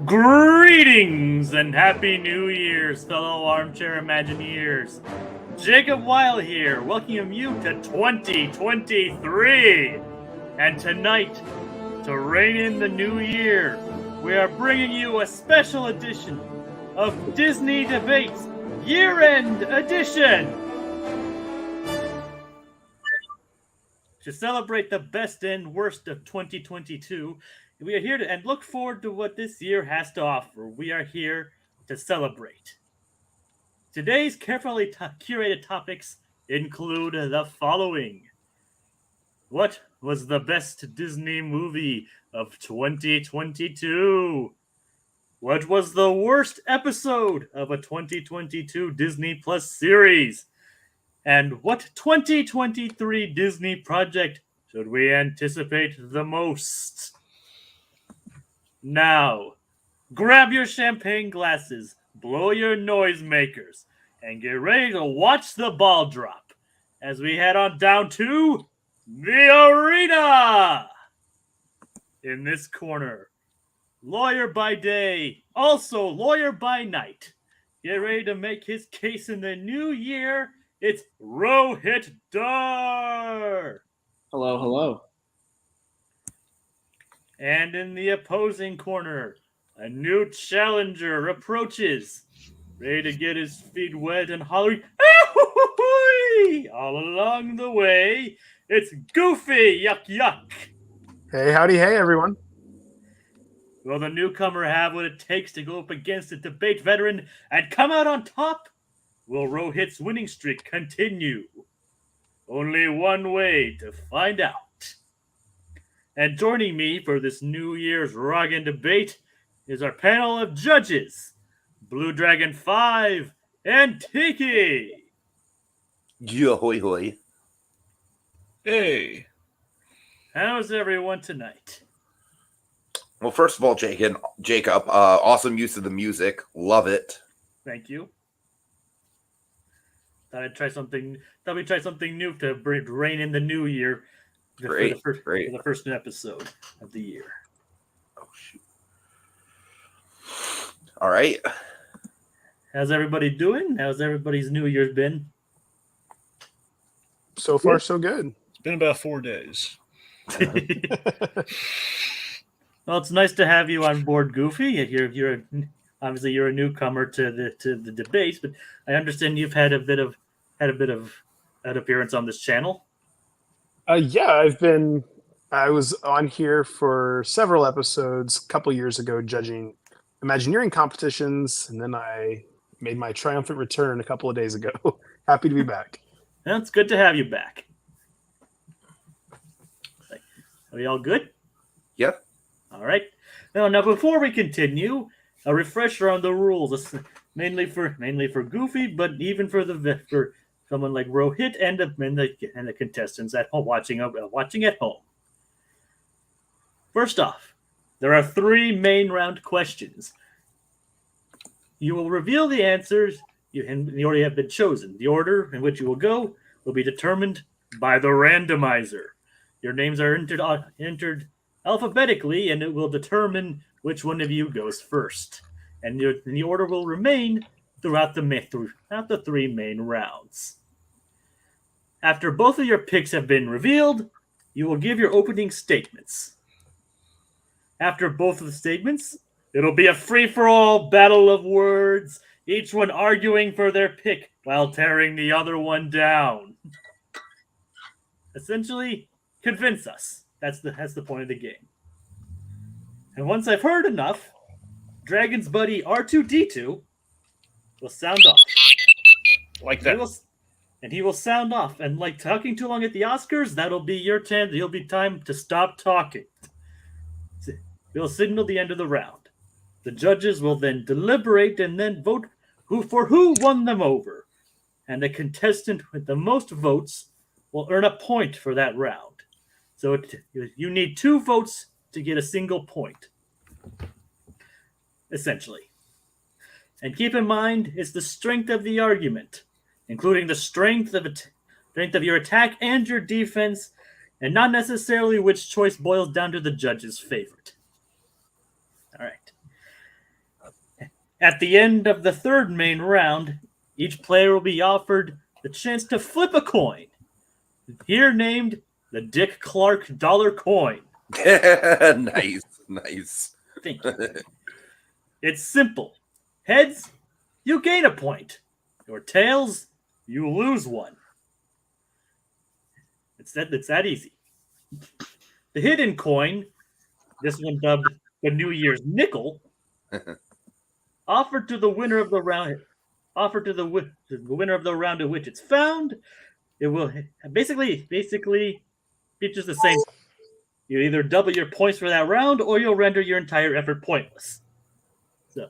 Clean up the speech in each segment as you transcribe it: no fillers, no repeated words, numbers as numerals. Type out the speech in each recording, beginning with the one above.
Greetings and Happy New Year's, fellow armchair Imagineers. Jacob Wile here, welcoming you to 2023. And tonight, to rein in the new year, we are bringing you a special edition of Disney Debates Year-End Edition. To celebrate the best and worst of 2022, we are here and look forward to what this year has to offer. We are here to celebrate. Today's carefully curated topics include the following. What was the best Disney movie of 2022? What was the worst episode of a 2022 Disney Plus series? And what 2023 Disney project should we anticipate the most? Now, grab your champagne glasses, blow your noisemakers, and get ready to watch the ball drop as we head on down to the arena. In this corner, lawyer by day, also lawyer by night. Get ready to make his case in the new year. It's Rohith Dhar. Hello, hello. And in the opposing corner, a new challenger approaches, ready to get his feet wet and hollering, "Ah-hoo-hoo-hoo-hoo!" All along the way. It's goofyyuckyuck. Hey, howdy, hey, everyone. Will the newcomer have what it takes to go up against a debate veteran and come out on top? Will Rohith's winning streak continue? Only one way to find out. And joining me for this New Year's Roggen debate is our panel of judges, Blue Dragon 5 and Tiki. Yeah, hoy hoy. Hey. How's everyone tonight? Well, first of all, Jacob, awesome use of the music. Love it. Thank you. Thought we'd try something new to rein in the new year. Great. For the first episode of the year. Oh, shoot. All right. How's everybody doing? How's everybody's New Year's been? So far, so good. It's been about 4 days. Well, it's nice to have you on board, Goofy. You're obviously you're a newcomer to the debates, but I understand you've had a bit of an appearance on this channel. Yeah, I was on here for several episodes a couple years ago judging Imagineering competitions, and then I made my triumphant return a couple of days ago. Happy to be back. Well, it's good to have you back. Are we all good? Yep. All right. Now, before we continue, a refresher on the rules, mainly for Goofy, but even for someone like Rohith and the contestants at home watching at home. First off, there are 3 main round questions. You will reveal the answers in the order you have been chosen. The order in which you will go will be determined by the randomizer. Your names are entered alphabetically, and it will determine which one of you goes first. And the order will remain throughout the 3 main rounds. After both of your picks have been revealed, you will give your opening statements. After both of the statements, it'll be a free-for-all battle of words, each one arguing for their pick while tearing the other one down. Essentially, convince us. That's the point of the game. And once I've heard enough, Dragon's buddy R2-D2 will sound off. Like that. He will sound off. And like talking too long at the Oscars, that'll be your turn. It'll be time to stop talking. We'll signal the end of the round. The judges will then deliberate and then vote who won them over. And the contestant with the most votes will earn a point for that round. So you need 2 votes to get a single point. essentially. And keep in mind, it's the strength of the argument, including the strength of your attack and your defense, and not necessarily which choice boils down to the judge's favorite. All right. At the end of the third main round, each player will be offered the chance to flip a coin, here named the Dick Clark dollar coin. Nice. Thank you. It's simple. Heads, you gain a point. Or tails, you lose one. It's that easy. The hidden coin, this one dubbed the New Year's nickel, offered to the winner of the round in which it's found. It will basically features the same. You either double your points for that round, or you'll render your entire effort pointless. So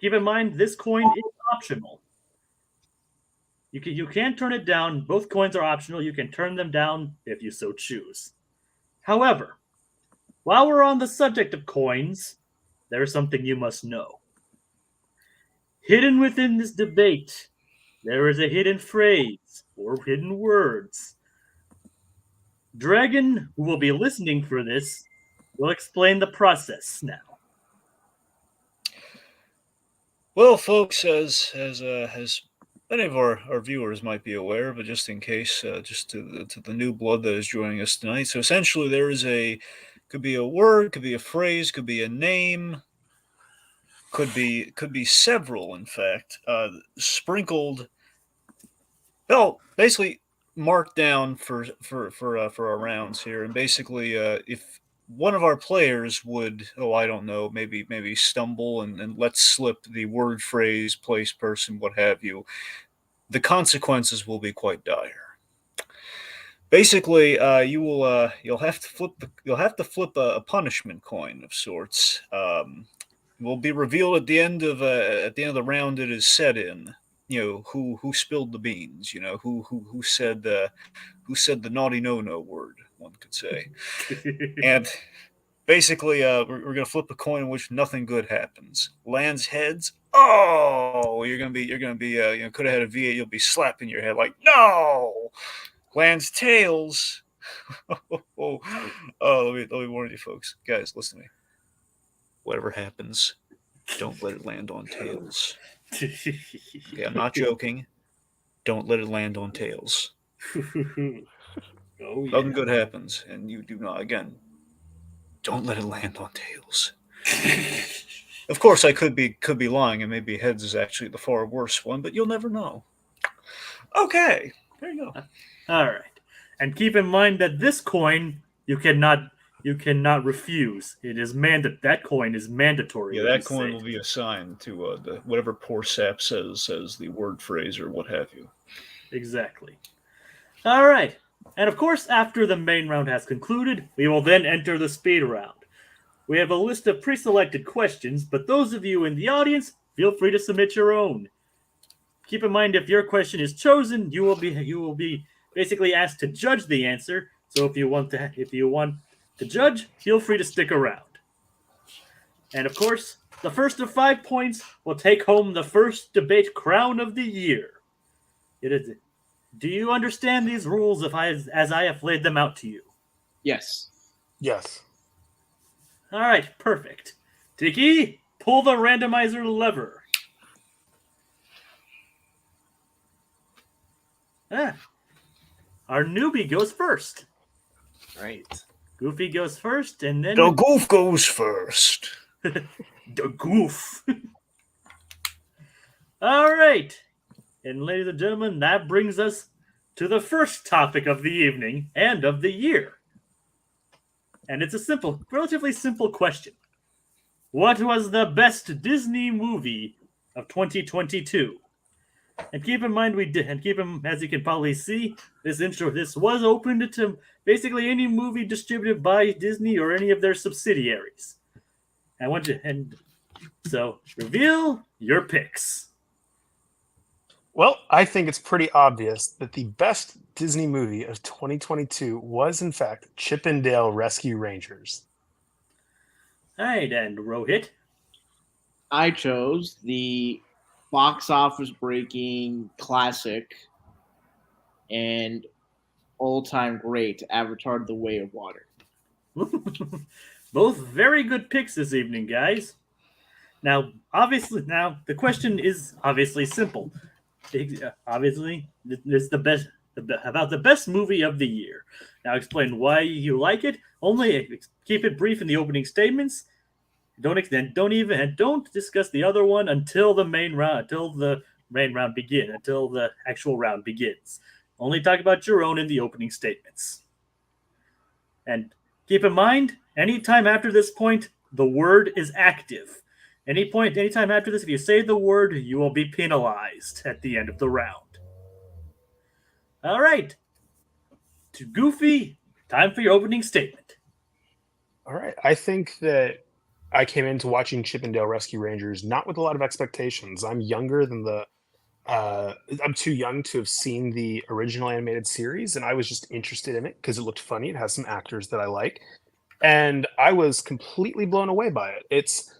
keep in mind, this coin is optional. You can turn it down. Both coins are optional. You can turn them down if you so choose. However, while we're on the subject of coins, there is something you must know. Hidden within this debate, there is a hidden phrase or hidden words. Dragon, who will be listening for this, will explain the process now. Well, folks, as many of our viewers might be aware, but just in case, just to the new blood that is joining us tonight. So essentially, could be a word, could be a phrase, could be a name, could be several, in fact, sprinkled. Well, basically marked down for our rounds here, and basically, if one of our players would, I don't know, maybe stumble and let slip the word, phrase, place, person, what have you, the consequences will be quite dire. Basically, you'll have to flip a punishment coin of sorts. Will be revealed at the end of the round it is set in. Who spilled the beans. Who said the naughty no word, one could say. And basically, we're going to flip a coin in which nothing good happens. Lands heads. Oh, you're going to be could have had a V8. You'll be slapping your head like no. Lands tails. Let me warn you, folks. Guys, listen to me. Whatever happens, don't let it land on tails. Okay, I'm not joking. Don't let it land on tails. Oh, yeah. Nothing good happens, and you do not. Again, don't let it land on tails. Of course, I could be lying, and maybe heads is actually the far worse one, but you'll never know. Okay, there you go. All right, and keep in mind that this coin you cannot refuse. It is that coin is mandatory. Yeah, that coin will be assigned to whatever poor sap says the word, phrase, or what have you. Exactly. All right. And of course, after the main round has concluded, we will then enter the speed round. We have a list of pre-selected questions, but those of you in the audience, feel free to submit your own. Keep in mind, if your question is chosen, you will be basically asked to judge the answer. So if you want to judge, feel free to stick around. And of course, the first of 5 points will take home the first debate crown of the year. Do you understand these rules as I have laid them out to you? Yes. Yes. All right, perfect. Tiki, pull the randomizer lever. Our newbie goes first. Right. Goofy goes first, and then The goof goes first. the goof. All right. And ladies and gentlemen, that brings us to the first topic of the evening and of the year. And it's a relatively simple question. What was the best Disney movie of 2022? And keep in mind, as you can probably see, this was opened to basically any movie distributed by Disney or any of their subsidiaries. So reveal your picks. Well, I think it's pretty obvious that the best Disney movie of 2022 was, in fact, Chip 'n Dale Rescue Rangers. All right, and Rohit. I chose the box office breaking classic and all time great Avatar The Way of Water. Both very good picks this evening, guys. Now, the question is obviously simple. Obviously, it's about the best movie of the year. Now, explain why you like it. Only keep it brief in the opening statements. Don't discuss the other one until the main round, until the actual round begins. Only talk about your own in the opening statements. And keep in mind, anytime after this point, the word is active. Anytime after this, if you say the word, you will be penalized at the end of the round. All right. To Goofy, time for your opening statement. All right. I think that I came into watching Chip 'n Dale Rescue Rangers not with a lot of expectations. I'm younger than I'm too young to have seen the original animated series, and I was just interested in it because it looked funny. It has some actors that I like, and I was completely blown away by it. It's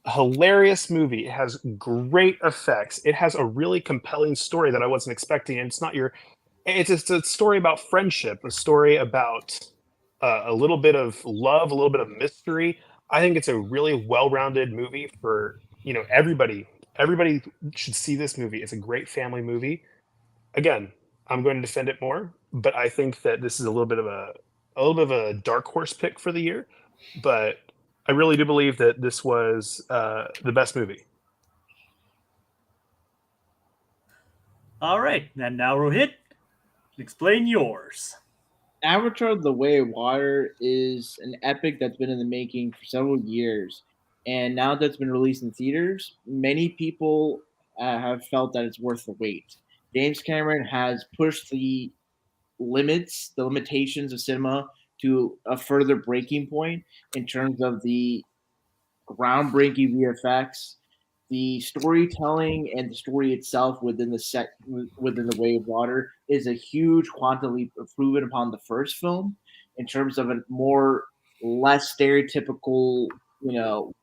a hilarious movie. It has great effects. It has a really compelling story that I wasn't expecting. And it's a story about friendship, a story about a little bit of love, a little bit of mystery. I think it's a really well-rounded movie for everybody. Everybody should see this movie. It's a great family movie. Again, I'm going to defend it more, but I think that this is a little bit of a dark horse pick for the year. But I really do believe that this was the best movie. All right, and now Rohit, explain yours. Avatar The Way of Water is an epic that's been in the making for several years. And now that's been released in theaters, many people have felt that it's worth the wait. James Cameron has pushed the limitations of cinema to a further breaking point in terms of the groundbreaking VFX, the storytelling, and the story itself within the Way of Water is a huge quantum leap improvement upon the first film in terms of a less stereotypical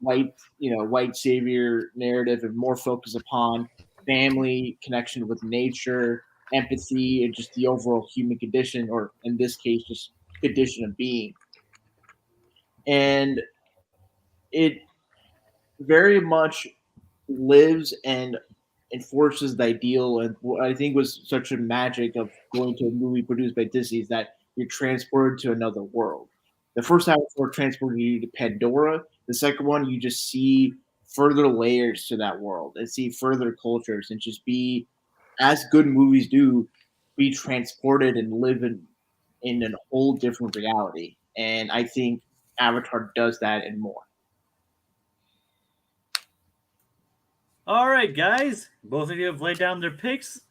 white savior narrative and more focus upon family connection with nature, empathy, and just the overall human condition, or in this case, just condition of being. And it very much lives and enforces the ideal, and what I think was such a magic of going to a movie produced by Disney is that you're transported to another world. The first Avatar transported you to Pandora. The second one, you just see further layers to that world and see further cultures and just be, as good movies do, be transported and live in a whole different reality. And I think Avatar does that and more. All right, guys, both of you have laid down their picks,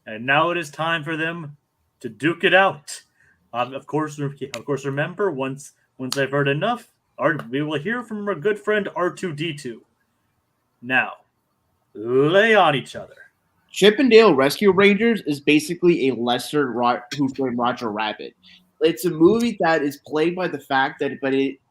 and now it is time for them to duke it out. Of course, remember, once I've heard enough, we will hear from our good friend R2D2. Now, lay on each other. Chip 'n Dale Rescue Rangers is basically a lesser Who Framed Roger Rabbit. It's a movie that is plagued by the fact that,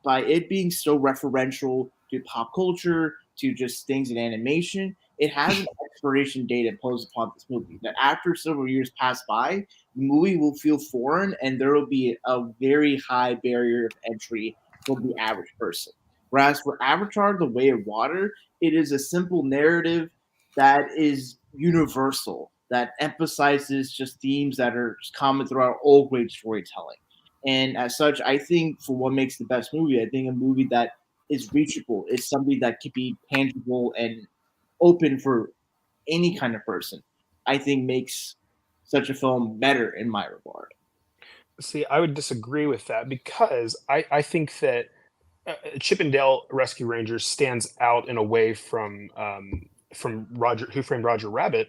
by it being so referential to pop culture, to just things in animation, it has an expiration date imposed upon this movie. That after several years pass by, the movie will feel foreign, and there will be a very high barrier of entry for the average person. Whereas for Avatar: The Way of Water, it is a simple narrative that is universal, that emphasizes just themes that are common throughout all great storytelling. And as such, I think for what makes the best movie, I think a movie that is reachable, is something that can be tangible and open for any kind of person, I think makes such a film better in my regard. See, I would disagree with that because I think that Chip 'n Dale Rescue Rangers stands out in a way from Who Framed Roger Rabbit,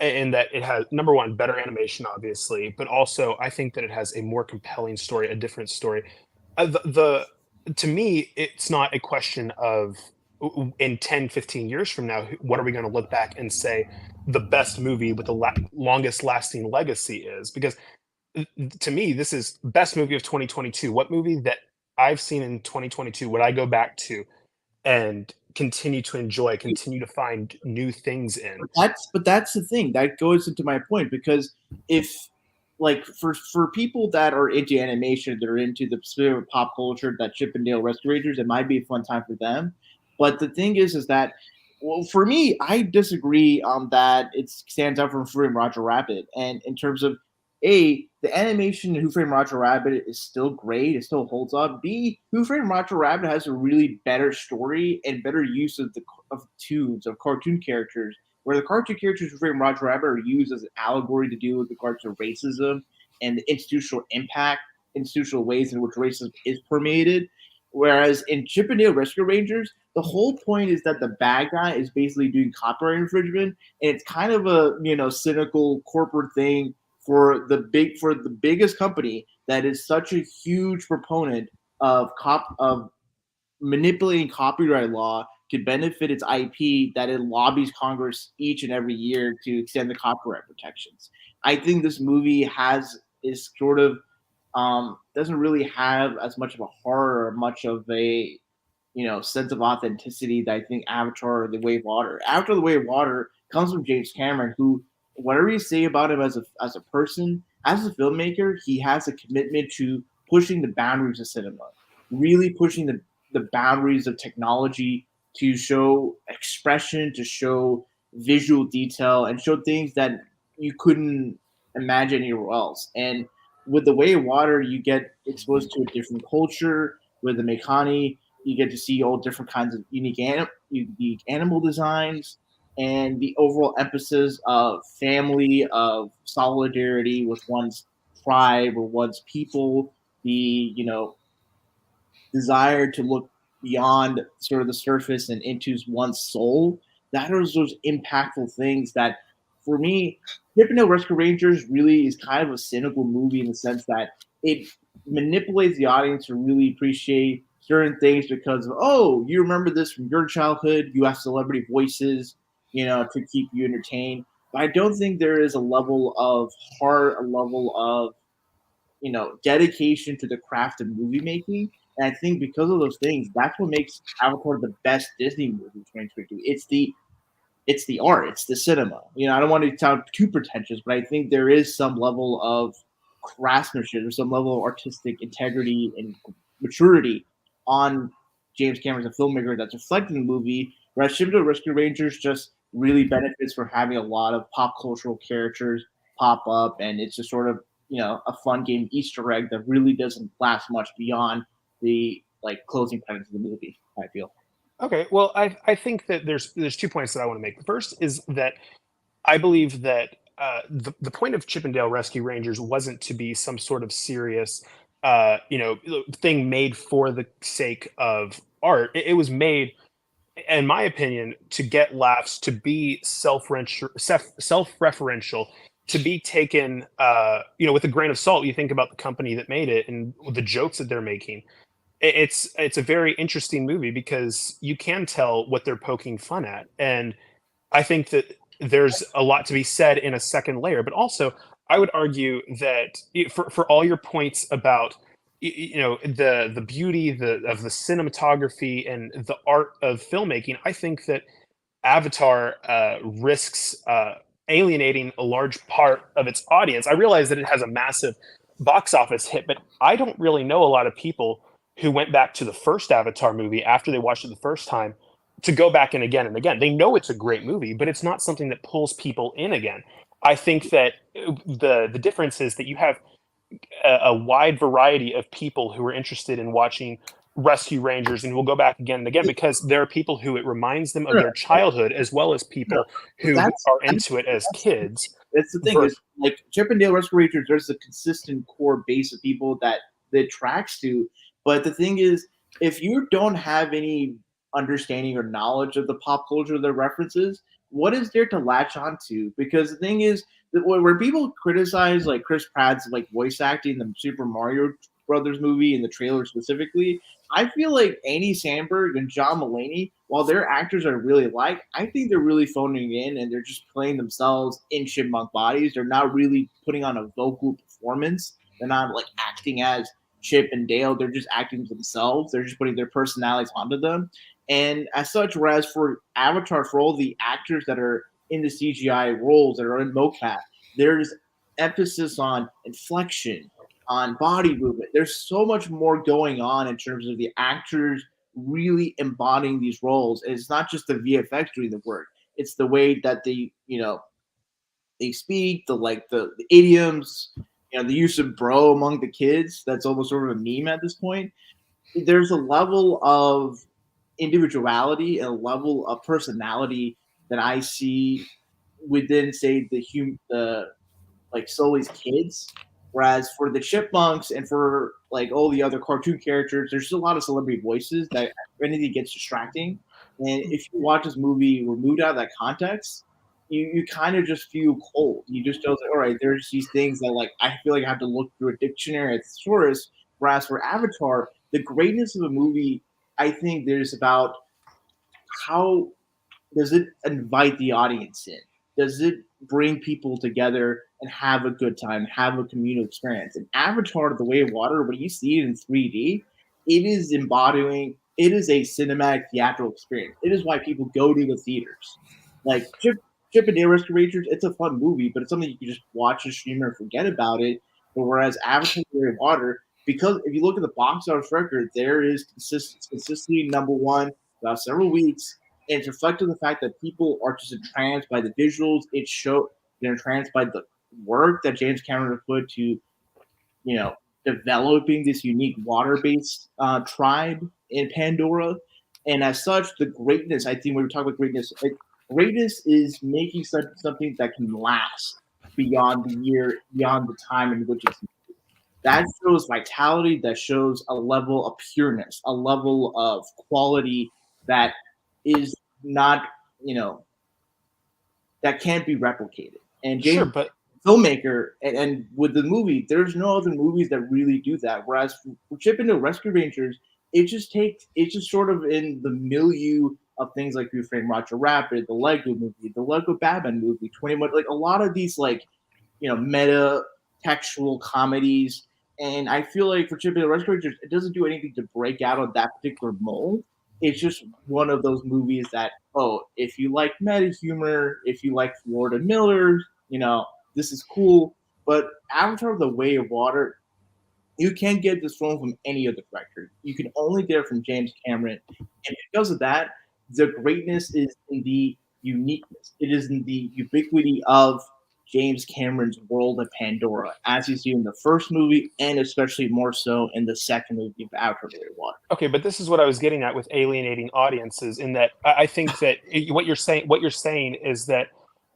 in that it has, number one, better animation, obviously, but also I think that it has a more compelling story, a different story. To me, it's not a question of in 10, 15 years from now, what are we going to look back and say the best movie with the longest lasting legacy is? Because to me, this is best movie of 2022. What movie that I've seen in 2022 would I go back to and continue to enjoy, continue to find new things in. But that's the thing that goes into my point, because if like for people that are into animation, they're into the spirit of pop culture, that Chip and Dale Rescue Rangers, it might be a fun time for them. But the thing is that, well, for me, I disagree on that. It stands out from Who Framed Roger Rabbit, and in terms of A, the animation in Who Framed Roger Rabbit is still great, it still holds up. B, Who Framed Roger Rabbit has a really better story and better use of tunes of cartoon characters, where the cartoon characters who frame Roger Rabbit are used as an allegory to deal with regards to racism and the institutional impact, institutional ways in which racism is permeated. Whereas in Chip and Dale Rescue Rangers, the whole point is that the bad guy is basically doing copyright infringement, and it's kind of a cynical corporate thing for the biggest company that is such a huge proponent of manipulating copyright law to benefit its IP, that it lobbies Congress each and every year to extend the copyright protections. I think this movie is sort of doesn't really have as much of a horror or much of a sense of authenticity that I think Avatar or The Way of Water. Avatar: The Way of Water comes from James Cameron, who, whatever you say about him as a person, as a filmmaker, he has a commitment to pushing the boundaries of cinema, really pushing the boundaries of technology to show expression, to show visual detail, and show things that you couldn't imagine anywhere else. And with The Way of Water, you get exposed to a different culture. With the Mekani, you get to see all different kinds of unique animal designs, and the overall emphasis of family, of solidarity with one's tribe or one's people, the desire to look beyond sort of the surface and into one's soul. That are those impactful things that, for me, Chip and Dale Rescue Rangers really is kind of a cynical movie in the sense that it manipulates the audience to really appreciate certain things because of, oh, you remember this from your childhood, you have celebrity voices, to keep you entertained. But I don't think there is a level of heart, a level of dedication to the craft of movie making. And I think because of those things, that's what makes Avatar the best Disney movie of 2022. It's the art, it's the cinema. I don't want to sound too pretentious, but I think there is some level of craftsmanship or some level of artistic integrity and maturity on James Cameron as a filmmaker that's reflected in the movie. Whereas Chip and Dale Rescue Rangers just really benefits from having a lot of pop cultural characters pop up, and it's just sort of a fun game Easter egg that really doesn't last much beyond the closing credits of the movie, I feel. Okay, well, I think that there's 2 points that I want to make. The first is that I believe that the point of Chip and Dale Rescue Rangers wasn't to be some sort of serious thing made for the sake of art. It was made, in my opinion, to get laughs, to be self-referential, to be taken with a grain of salt. You think about the company that made it and the jokes that they're making. It's a very interesting movie because you can tell what they're poking fun at. And I think that there's a lot to be said in a second layer. But also, I would argue that for all your points about the beauty of the cinematography and the art of filmmaking, I think that Avatar risks alienating a large part of its audience. I realize that it has a massive box office hit, but I don't really know a lot of people who went back to the first Avatar movie after they watched it the first time to go back in again and again. They know it's a great movie, but it's not something that pulls people in again. I think that the difference is that you have a wide variety of people who are interested in watching Rescue Rangers and will go back again and again because there are people who it reminds them of their childhood, as well as people who are into it as kids. That's the thing. Is Chip and Dale Rescue Rangers, there's a consistent core base of people that tracks to. But the thing is, if you don't have any understanding or knowledge of the pop culture of their references, what is there to latch onto? Because the thing is, that where people criticize Chris Pratt's voice acting in the Super Mario Brothers movie in the trailer specifically, I feel like Andy Samberg and John Mulaney, while their actors are really I think they're really phoning in and they're just playing themselves in chipmunk bodies. They're not really putting on a vocal performance. They're not acting as Chip and Dale, they're just acting themselves. They're just putting their personalities onto them. And as such, whereas for Avatar, for all the actors that are in the CGI roles that are in mocap, there's emphasis on inflection, on body movement. There's so much more going on in terms of the actors really embodying these roles. And it's not just the VFX doing the work; it's the way that they speak, the idioms, the use of bro among the kids. That's almost sort of a meme at this point. There's a level of individuality and a level of personality that I see within, say, the like Sully's kids. Whereas for the Chipmunks and for like all the other cartoon characters, there's just a lot of celebrity voices that if anything gets distracting. And if you watch this movie removed out of that context, you kind of just feel cold. You just feel like, all right, there's these things that like I feel like I have to look through a dictionary at the source. Whereas for Avatar, the greatness of a movie, I think there's about how does it invite the audience in? Does it bring people together and have a good time, have a communal experience? And Avatar, The Way of Water, when you see it in 3D, it is it is a cinematic theatrical experience. It is why people go to the theaters. Like Chip and Dale Rescue Rangers, it's a fun movie, but it's something you can just watch a streamer and forget about it. But whereas Avatar, The Way of Water, because if you look at the box office record, there is consistently number one about several weeks. And it's reflective of the fact that people are just entranced by the visuals. They're entranced by the work that James Cameron put to, developing this unique water-based tribe in Pandora. And as such, the greatness, I think when we talk about greatness, greatness is making something that can last beyond the time in which it's made. That shows vitality, that shows a level of pureness, a level of quality that is not, that can't be replicated. And James, Sure, but filmmaker, and with the movie, there's no other movies that really do that. Whereas for Chip and the Rescue Rangers, it's just sort of in the milieu of things like Who Framed Roger Rabbit, the Lego movie, the Lego Batman movie, 21, like a lot of these meta textual comedies. And I feel like for Chip and the Rescue Rangers, it doesn't do anything to break out of that particular mold. It's just one of those movies that, if you like meta humor, if you like Florida Miller, this is cool. But Avatar: The Way of Water, you can't get this film from any other director. You can only get it from James Cameron. And because of that, the greatness is in the uniqueness. It is in the ubiquity of James Cameron's world of Pandora, as you see in the first movie, and especially more so in the second movie of Avatar: The Way of Water. okay, but this is what I was getting at with alienating audiences. In that, I think that what you're saying is that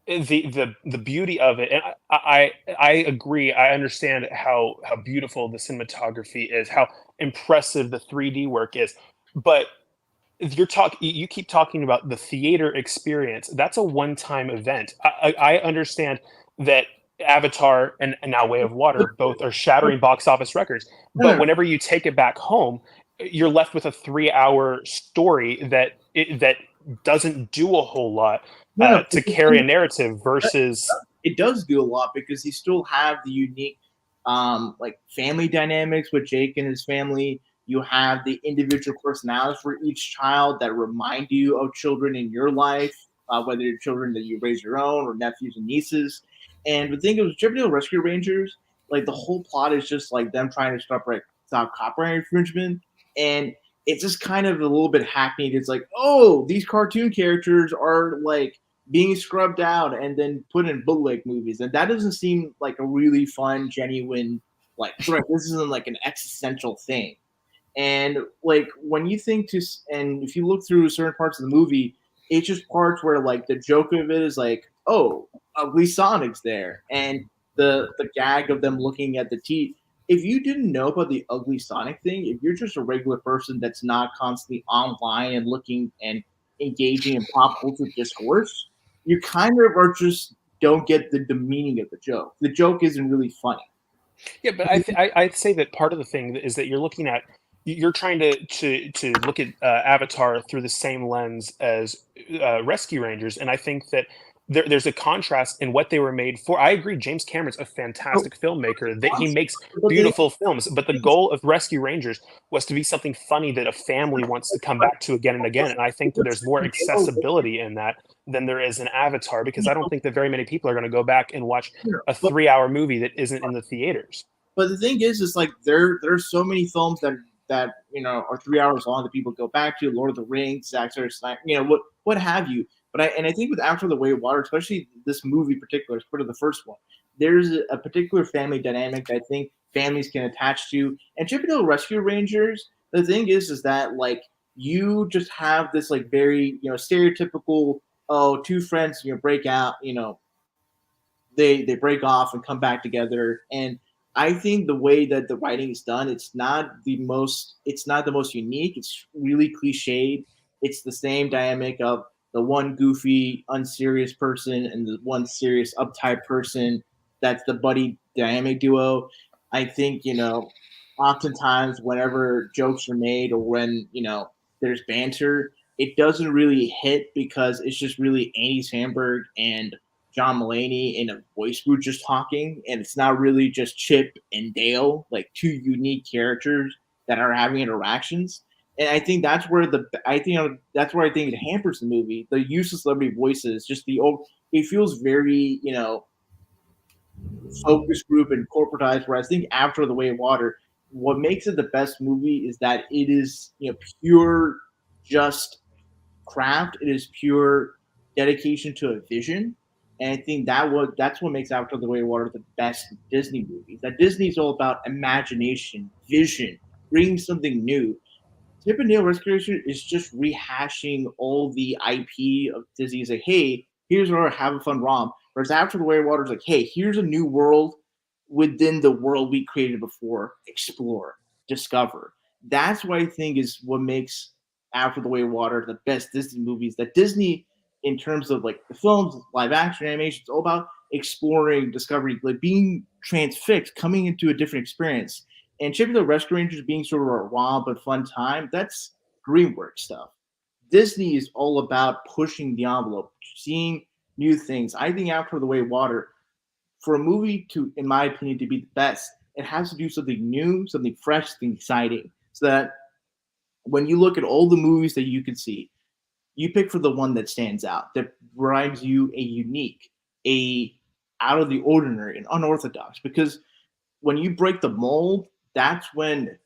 the beauty of it, and I agree. I understand how beautiful the cinematography is, how impressive the 3D work is, but you keep talking about the theater experience. That's a one-time event. I understand that Avatar and now Way of Water both are shattering box office records, but whenever you take it back home, you're left with a 3-hour story that doesn't do a whole lot to carry a narrative versus it does do a lot because you still have the unique family dynamics with Jake and his family. You have the individual personalities for each child that remind you of children in your life, whether you're children that you raise your own or nephews and nieces. And the thing is, Chip and Dale Rescue Rangers, like the whole plot is just like them trying to stop copyright infringement, and it's just kind of a little bit hackneyed. It's like, these cartoon characters are like being scrubbed out and then put in bootleg movies, and that doesn't seem like a really fun, genuine threat. This isn't like an existential thing. And like when you and if you look through certain parts of the movie, it's just parts where like the joke of it is like, ugly Sonic's there, and the gag of them looking at the teeth. If you didn't know about the ugly Sonic thing, if you're just a regular person that's not constantly online and looking and engaging in pop culture discourse, you kind of are just don't get the meaning of the joke. The joke isn't really funny. Yeah, but I'd say that part of the thing is that you're trying to look at Avatar through the same lens as Rescue Rangers, and I think that there's a contrast in what they were made for. I agree. James Cameron's a fantastic filmmaker. That he makes beautiful films, but the goal of Rescue Rangers was to be something funny that a family wants to come back to again and again. And I think that there's more accessibility in that than there is in Avatar, because I don't think that very many people are going to go back and watch a 3-hour movie that isn't in the theaters. But the thing is like there's so many films that are 3 hours long that people go back to. Lord of the Rings, Zack Snyder, what have you. But I think with After the Way of Water, especially this movie in particular, is part of the first one. There's a particular family dynamic that I think families can attach to. And Chippendale Rescue Rangers, the thing is that like you just have this like very stereotypical two friends break out, they break off and come back together. And I think the way that the writing is done, it's not the most unique. It's really cliched. It's the same dynamic of the one goofy, unserious person and the one serious, uptight person. That's the buddy dynamic duo. I think, oftentimes whenever jokes are made or when, there's banter, it doesn't really hit because it's just really Andy Samberg and John Mulaney in a voice booth just talking. And it's not really just Chip and Dale, like two unique characters that are having interactions. And I think that's where I think it hampers the movie. The use of celebrity voices, just it feels very, focus group and corporatized. Whereas I think After the Way of Water, what makes it the best movie is that it is, pure just craft. It is pure dedication to a vision. And I think that's what makes After the Way of Water the best Disney movies. That Disney's all about imagination, vision, bringing something new. Chip and Dale Rescue Rangers is just rehashing all the IP of Disney. It's like, hey, here's our have a fun romp. Whereas After the Way of Water is like, hey, here's a new world within the world we created before. Explore, discover. That's what I think is what makes After the Way of Water the best Disney movies. That Disney, in terms of like the films, live action, animation, it's all about exploring, discovery, like being transfixed, coming into a different experience. And Chip and Dale Rescue Rangers being sort of a romp but fun time, that's DreamWorks stuff. Disney is all about pushing the envelope, seeing new things. I think After the Way of Water, for a movie to, in my opinion, to be the best, it has to do something new, something fresh, something exciting. So that when you look at all the movies that you can see, you pick for the one that stands out, that provides you a unique, a out of the ordinary, and unorthodox. Because when you break the mold, that's when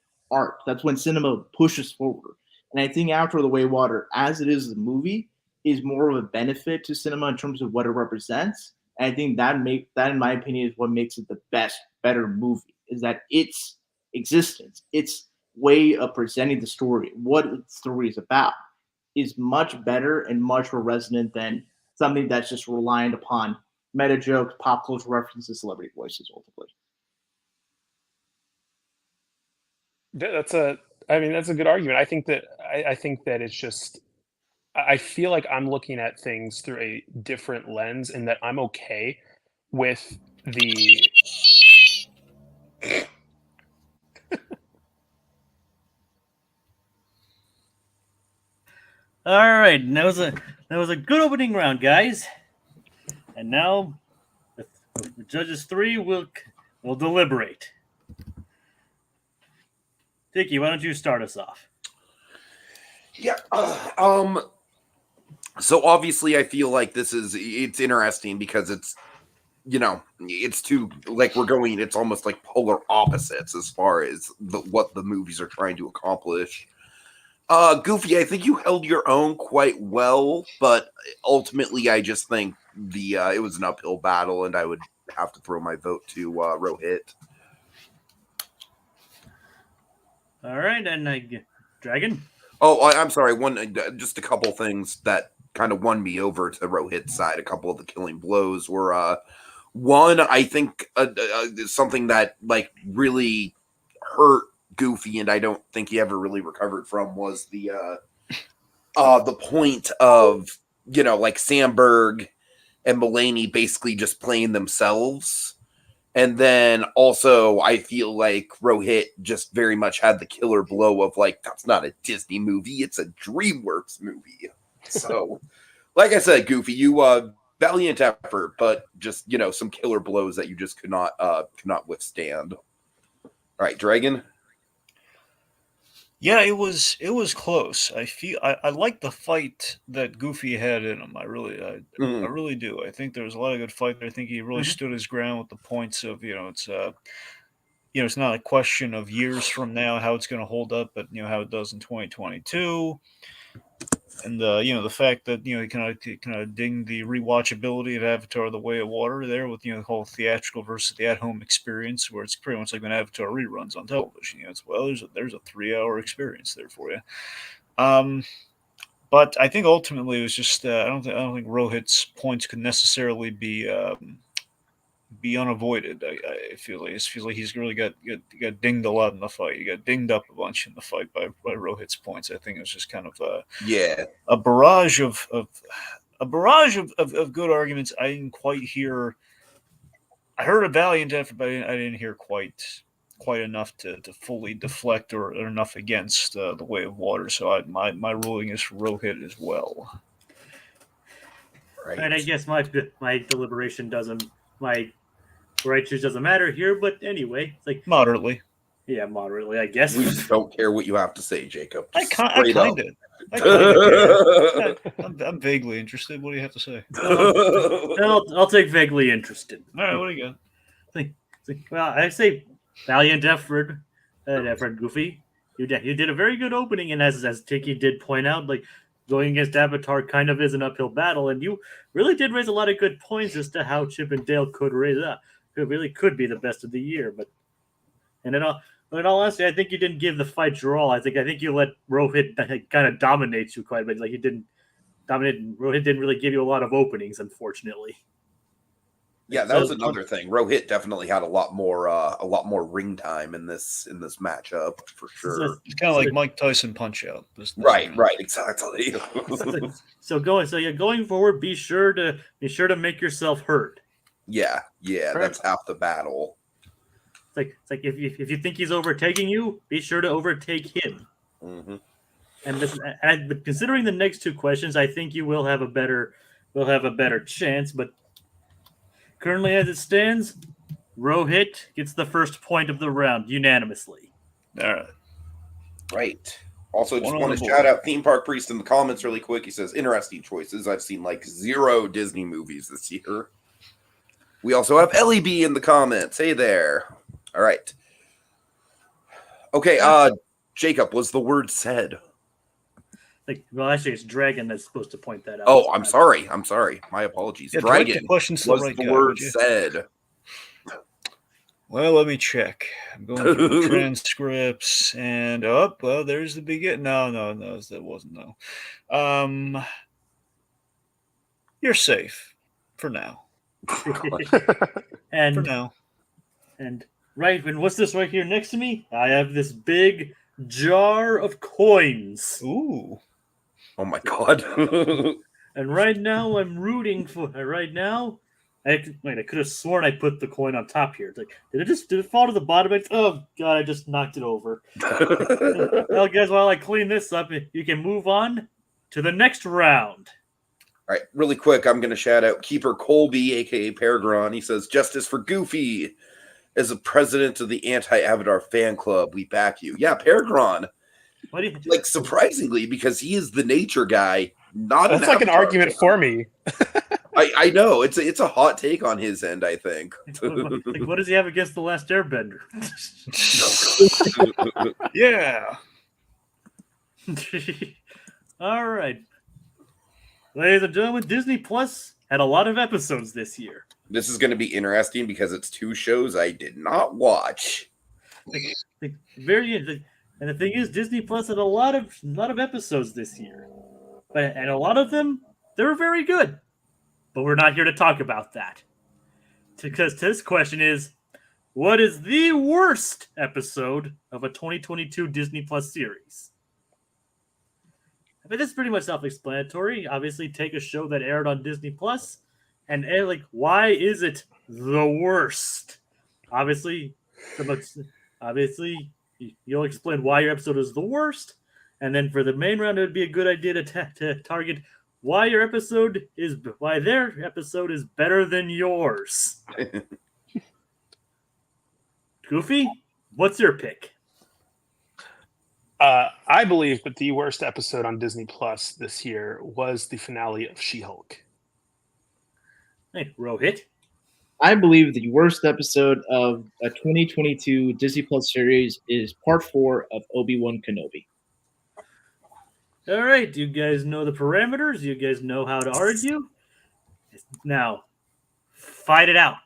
cinema pushes forward. And I think After the Way of Water, as it is the movie, is more of a benefit to cinema in terms of what it represents. And I think that, in my opinion, is what makes it the better movie, is that its existence, its way of presenting the story, what the story is about, is much better and much more resonant than something that's just reliant upon meta jokes, pop culture references, celebrity voices, ultimately. That's a good argument. I think that it's just, I feel like I'm looking at things through a different lens, and that I'm okay with the All right, and that was a good opening round, guys. And now the judges three will deliberate. Dickie, why don't you start us off? Yeah. So obviously, I feel like it's interesting because it's too, like, it's almost like polar opposites as far as what the movies are trying to accomplish. Goofy, I think you held your own quite well, but ultimately, I just think it was an uphill battle, and I would have to throw my vote to Rohith. All right, and Dragon. Oh, I'm sorry. Just a couple things that kind of won me over to Rohith's side. A couple of the killing blows were one. I think something that like really hurt Goofy, and I don't think he ever really recovered from, was the point of like Samberg and Mulaney basically just playing themselves. And then also, I feel like Rohith just very much had the killer blow of like, that's not a Disney movie, it's a DreamWorks movie. So, like I said, Goofy, you valiant effort, but just some killer blows that you just could not withstand. All right, Dragon. Yeah, it was close. I like the fight that Goofy had in him. I really do. I think there was a lot of good fight there. I think he really stood his ground with the points of it's not a question of years from now how it's going to hold up, but how it does in 2022. And the fact that he kind of ding the rewatchability of Avatar: The Way of Water there with the whole theatrical versus the at-home experience, where it's pretty much like when Avatar reruns on television. There's a 3-hour experience there for you. But I think ultimately it was just I don't think Rohit's points could necessarily be unavoided. I feel like he's really got dinged a lot in the fight. He got dinged up a bunch in the fight by Rohit's points. I think it was just kind of a barrage of good arguments. I didn't quite hear. I heard a valiant effort, but I didn't hear quite enough to fully deflect or enough against the Way of Water. So my ruling is for Rohit as well. Right. And I guess my deliberation doesn't choose doesn't matter here, but anyway, it's like moderately. Yeah, moderately, I guess. We just don't care what you have to say, Jacob. I'm vaguely interested. What do you have to say? I'll take vaguely interested. All right, what do you got? Well, I say valiant effort, Goofy. You did a very good opening, and as Tiki did point out, like going against Avatar kind of is an uphill battle, and you really did raise a lot of good points as to how Chip and Dale could raise up. It really could be the best of the year, but in all honesty, I think you didn't give the fight your all. I think you let Rohit kind of dominate you quite a bit. Like he didn't dominate. Rohit didn't really give you a lot of openings, unfortunately. Yeah, that was another thing. Rohit definitely had a lot more ring time in this matchup for sure. It's kind of like Mike Tyson Punch Out. Right, exactly. Going forward, be sure to make yourself heard. Yeah, that's half the battle. It's like if you think he's overtaking you, be sure to overtake him. Mm-hmm. But considering the next two questions, I think you will have a better chance. But currently, as it stands, Rohit gets the first point of the round unanimously. All right. Right. Also, just want to shout out Theme Park Priest in the comments really quick. He says, interesting choices. I've seen like 0 Disney movies this year. We also have Ellie B in the comments. Hey there. All right. Okay, Jacob, was the word said? Actually, it's Dragon that's supposed to point that out. Oh, I'm sorry. My apologies. Yeah, Dragon, was the word said? Well, let me check. I'm going through the transcripts, and there's the beginning. No, that wasn't no. You're safe for now. And for now. And what's this right here next to me? I have this big jar of coins. Ooh. Oh my god. And right now I'm rooting for I could have sworn I put the coin on top here. It's like, did it fall to the bottom? Oh god, I just knocked it over. Well, guys, while I clean this up, you can move on to the next round. All right, really quick, I'm going to shout out Keeper Colby, aka Peregrine. He says, "Justice for Goofy. As a president of the Anti-Avatar fan club, we back you." Yeah, Peregrine. What do you like? Surprisingly, because he is the nature guy. That's like an argument for me. I know it's a hot take on his end. I think. What does he have against the Last Airbender? Yeah. All right. Ladies and gentlemen, Disney Plus had a lot of episodes this year. This is going to be interesting because it's 2 shows I did not watch. And the thing is, Disney Plus had a lot of episodes this year, and a lot of them they were very good. But we're not here to talk about that, because this question is, what is the worst episode of a 2022 Disney Plus series? I mean, this is pretty much self-explanatory. Obviously, take a show that aired on Disney Plus, and why is it the worst? Obviously, you'll explain why your episode is the worst, and then for the main round, it would be a good idea to target why their episode is better than yours. Goofy, what's your pick? I believe that the worst episode on Disney Plus this year was the finale of She-Hulk. Hey, Rohit. I believe the worst episode of a 2022 Disney Plus series is Part 4 of Obi-Wan Kenobi. All right, you guys know the parameters. You guys know how to argue. Now, fight it out.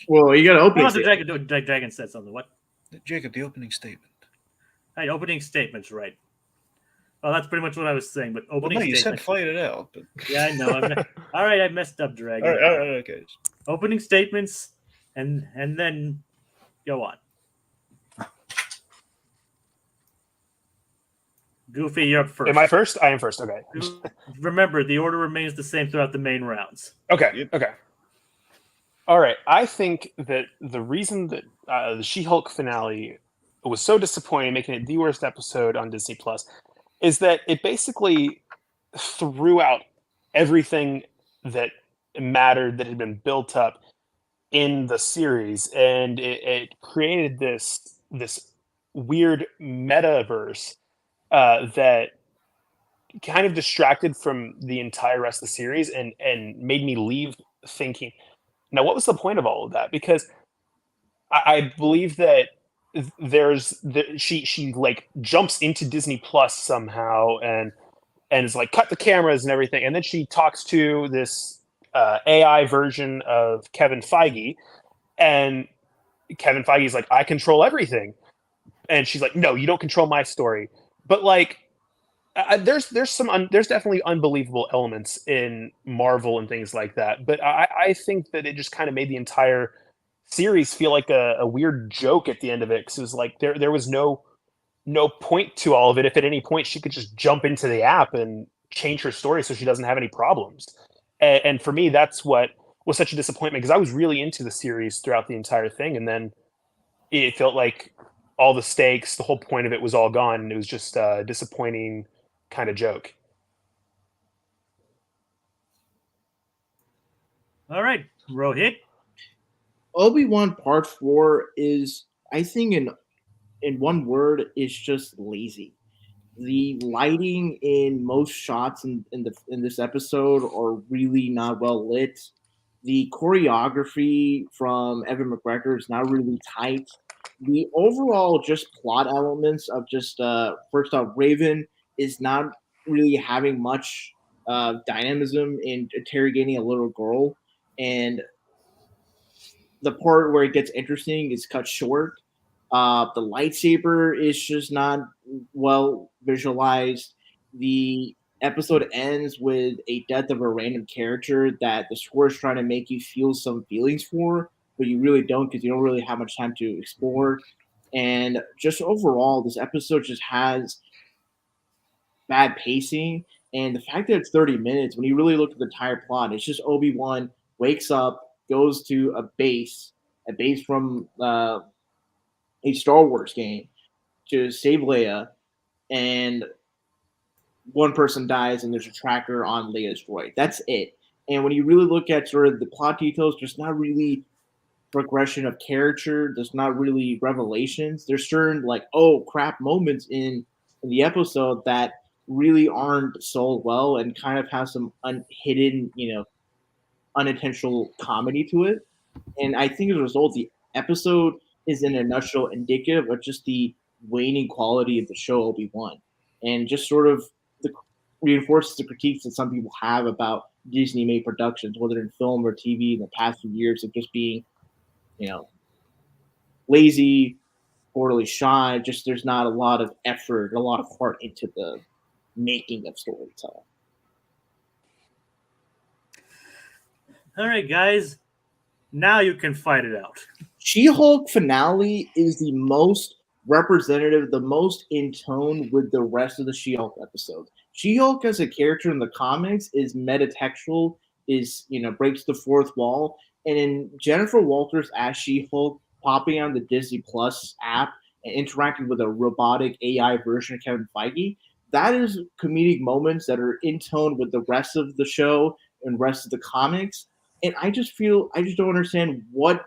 Well, you got to open Oh, it. the Dragon said something. What? Jacob, the opening statement. Hey, opening statements, right? Well, that's pretty much what I was saying. But Well, opening no, you statement. said fight it out. But... Yeah, I know. All right, I messed up, Dragon. all right, okay. Opening statements, and then go on. Goofy, you're up first. Am I first? I am first. Okay. Remember, the order remains the same throughout the main rounds. Okay. Okay. All right. I think that the reason that the She-Hulk finale was so disappointing, making it the worst episode on Disney Plus, is that it basically threw out everything that mattered that had been built up in the series, and it created this weird metaverse that kind of distracted from the entire rest of the series and made me leave thinking, now what was the point of all of that? Because I believe that she like jumps into Disney Plus somehow and is like, cut the cameras and everything, and then she talks to this AI version of Kevin Feige, and Kevin Feige's like, I control everything, and she's like, no, you don't control my story. But like, there's definitely unbelievable elements in Marvel and things like that. But I think that it just kind of made the entire series feel like a weird joke at the end of it, because it was like there was no point to all of it. If at any point she could just jump into the app and change her story so she doesn't have any problems. And for me, that's what was such a disappointment, because I was really into the series throughout the entire thing, and then it felt like all the stakes, the whole point of it was all gone, and it was just a disappointing kind of joke. All right, Rohit. Obi-Wan Part 4 is, I think, in one word, is just lazy. The lighting in most shots in this episode are really not well lit. The choreography from Evan McGregor is not really tight. The overall just plot elements of just first off, Raven is not really having much dynamism in interrogating a little girl, and the part where it gets interesting is cut short. The lightsaber is just not well visualized. The episode ends with a death of a random character that the score is trying to make you feel some feelings for, but you really don't, because you don't really have much time to explore. And just overall, this episode just has bad pacing. And the fact that it's 30 minutes, when you really look at the entire plot, it's just Obi-Wan wakes up, goes to a base from a Star Wars game to save Leia, and one person dies, and there's a tracker on Leia's droid. That's it. And when you really look at sort of the plot details, there's not really progression of character. There's not really revelations. There's certain like, oh crap moments in the episode that really aren't sold well and kind of have some hidden, unintentional comedy to it. And I think as a result, the episode is in a nutshell indicative of just the waning quality of the show Obi-Wan, and just sort of reinforces the critiques that some people have about Disney-made productions, whether in film or TV, in the past few years, of just being, lazy, poorly shot. Just there's not a lot of effort, a lot of heart into the making of storytelling. All right, guys. Now you can fight it out. She-Hulk finale is the most representative, the most in tone with the rest of the She-Hulk episodes. She-Hulk as a character in the comics is metatextual, is breaks the fourth wall, and in Jennifer Walters as She-Hulk popping on the Disney Plus app and interacting with a robotic AI version of Kevin Feige, that is comedic moments that are in tone with the rest of the show and rest of the comics. And I just don't understand what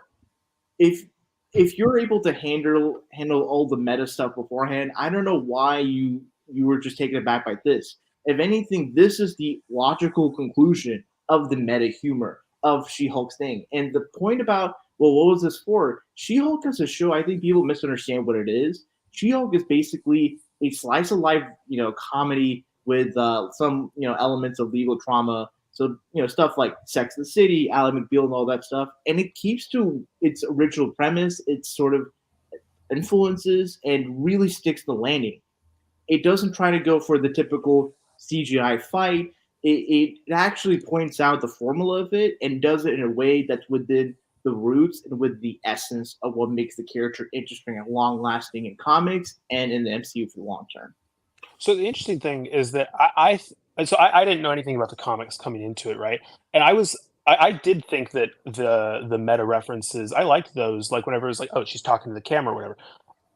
if you're able to handle all the meta stuff beforehand. I don't know why you were just taken aback by this. If anything, this is the logical conclusion of the meta humor of She-Hulk's thing. And the point about, well, what was this for? She-Hulk as a show, I think people misunderstand what it is. She-Hulk is basically a slice of life, comedy with some, elements of legal trauma. So, stuff like Sex and the City, Ally McBeal, and all that stuff. And it keeps to its original premise, its sort of influences, and really sticks the landing. It doesn't try to go for the typical CGI fight. It actually points out the formula of it and does it in a way that's within the roots and with the essence of what makes the character interesting and long lasting in comics and in the MCU for the long term. So the interesting thing is that I didn't know anything about the comics coming into it, right? And I did think that the meta references, I liked those, like whenever it was like, oh, she's talking to the camera or whatever.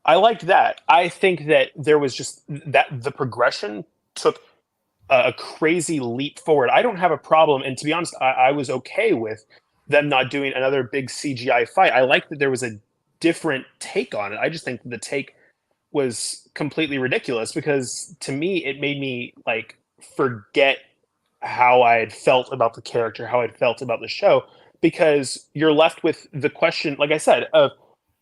I liked that. I think that there was just that the progression took a crazy leap forward. I don't have a problem, and to be honest, I was okay with them not doing another big CGI fight. I like that there was a different take on it. I just think the take was completely ridiculous because to me it made me like forget how I had felt about the character, how I'd felt about the show, because you're left with the question, like I said, of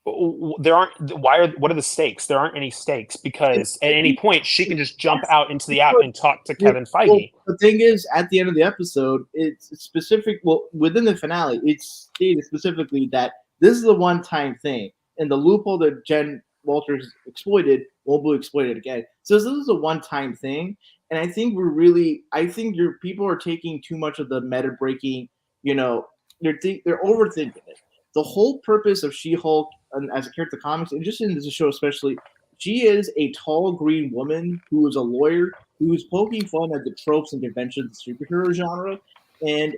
what are the stakes? There aren't any stakes because at any point she can just jump out into the app and talk to Kevin Feige. Well, the thing is, at the end of the episode, it's specific. Well, within the finale, it's stated specifically that this is a one-time thing, and the loophole that Jen Walters exploited won't be exploited again. So this is a one-time thing, and I think your people are taking too much of the meta breaking. They're overthinking it. The whole purpose of She-Hulk as a character in the comics, and just in this show especially, she is a tall green woman who is a lawyer who is poking fun at the tropes and conventions of the superhero genre. And,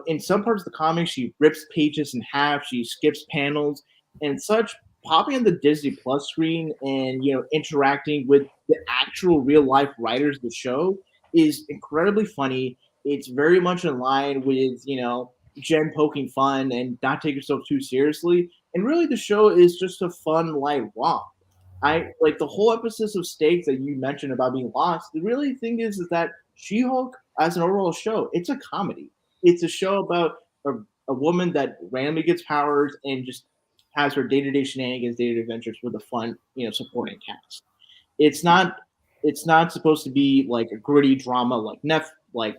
in some parts of the comics, she rips pages in half, she skips panels and such. Popping on the Disney Plus screen and, interacting with the actual real life writers of the show is incredibly funny. It's very much in line with, Jen poking fun and not taking herself too seriously. And really, the show is just a fun, light romp. I like the whole emphasis of stakes that you mentioned about being lost. The really thing is that She-Hulk, as an overall show, it's a comedy. It's a show about a woman that randomly gets powers and just has her day-to-day shenanigans, day-to-day adventures with a fun, supporting cast. It's not supposed to be like a gritty drama like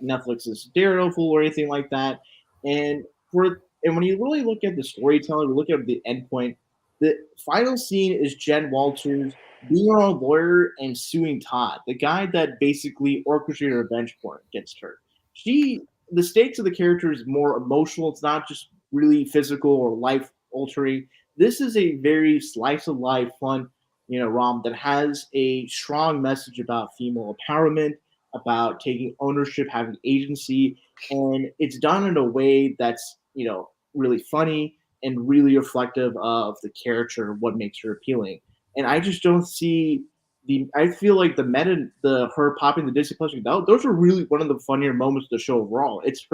Netflix's Daredevil or anything like that. And when you really look at the storytelling, we look at the endpoint. The final scene is Jen Walters being her own lawyer and suing Todd, the guy that basically orchestrated a revenge porn against her. The stakes of the character is more emotional. It's not just really physical or life altering. This is a very slice of life, fun, rom that has a strong message about female empowerment, about taking ownership, having agency, and it's done in a way that's really funny and really reflective of the character and what makes her appealing. And I just don't see I feel like her popping the Disney Plus, those are really one of the funnier moments of the show overall. It's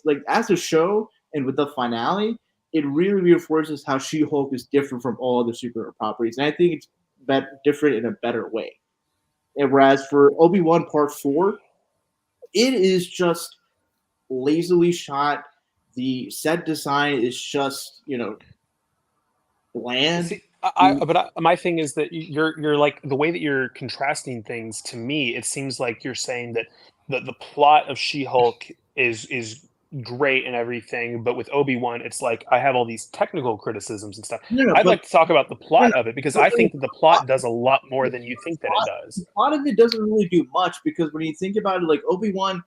like as a show and with the finale, it really reinforces how She-Hulk is different from all other superhero properties, and I think it's different in a better way. And whereas for Obi-Wan Part 4, it is just lazily shot. The set design is just, bland. See, my thing is that you're like the way that you're contrasting things. To me, it seems like you're saying that the plot of She-Hulk is great and everything, but with Obi-Wan, it's like I have all these technical criticisms and stuff. I'd like to talk about the plot of it because I think that the plot does a lot more than you think that it does. A lot of it doesn't really do much because when you think about it, like Obi-Wan,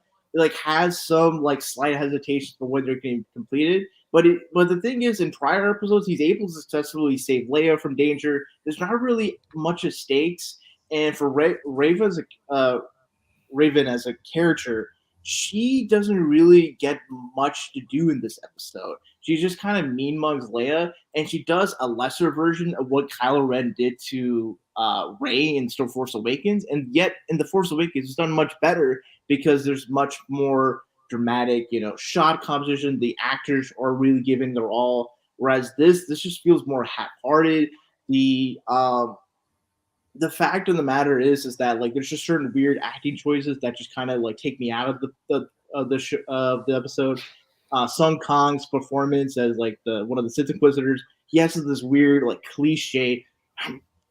has some slight hesitation for when they're getting completed. But the thing is, in prior episodes, he's able to successfully save Leia from danger. There's not really much at stakes, and for Raven as a character, she doesn't really get much to do in this episode. she just kind of mean mugs Leia, and she does a lesser version of what Kylo Ren did to Rey in Star Force Awakens, and yet in The Force Awakens it's done much better because there's much more dramatic, shot composition. The actors are really giving their all, whereas this just feels more half-hearted. The fact of the matter is that like there's just certain weird acting choices that just kind of like take me out of the episode. Sung Kang's performance as like one of the Sith Inquisitors, he has this weird like cliche,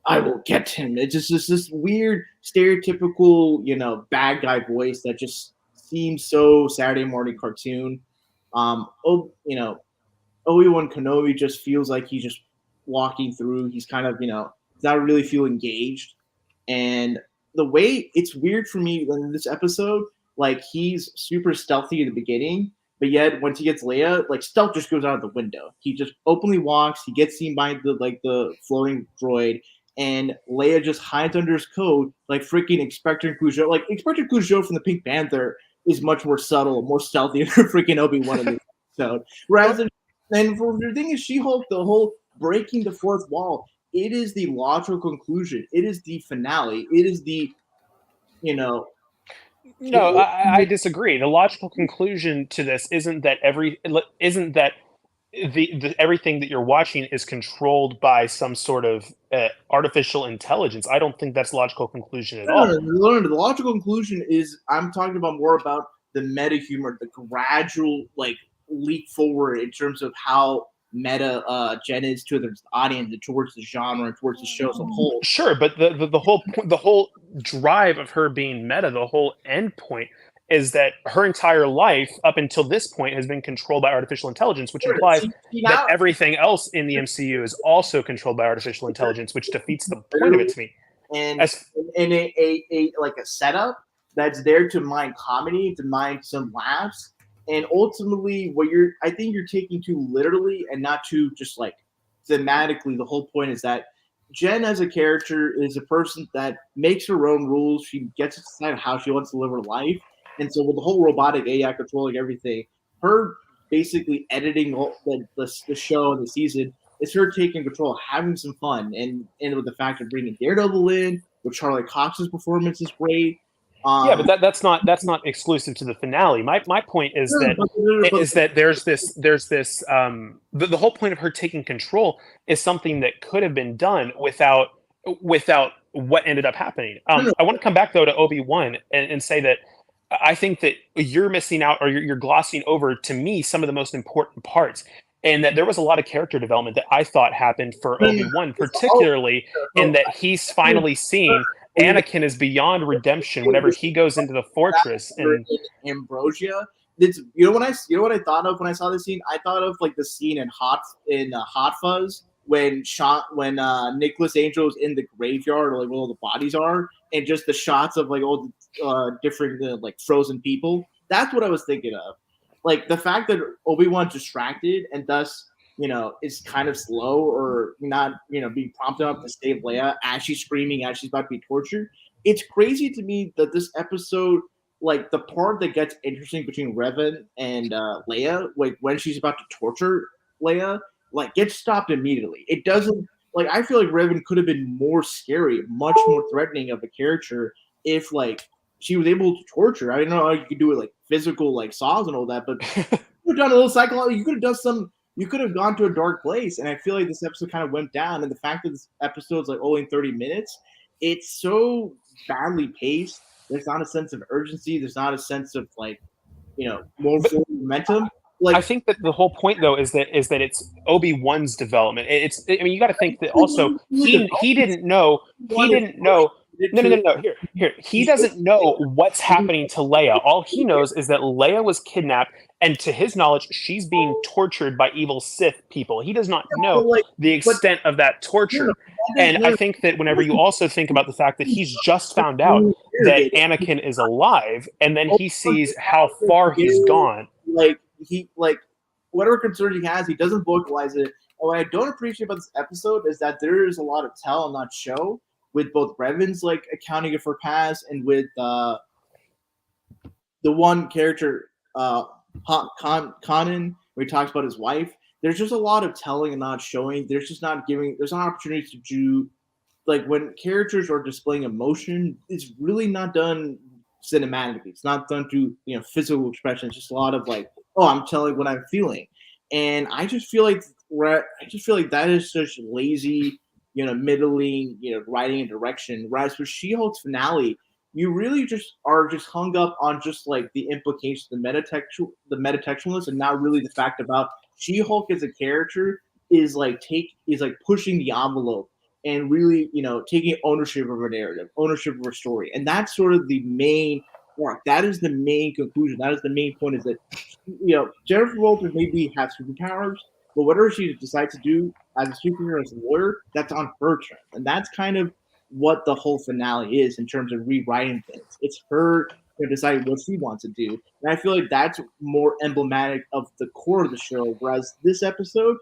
I will get him. It's just this weird stereotypical, bad guy voice that just seems so Saturday morning cartoon. Obi-Wan Kenobi just feels like he's just walking through. He's kind of, does not really feel engaged. And the way it's weird for me in this episode, like he's super stealthy in the beginning, but yet once he gets Leia, like stealth just goes out of the window. He just openly walks. He gets seen by the floating droid, and Leia just hides under his coat like freaking Inspector Clouseau. Like Inspector Clouseau from the Pink Panther is much more subtle, more stealthy than freaking Obi-Wan in this episode. Whereas, and for the thing is, She-Hulk, the whole breaking the fourth wall, it is the logical conclusion. It is the finale. It is the, No, I disagree. The logical conclusion to this isn't that everything that you're watching is controlled by some sort of artificial intelligence. I don't think that's logical conclusion at all. The logical conclusion is I'm talking about more about the meta humor, the gradual like leap forward in terms of how meta Jen is to the audience and towards the genre and towards the show as a whole. Sure, but the whole drive of her being meta, the whole end point is that her entire life up until this point has been controlled by artificial intelligence, which implies that everything else in the MCU is also controlled by artificial intelligence, which defeats the point of it to me. And a like a setup that's there to mine comedy, to mine some laughs, and ultimately I think you're taking too literally and not too just like thematically. The whole point is that Jen as a character is a person that makes her own rules. She gets to decide how she wants to live her life. And so with the whole robotic AI controlling everything, her basically editing the show and the season, it's her taking control, having some fun. And with the fact of bringing Daredevil in, with Charlie Cox's performance is great. Yeah, but that's not exclusive to the finale. My point is that there's this the whole point of her taking control is something that could have been done without what ended up happening. I want to come back though to Obi-Wan and say that I think that you're missing out, or you're glossing over, to me, some of the most important parts. And that there was a lot of character development that I thought happened for Obi-Wan, particularly in that he's finally seeing Anakin is beyond redemption whenever he goes into the fortress and Ambrosia. It's what I thought of when I saw this scene. I thought of like the scene in Hot Fuzz when Nicholas Angel's in the graveyard, or like where all the bodies are, and just the shots of like all the different like frozen people. That's what I was thinking of. Like the fact that Obi-Wan's distracted and thus, is kind of slow or not, being prompted up to save Leia as she's screaming, as she's about to be tortured. It's crazy to me that this episode, like the part that gets interesting between Revan and Leia, like when she's about to torture Leia, like gets stopped immediately. It doesn't, like, I feel like Revan could have been more scary, much more threatening of a character if like she was able to torture. I don't know how you could do it like physical, like saws and all that, but you could have done a little psychological. You could have done some. You could have gone to a dark place, and I feel like this episode kind of went down. And the fact that this episode's like only 30 minutes, it's so badly paced. There's not a sense of urgency. There's not a sense of like, more momentum. Like, I think that the whole point though is that it's Obi-Wan's development. You got to think that also he didn't know. No. Here. He doesn't know what's happening to Leia. All he knows is that Leia was kidnapped, and to his knowledge, she's being tortured by evil Sith people. He does not know the extent of that torture. And I think that whenever you also think about the fact that he's just found out that Anakin is alive, and then he sees how far he's gone. Whatever concerns he has, he doesn't vocalize it. And what I don't appreciate about this episode is that there is a lot of tell and not show, with both Revan's like accounting for past, and with the one character, Conan, where he talks about his wife. there's just a lot of telling and not showing. There's not opportunities to do, like, when characters are displaying emotion, it's really not done cinematically. It's not done through physical expression. It's just a lot of like, oh, I'm telling what I'm feeling, and I just feel like that is such lazy, middling, writing and direction. Whereas with She-Hulk's finale, you really just are just hung up on just like the implications, the metatextualness, and not really the fact about She-Hulk as a character is like pushing the envelope and really, taking ownership of a narrative, ownership of a story. And that's sort of the main arc. That is the main conclusion. That is the main point, is that, Jennifer Walters maybe has superpowers, but whatever she decides to do as a superhero, as a lawyer, that's on her terms. And that's kind of what the whole finale is in terms of rewriting things. It's her deciding what she wants to do. And I feel like that's more emblematic of the core of the show, whereas this episode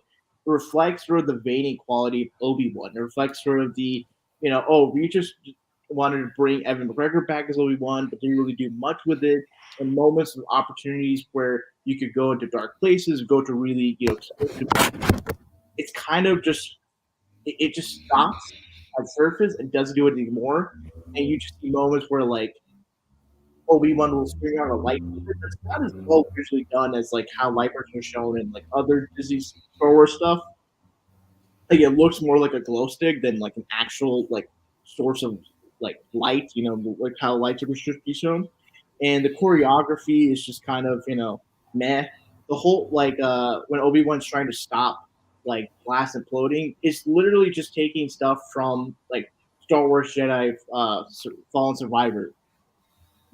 reflects sort of the veiny quality of Obi-Wan. It reflects sort of the, we just wanted to bring Evan McGregor back as Obi-Wan, but didn't really do much with it. And moments of opportunities where you could go into dark places, go to really, it's kind of just, it just stops at surface and doesn't do it anymore. And you just see moments where, like, Obi-Wan will swing out a lightsaber. That's not as well usually done as like how lightsabers are shown in like other Disney Star Wars stuff. Like, it looks more like a glow stick than like an actual like source of like light, like how lightsabers should be shown. And the choreography is just kind of, meh. The whole like when Obi-Wan's trying to stop like glass imploding, it's literally just taking stuff from like Star Wars Jedi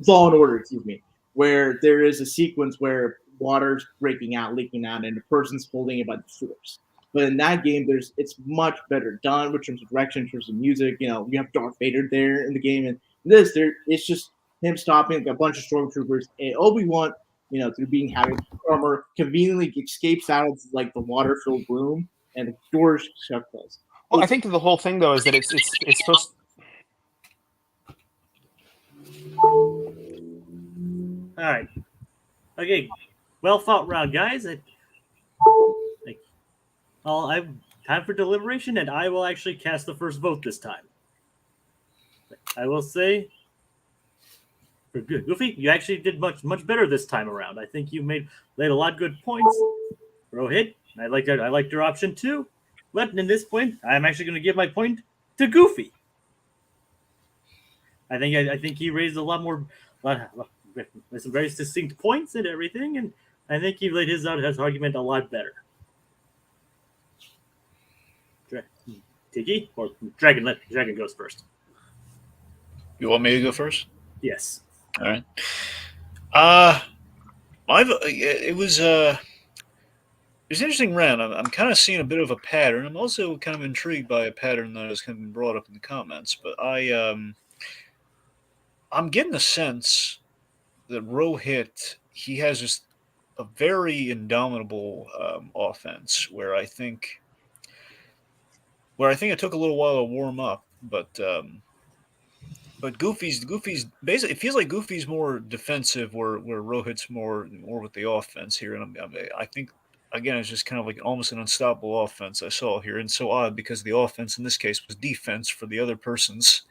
Fallen Order, excuse me, where there is a sequence where water's breaking out, leaking out, and the person's holding it by the Force. But in that game, it's much better done in terms of direction, in terms of music. You have Darth Vader there in the game, and it's just him stopping a bunch of stormtroopers, and Obi-Wan, through being having armor, conveniently escapes out of like the water-filled room, and the doors shut closed. Well, I think the whole thing though is that it's supposed. All right. Okay. Well fought round, guys. I've time for deliberation, and I will actually cast the first vote this time. I will say, for Goofy, you actually did much better this time around. I think you laid a lot of good points. Rohith, I liked your option too. But in this point, I'm actually going to give my point to Goofy. I think he raised a lot more, with some very succinct points and everything, and I think he laid his argument a lot better. Tiki or Dragon? Let Dragon goes first. You want me to go first? Yes. All right. It was an interesting round. I'm kind of seeing a bit of a pattern. I'm also kind of intrigued by a pattern that has kind of been brought up in the comments. But I'm getting a sense that Rohith, he has just a very indomitable offense where I think it took a little while to warm up, but Goofy's basically, it feels like Goofy's more defensive, where Rohith's more with the offense here, and I think again it's just kind of like almost an unstoppable offense I saw here, and so odd because the offense in this case was defense for the other person's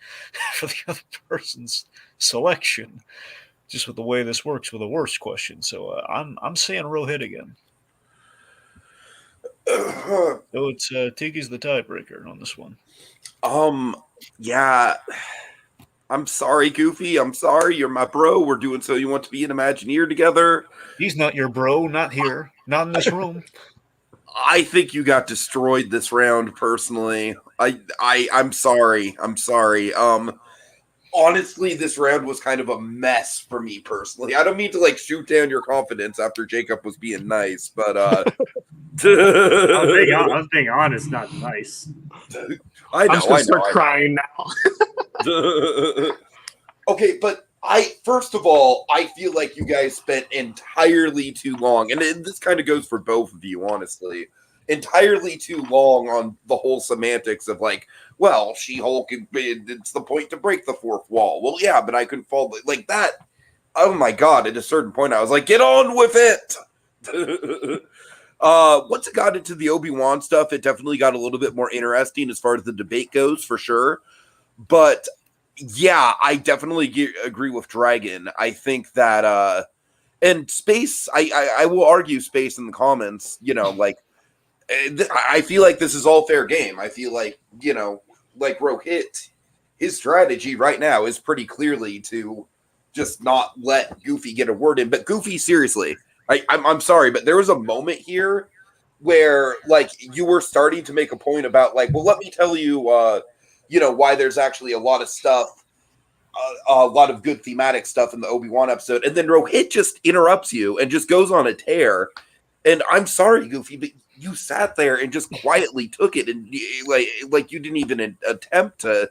selection, just with the way this works with a worst question. So I'm saying Rohith again. So it's Tiki's the tiebreaker on this one. Yeah. I'm sorry, Goofy. I'm sorry. You're my bro. We're doing So You Want to Be an Imagineer together. He's not your bro. Not here. Not in this room. I think you got destroyed this round, personally. I'm sorry. I'm sorry. Honestly, this round was kind of a mess for me personally. I don't mean to like shoot down your confidence after Jacob was being nice, but I was being honest, not nice. I know. I'm just gonna start crying now. Okay, but first of all, I feel like you guys spent entirely too long, and this kind of goes for both of you, honestly, entirely too long on the whole semantics of like, well, She-Hulk, it's the point to break the fourth wall. Well, yeah, but I couldn't fall like that. Oh my God, at a certain point, I was like, get on with it. Once it got into the Obi-Wan stuff, it definitely got a little bit more interesting as far as the debate goes, for sure. But yeah, I definitely agree with Dragon. I think that and Space, I will argue Space in the comments, like I feel like this is all fair game. I feel like, like Rohith, his strategy right now is pretty clearly to just not let Goofy get a word in. But Goofy, seriously, I'm sorry, but there was a moment here where like you were starting to make a point about like, well, let me tell you, why there's actually a lot of stuff, a lot of good thematic stuff in the Obi-Wan episode. And then Rohith just interrupts you and just goes on a tear. And I'm sorry, Goofy, but you sat there and just quietly took it, and like you didn't even attempt to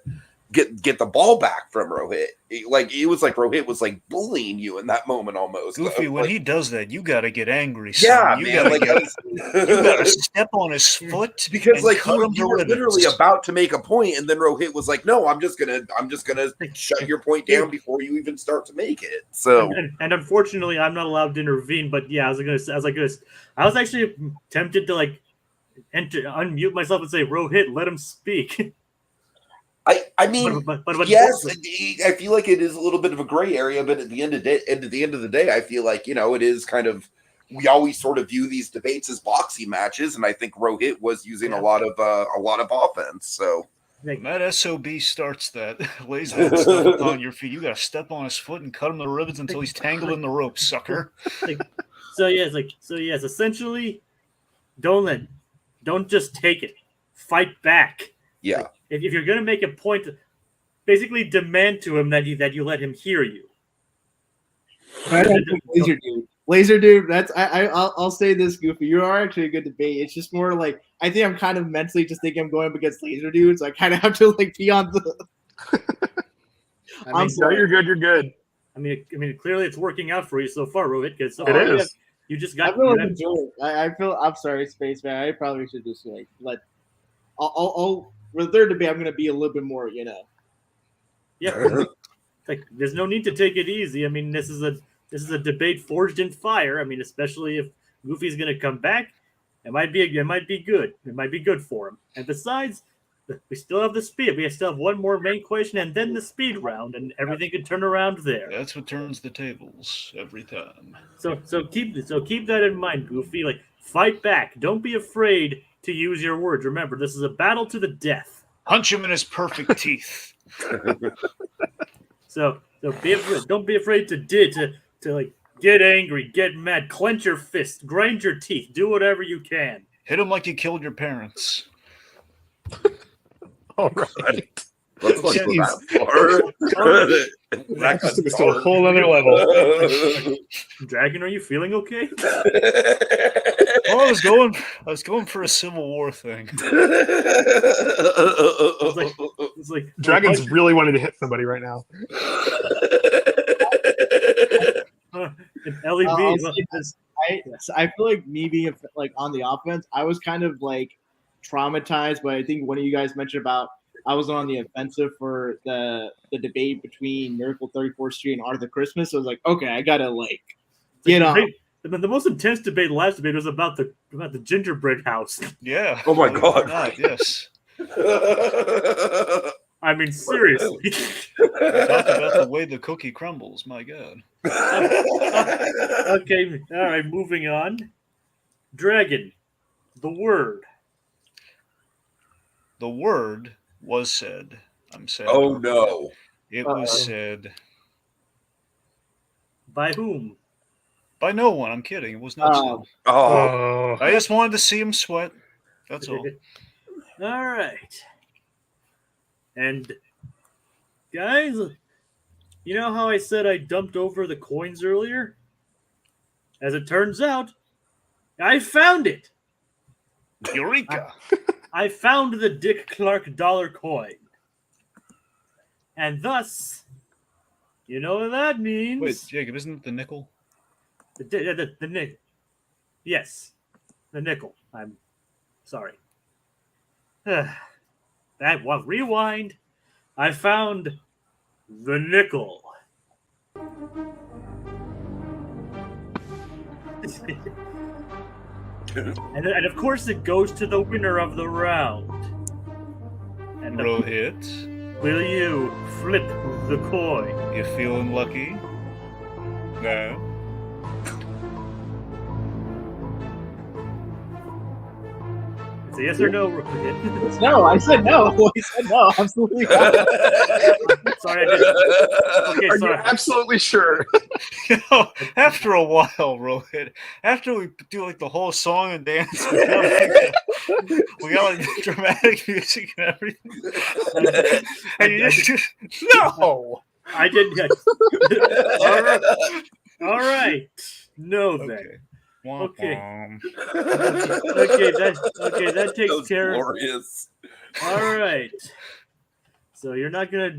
get the ball back from Rohith. Like it was like Rohith was like bullying you in that moment almost. Goofy, when like, he does that, you gotta get angry. Son. Yeah, you man, gotta step on his foot because like cut him you to were ribbons. literally about to make a point, and then Rohith was like, "No, I'm just gonna shut your point down before you even start to make it." So, and unfortunately, I'm not allowed to intervene. But yeah, I was actually tempted to like unmute myself and say, "Rohith, let him speak." I mean, but yes, I feel like it is a little bit of a gray area, but at the end of the day, I feel like it is kind of, we always sort of view these debates as boxing matches, and I think Rohith was using a lot of offense. So when that SOB starts that, lays that stuff upon your feet, you got to step on his foot and cut him the ribbons until he's tangled in the rope, sucker. Yes, essentially, don't just take it, fight back. Yeah. If you're going to make a point, basically demand to him that you let him hear you. Laser dude. That's I'll say this, Goofy. You are actually a good debate. It's just more like I think I'm kind of mentally just thinking I'm going up against Laser dude, so I kind of have to like be on the. I'm sorry. You're good. You're good. I mean, clearly it's working out for you so far, Rohith. Because so it far is. You just got. I feel like I feel. I'm sorry, Spaceman. I probably should just like let. I'll for the third debate, I'm going to be a little bit more, Yeah, like there's no need to take it easy. I mean, this is a debate forged in fire. I mean, especially if Goofy's going to come back, it might be good. It might be good for him. And besides, we still have the speed. We still have one more main question, and then the speed round, and everything could turn around there. That's what turns the tables every time. So keep that in mind, Goofy. Like, fight back. Don't be afraid to use your words. Remember, this is a battle to the death. Punch him in his perfect teeth. So don't be afraid to like get angry, get mad, clench your fist, grind your teeth, do whatever you can. Hit him like you killed your parents. All right. Let's go that That's just a whole other level. Dragon, are you feeling okay? Well, I was going for a Civil War thing. It's like Dragon's really wanting to hit somebody right now. I feel like me being like on the offense, I was kind of like traumatized, but I think one of you guys mentioned about I was on the offensive for the debate between Miracle 34th Street and Arthur Christmas. So I was like, okay, I gotta like get on. The most intense debate, last debate, was about the gingerbread house. Yeah. Oh my God. Yes. I mean, seriously. Talk about the way the cookie crumbles. My God. Okay. All right. Moving on. Dragon. The word. The word was said. I'm saying. Oh no. It was said. By whom? By no one. I'm kidding. It was not said. Oh. I just wanted to see him sweat. That's all. All right. And guys, you know how I said I dumped over the coins earlier? As it turns out, I found it. Eureka! I found the Dick Clark dollar coin. And thus, you know what that means? Wait, Jacob, isn't it the nickel? The nickel. Yes, the nickel. I'm sorry. That was rewind. I found the nickel. And of course, it goes to the winner of the round. And Rohith, will you flip the coin? you feeling lucky? No. It's a yes or no, Rohith. No, I said no. I said no. Absolutely not. Sorry, I did. Okay, Are you sorry. absolutely sure? You know, after a while, Rohit, after we do like the whole song and dance, we got like dramatic music and everything. And you just no. I didn't. All right. No, then. Okay. Okay. Okay. That takes was care. glorious. All right. So you're not gonna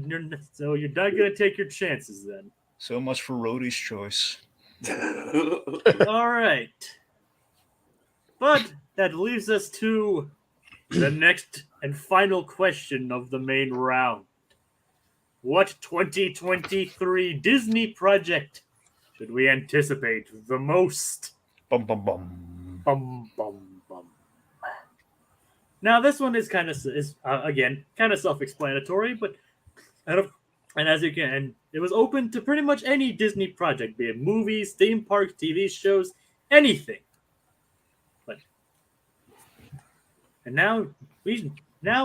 take your chances then. So much for Rhodey's choice. All right. But that leaves us to the next and final question of the main round. What 2023 Disney project should we anticipate the most? Bum bum bum. Bum bum bum. Now this one is again kind of self-explanatory, but and it was open to pretty much any Disney project, be it movies, theme parks, TV shows, anything. And now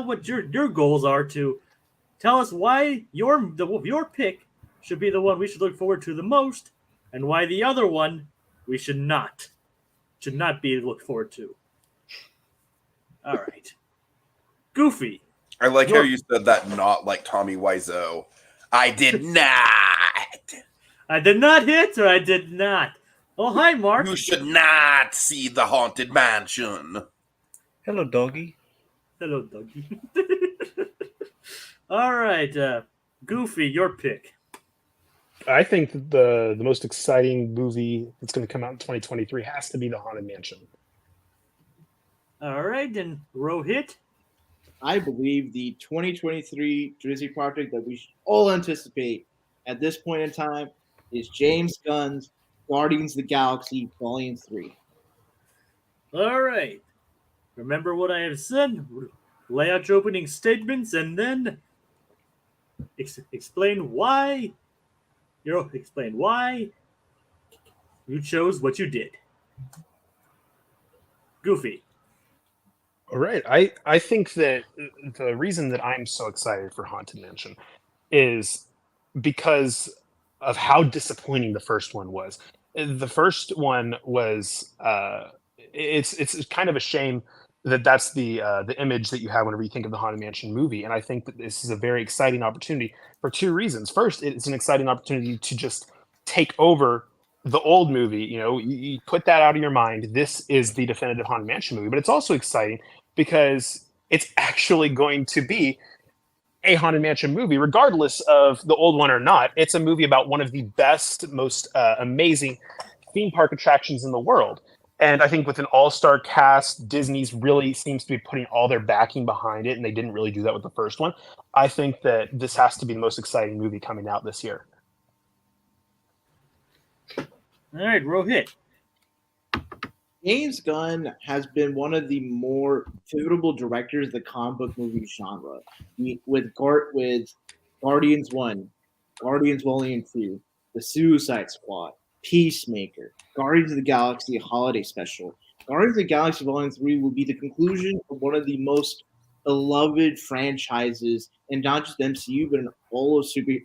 what your goals are to tell us why your pick should be the one we should look forward to the most, and why the other one we should not be looked forward to. All right, Goofy. I like how you said that not like Tommy Wiseau. I did not. I did not hit, or I did not. Oh, hi, Mark. You should not see the Haunted Mansion. Hello, doggy. Hello, doggy. All right, Goofy, your pick. I think that the most exciting movie that's going to come out in 2023 has to be The Haunted Mansion. All right, and Rohit. I believe the 2023 Disney project that we should all anticipate at this point in time is James Gunn's Guardians of the Galaxy Volume 3. All right. Remember what I have said. Lay out your opening statements and then explain why. Explain why you chose what you did. Goofy. All right. I think that the reason that I'm so excited for Haunted Mansion is because of how disappointing the first one was. The first one was it's kind of a shame that that's the image that you have whenever you think of the Haunted Mansion movie. And I think that this is a very exciting opportunity for two reasons. First, it's an exciting opportunity to just take over the old movie. You know, you put that out of your mind. This is the definitive Haunted Mansion movie. But it's also exciting because it's actually going to be a Haunted Mansion movie, regardless of the old one or not. It's a movie about one of the best, most amazing theme park attractions in the world. And I think with an all-star cast, Disney's really seems to be putting all their backing behind it, and they didn't really do that with the first one. I think that this has to be the most exciting movie coming out this year. All right, Rohit. James Gunn has been one of the more pivotal directors of the comic book movie genre. With Guardians 1, Guardians Volume 2, The Suicide Squad, Peacemaker, Guardians of the Galaxy Holiday Special. Guardians of the Galaxy Volume 3 will be the conclusion of one of the most beloved franchises, and not just MCU, but in all of the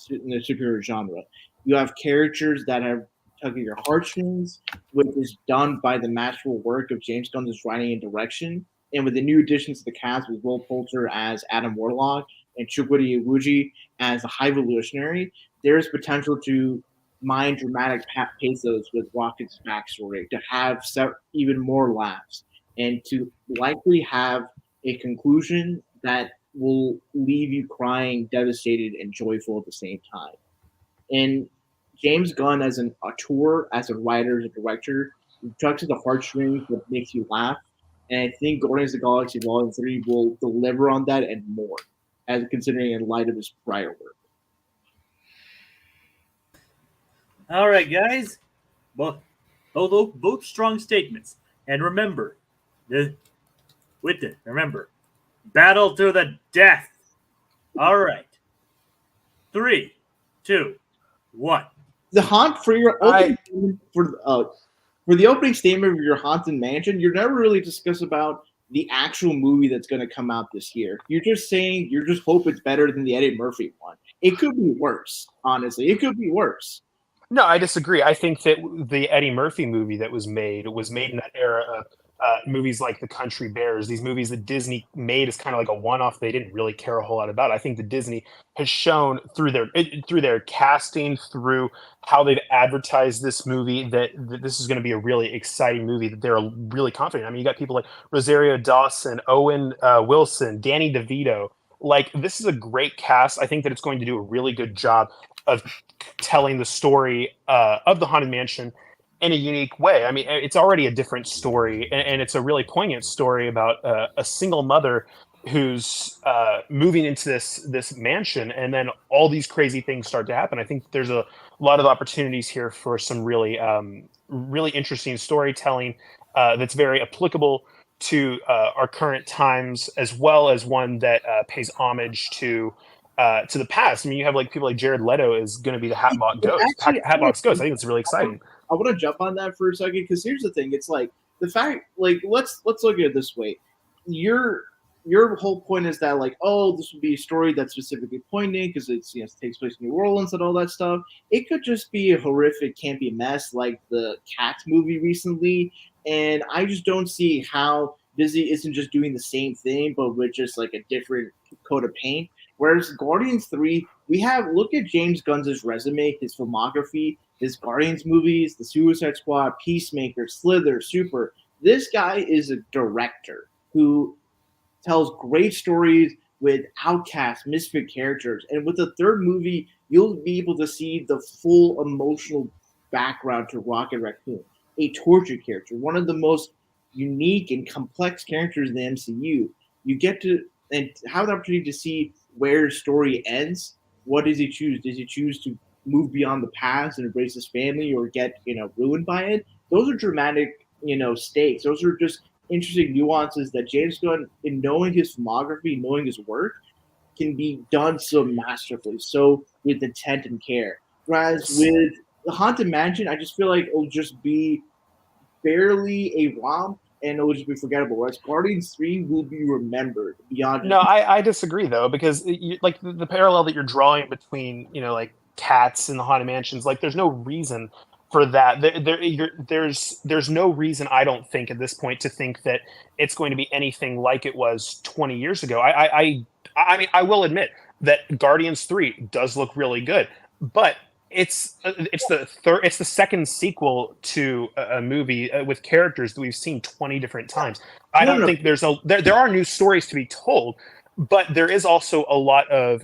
superhero genre. You have characters that have tugging your heartstrings, which is done by the masterful work of James Gunn's writing and direction. And with the new additions to the cast with Will Poulter as Adam Warlock and Chukwudi Iwuji as the High Evolutionary, there is potential to mine dramatic pathos with Rocket's backstory, to have even more laughs, and to likely have a conclusion that will leave you crying, devastated, and joyful at the same time. And James Gunn, as an auteur, as a writer, as a director, tugs at the heartstrings that makes you laugh. And I think Guardians of the Galaxy Volume 3 will deliver on that and more, as considering in light of his prior work. All right, guys. Both strong statements. And remember, battle to the death. All right. 3, 2, 1. The haunt for your opening for the opening statement of your haunted mansion, you're never really discuss about the actual movie that's going to come out this year. You're just saying you just hope it's better than the Eddie Murphy one. It could be worse, honestly. It could be worse. No, I disagree. I think that the Eddie Murphy movie that was made in that era of movies like The Country Bears, these movies that Disney made as kind of like a one-off they didn't really care a whole lot about. I think that Disney has shown through their casting, through how they've advertised this movie, that this is going to be a really exciting movie, that they're really confident. I mean, you got people like Rosario Dawson, Owen Wilson, Danny DeVito. Like, this is a great cast. I think that it's going to do a really good job of telling the story of the Haunted Mansion in a unique way. I mean, it's already a different story, and it's a really poignant story about a single mother who's moving into this mansion, and then all these crazy things start to happen. I think there's a lot of opportunities here for some really really interesting storytelling that's very applicable to our current times, as well as one that pays homage to the past. I mean, you have like people like Jared Leto is going to be the Hatbox Ghost. Hatbox Ghost. I think it's really exciting. I want to jump on that for a second, because here's the thing. It's like the fact, like, let's look at it this way. Your whole point is that, like, oh, this would be a story that's specifically poignant because it's, it takes place in New Orleans and all that stuff. It could just be a horrific, campy mess like the Cats movie recently, and I just don't see how Disney isn't just doing the same thing but with just like a different coat of paint. Whereas Guardians 3, look at James Gunn's resume, his filmography, his Guardians movies, The Suicide Squad, Peacemaker, Slither, Super. This guy is a director who tells great stories with outcast, misfit characters. And with the third movie, you'll be able to see the full emotional background to Rocket Raccoon, a tortured character, one of the most unique and complex characters in the MCU. You get to and have the opportunity to see where his story ends. What does he choose? Does he choose to move beyond the past and embrace his family, or get ruined by it? Those are dramatic stakes. Those are just interesting nuances that James Gunn, in knowing his filmography, knowing his work, can be done so masterfully, so with intent and care. Whereas with the Haunted Mansion, I just feel like it'll just be barely a romp, and it will just be forgettable. Whereas Guardians 3 will be remembered beyond. No, I disagree, though, because like the parallel that you're drawing between like Cats and the Haunted Mansions, like there's no reason for that. There's no reason, I don't think, at this point, to think that it's going to be anything like it was 20 years ago. I mean, I will admit that Guardians 3 does look really good, but it's the second sequel to a movie with characters that we've seen 20 different times. I don't think there are new stories to be told, but there is also a lot of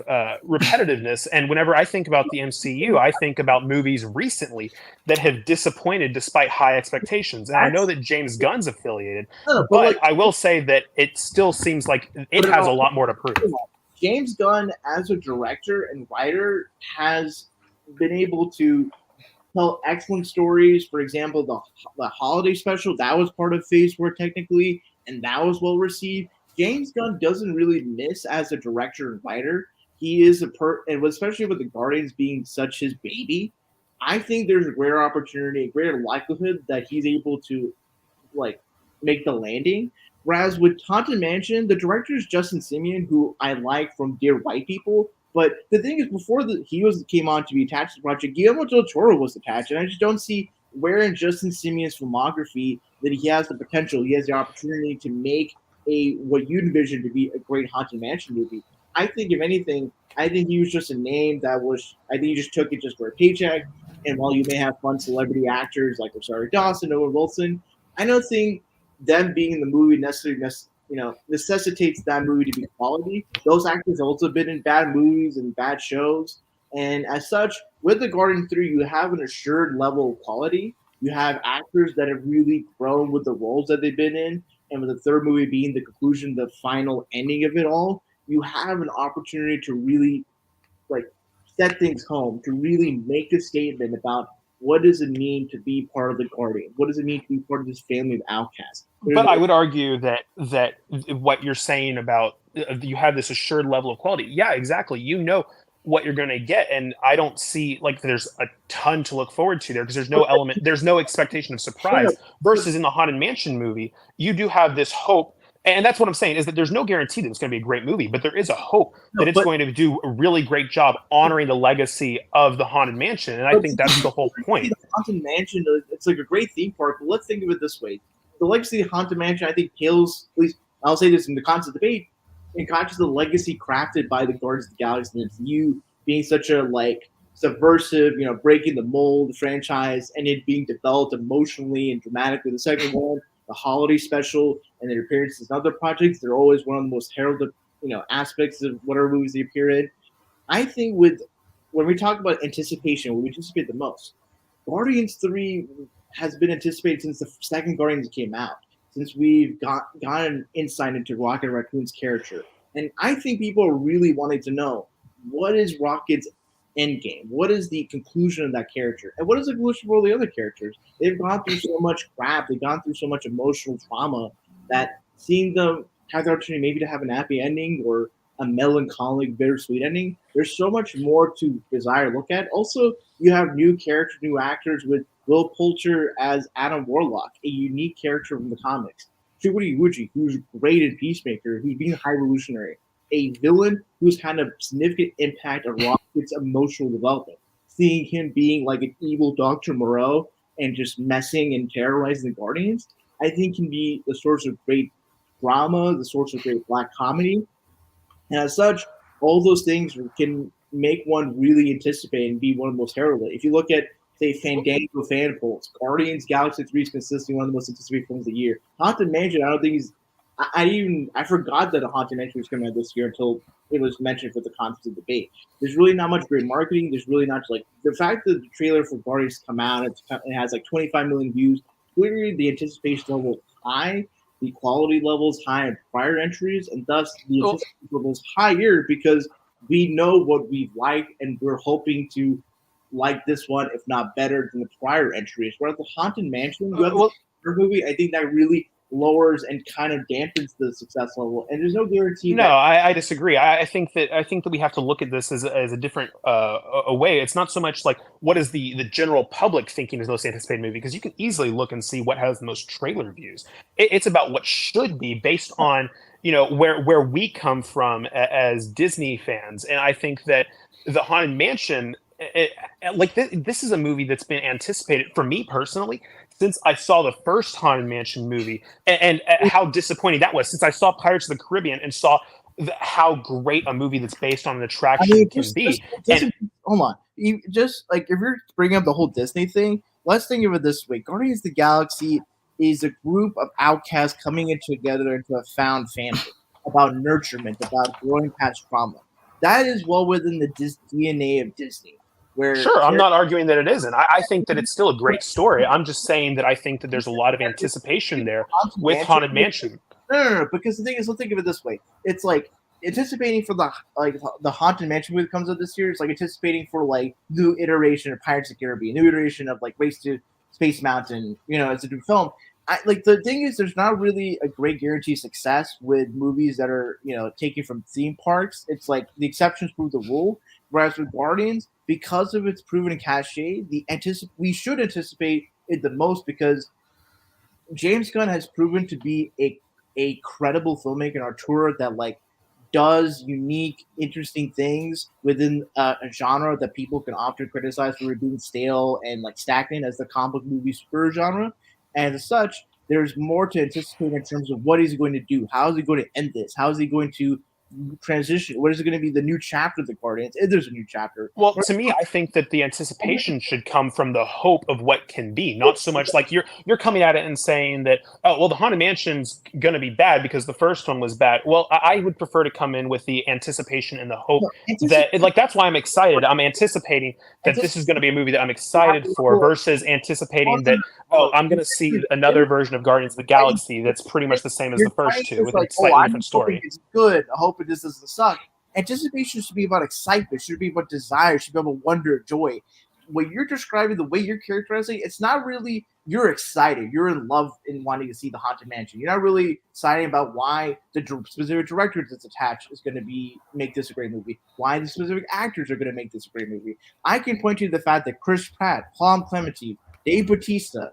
repetitiveness. And whenever I think about the MCU, I think about movies recently that have disappointed despite high expectations. And I know that James Gunn's affiliated, but I will say that it still seems like it has a lot more to prove. James Gunn, as a director and writer, has been able to tell excellent stories. For example, the holiday special, that was part of Phase 4 technically, and that was well received. James Gunn doesn't really miss as a director and writer. He is and especially with the Guardians being such his baby, I think there's a greater opportunity, a greater likelihood that he's able to make the landing. Whereas with Haunted Mansion, the director is Justin Simien, who I like from Dear White People. But the thing is, before came on to be attached to the project, Guillermo del Toro was attached, and I just don't see where in Justin Simien's filmography that he has the potential, he has the opportunity to make what you envision to be a great Haunted Mansion movie. I think, if anything, he was just a name I think he just took it just for a paycheck. And while you may have fun celebrity actors like Rosario Dawson, Owen Wilson, I don't think them being in the movie necessitates that movie to be quality. Those actors have also been in bad movies and bad shows. And as such, with the Guardian 3, you have an assured level of quality. You have actors that have really grown with the roles that they've been in. And with the third movie being the conclusion, the final ending of it all, you have an opportunity to really set things home, to really make a statement about what does it mean to be part of the Guardian? What does it mean to be part of this family of outcasts? But I would argue that what you're saying about you have this assured level of quality. Yeah, exactly. You know what you're going to get, and I don't see like there's a ton to look forward to there because there's no expectation of surprise. Versus in the Haunted Mansion movie, you do have this hope. And that's what I'm saying is that there's no guarantee that it's going to be a great movie, but there is a hope that it's going to do a really great job honoring the legacy of the Haunted Mansion. And I think that's the whole point. The Haunted Mansion, it's like a great theme park, but let's think of it this way. The legacy of Haunted Mansion, I think, pales, at least I'll say this in the concept debate, in contrast to the legacy crafted by the Guardians of the Galaxy, and it's you being such a like subversive, breaking the mold franchise, and it being developed emotionally and dramatically. The second one, the holiday special, and their appearances in other projects, they're always one of the most heralded, aspects of whatever movies they appear in. I think when we talk about anticipation, what we anticipate the most, Guardians 3 has been anticipated since the second Guardians came out, since we've gotten insight into Rocket Raccoon's character. And I think people are really wanting to know, what is Rocket's endgame? What is the conclusion of that character? And what is the conclusion for all the other characters? They've gone through so much crap. They've gone through so much emotional trauma that seeing them have the opportunity maybe to have an happy ending or a melancholic, bittersweet ending, there's so much more to desire to look at. Also, you have new characters, new actors with Will Poulter as Adam Warlock, a unique character from the comics. Goofyyuckyuck, who's great in Peacemaker, who's being high revolutionary. A villain who's had a significant impact on Rocket's emotional development. Seeing him being like an evil Dr. Moreau and just messing and terrorizing the Guardians, I think can be the source of great drama, the source of great black comedy. And as such, all those things can make one really anticipate and be one of the most heralded. If you look at, say, Fandango fan polls, Guardians Galaxy 3 is consistently one of the most anticipated films of the year. Haunted Mansion, I don't think he's I forgot that a Haunted Mansion was coming out this year until it was mentioned for the context of the debate. There's really not much great marketing. There's really not like the fact that the trailer for Guardians come out, it has like 25 million views. Clearly, the anticipation level is high, the quality level is high in prior entries, and thus the anticipation level is higher because we know what we've liked, and we're hoping to like this one, if not better than the prior entries. Whereas the Haunted Mansion, movie, I think that really lowers and kind of dampens the success level, and there's no guarantee. No, I disagree. I think that we have to look at this as a different a way. It's not so much like what is the general public thinking is the most anticipated movie, because you can easily look and see what has the most trailer views. It's about what should be based on where we come from as Disney fans, and I think that the Haunted Mansion, this is a movie that's been anticipated for me personally since I saw the first Haunted Mansion movie, and how disappointing that was. Since I saw Pirates of the Caribbean and saw how great a movie that's based on an attraction can be. Hold on, just like if you're bringing up the whole Disney thing, let's think of it this way: Guardians of the Galaxy is a group of outcasts coming in together into a found family, about nurturement, about growing past trauma. That is well within the DNA of Disney. Sure, I'm not arguing that it isn't. I think that it's still a great story. I'm just saying that I think that there's a lot of anticipation there with Haunted Mansion. No, because the thing is, let's think of it this way. It's like anticipating for the Haunted Mansion movie that comes out this year. It's like anticipating for like new iteration of Pirates of the Caribbean, new iteration of like Race to Space Mountain. It's a new film. The thing is, there's not really a great guarantee of success with movies that are taken from theme parks. It's like the exceptions prove the rule. Whereas with Guardians, because of its proven cachet, we should anticipate it the most because James Gunn has proven to be a credible filmmaker and auteur that like does unique, interesting things within a genre that people can often criticize for being stale and like stagnant as the comic book movie super genre. And as such, there's more to anticipate in terms of what he's going to do. How is he going to end this? How is he going to transition? What is it going to be the new chapter of the Guardians? If there's a new chapter. Well, to me, I think that the anticipation should come from the hope of what can be, not so much like you're coming at it and saying that, oh, well, the Haunted Mansion's going to be bad because the first one was bad. Well, I would prefer to come in with the anticipation and the hope that, like, that's why I'm excited. I'm anticipating that this is going to be a movie that I'm excited for versus anticipating that, oh, I'm going to see another version of Guardians of the Galaxy that's pretty much the same as the first two with a slightly different story. It's good. I hope it doesn't suck. Anticipation should be about excitement. Should be about desire. Should be about wonder, joy. what you're describing, the way you're characterizing, it's not really you're excited. You're in love in wanting to see the Haunted Mansion. You're not really excited about why the specific director that's attached is going to make this a great movie. Why the specific actors are going to make this a great movie. I can point to the fact that Chris Pratt, Paul Clemente, Dave Bautista,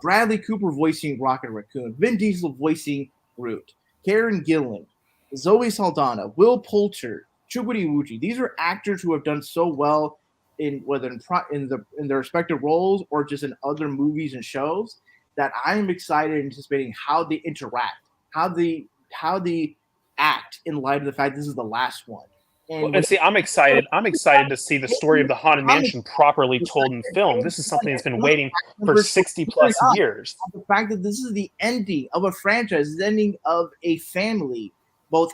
Bradley Cooper voicing Rocket Raccoon, Vin Diesel voicing Groot, Karen Gillan, Zoe Saldana, Will Poulter, Chubudi Wuji. These are actors who have done so well in their respective roles or just in other movies and shows that I'm excited and anticipating how they interact, how they act in light of the fact this is the last one. And see, I'm excited. I'm excited to see the story of the Haunted Mansion properly told in film. This is something that's been waiting for 60 plus years. The fact that this is the ending of a franchise, the ending of a family, both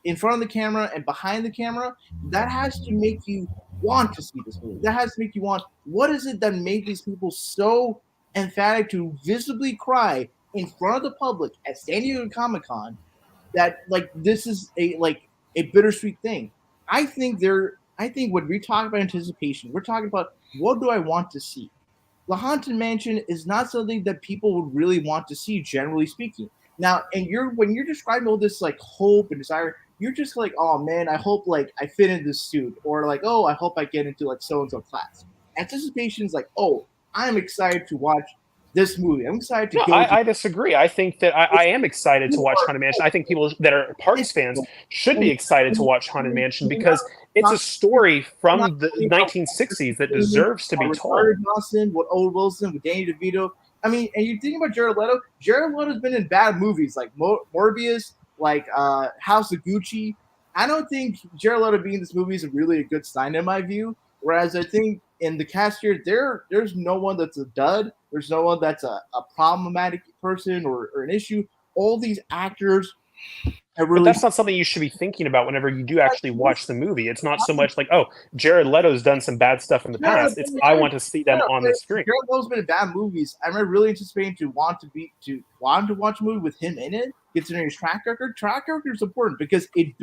in front of the camera and behind the camera, that has to make you want to see this movie. That has to make you want, what is it that made these people so emphatic to visibly cry in front of the public at San Diego Comic-Con that this is a bittersweet thing. I think when we talk about anticipation, we're talking about what do I want to see. The Haunted Mansion is not something that people would really want to see, generally speaking. Now, and when you're describing all this hope and desire, you're just oh man, I hope I fit in this suit, or oh, I hope I get into so and so class. Anticipation is oh, I'm excited to watch this movie. I'm excited to go. I disagree. I think that I am excited to watch Haunted Mansion. I think people that are Parks fans should be excited to watch Haunted Mansion because it's a story from the 1960s that deserves to be told. Dawson, with Owen Wilson, with Danny DeVito. I mean, and you think about Jared Leto. Jared Leto's been in bad movies like Morbius, House of Gucci. I don't think Jared Leto being in this movie is really a good sign in my view. Whereas I think in the cast here, there's no one that's a dud. There's no one that's a problematic person or an issue. All these actors are really. But that's not something you should be thinking about whenever you do actually watch the movie. It's not so much oh, Jared Leto's done some bad stuff in the past. It's I want to see them on the screen. Jared Leto's been in bad movies. I'm really anticipating to want to watch a movie with him in it, considering his track record. Track record is important because it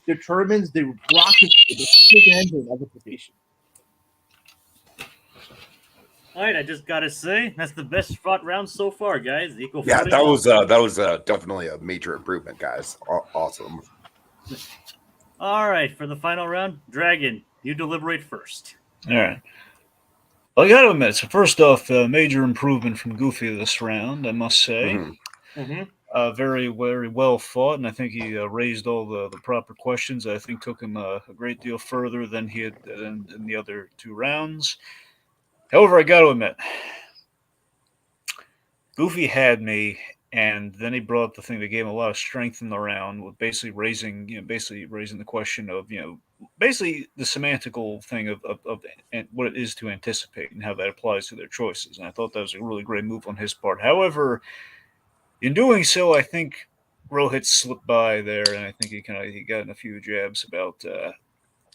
determines the rocket, the engine of anticipation. All right, I just gotta say that's the best fought round so far, guys. Equal. Yeah, that was definitely a major improvement, guys. Awesome. All right, for the final round, Dragon, you deliberate first. All right. Well, I got to admit, so first off, major improvement from Goofy this round, I must say. Very, very well fought, and I think he raised all the proper questions. I think took him a great deal further than he had in the other two rounds. However, I got to admit, Goofy had me, and then he brought up the thing that gave him a lot of strength in the round, with basically raising the question of basically the semantical thing of what it is to anticipate and how that applies to their choices. And I thought that was a really great move on his part. However, in doing so, I think Rohith slipped by there, and I think he got in a few jabs about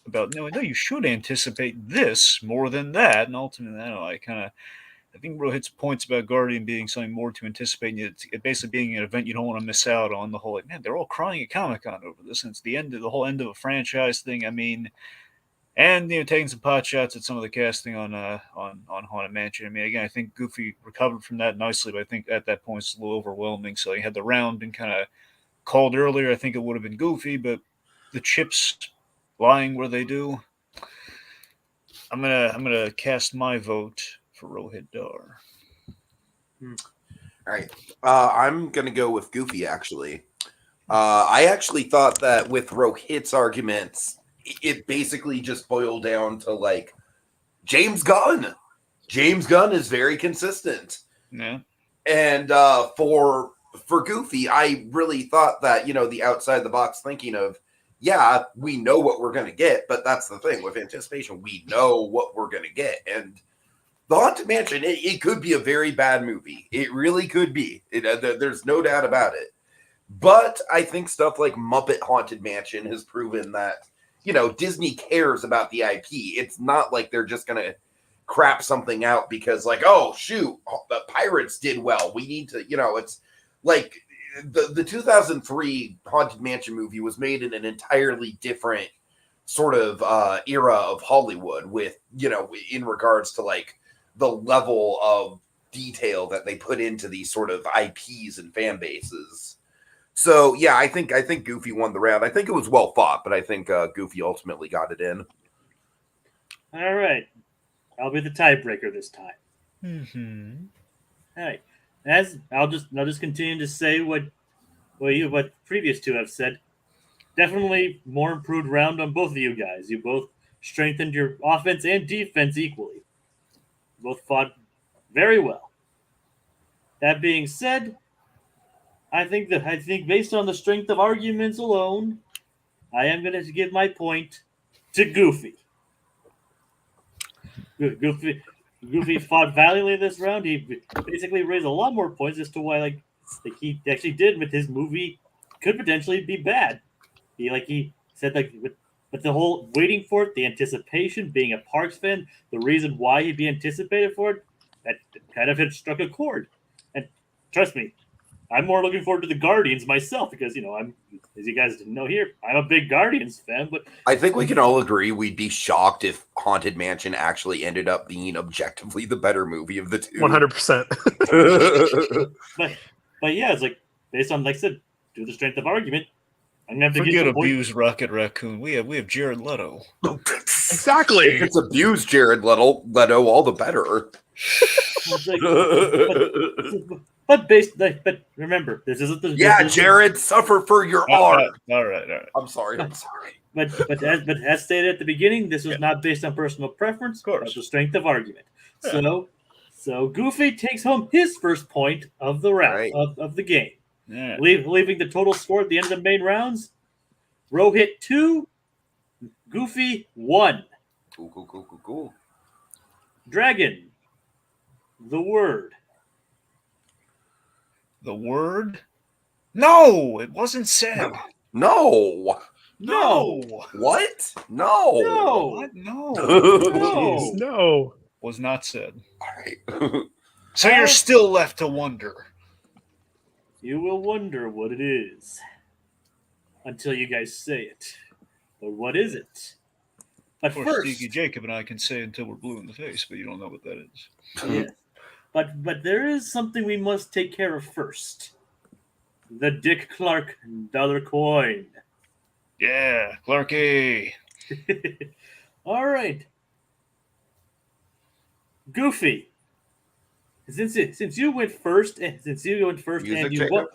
no, you should anticipate this more than that. And ultimately, I think Rohit's points about Guardian being something more to anticipate, and it basically being an event you don't want to miss out on. The whole man, they're all crying at Comic-Con over this, and it's the whole end of a franchise thing. I mean, and taking some pot shots at some of the casting on Haunted Mansion. I mean, again, I think Goofy recovered from that nicely, but I think at that point it's a little overwhelming. So he had the round been kind of called earlier, I think it would have been Goofy, but the chips lying where they do, I'm gonna cast my vote for Rohith Dhar. All right, I'm gonna go with Goofy. Actually, I actually thought that with Rohith's arguments, it basically just boiled down to James Gunn. James Gunn is very consistent. Yeah, and for Goofy, I really thought that the outside the box thinking of. Yeah, we know what we're going to get, but that's the thing with anticipation. We know what we're going to get. And The Haunted Mansion, it could be a very bad movie. It really could be. There's no doubt about it. But I think stuff like Muppet Haunted Mansion has proven that, Disney cares about the IP. It's not like they're just going to crap something out because oh, shoot, the Pirates did well. We need to, it's like... The 2003 Haunted Mansion movie was made in an entirely different sort of era of Hollywood with, in regards to like the level of detail that they put into these sort of IPs and fan bases. So yeah, I think Goofy won the round. I think it was well fought, but I think Goofy ultimately got it in. All right. I'll be the tiebreaker this time. Mm-hmm. All right. I'll just continue to say what previous two have said. Definitely more improved round on both of you guys. You both strengthened your offense and defense equally. Both fought very well. That being said, I think based on the strength of arguments alone, I am going to give my point to Goofy. Goofy fought valiantly this round. He basically raised a lot more points as to why he actually did admit his movie could potentially be bad. He said but the whole waiting for it, the anticipation, being a Parks fan, the reason why he'd be anticipated for it, that kind of had struck a chord. And trust me, I'm more looking forward to the Guardians myself because I'm, as you guys didn't know here, I'm a big Guardians fan. But I think we can all agree we'd be shocked if Haunted Mansion actually ended up being objectively the better movie of the two. 100%. but yeah, it's like based on like I said, due to the strength of argument, I'm gonna have to Forget get abused Rocket Raccoon. We have Jared Leto. Exactly. If it's abused Jared Leto, all the better. But remember, this isn't the Jared, suffer for your art. All right. I'm sorry. But as stated at the beginning, this was not based on personal preference, but the strength of argument. Yeah. So Goofy takes home his first point of the round of the game. Yeah. Leaving the total score at the end of the main rounds. Rohith 2, Goofy 1. Cool. Dragon, the word. The word? No, it wasn't said. No. What? No. What? No. Jeez, no. Was not said. All right. So you're still left to wonder. You will wonder what it is until you guys say it. But what is it? But of course, first, Sneaky Jacob and I can say until we're blue in the face, but you don't know what that is. Yes. But there is something we must take care of first. The Dick Clark dollar coin. Yeah, Clarky. All right. Goofy. Since you went first, Music, and you Jacob? won.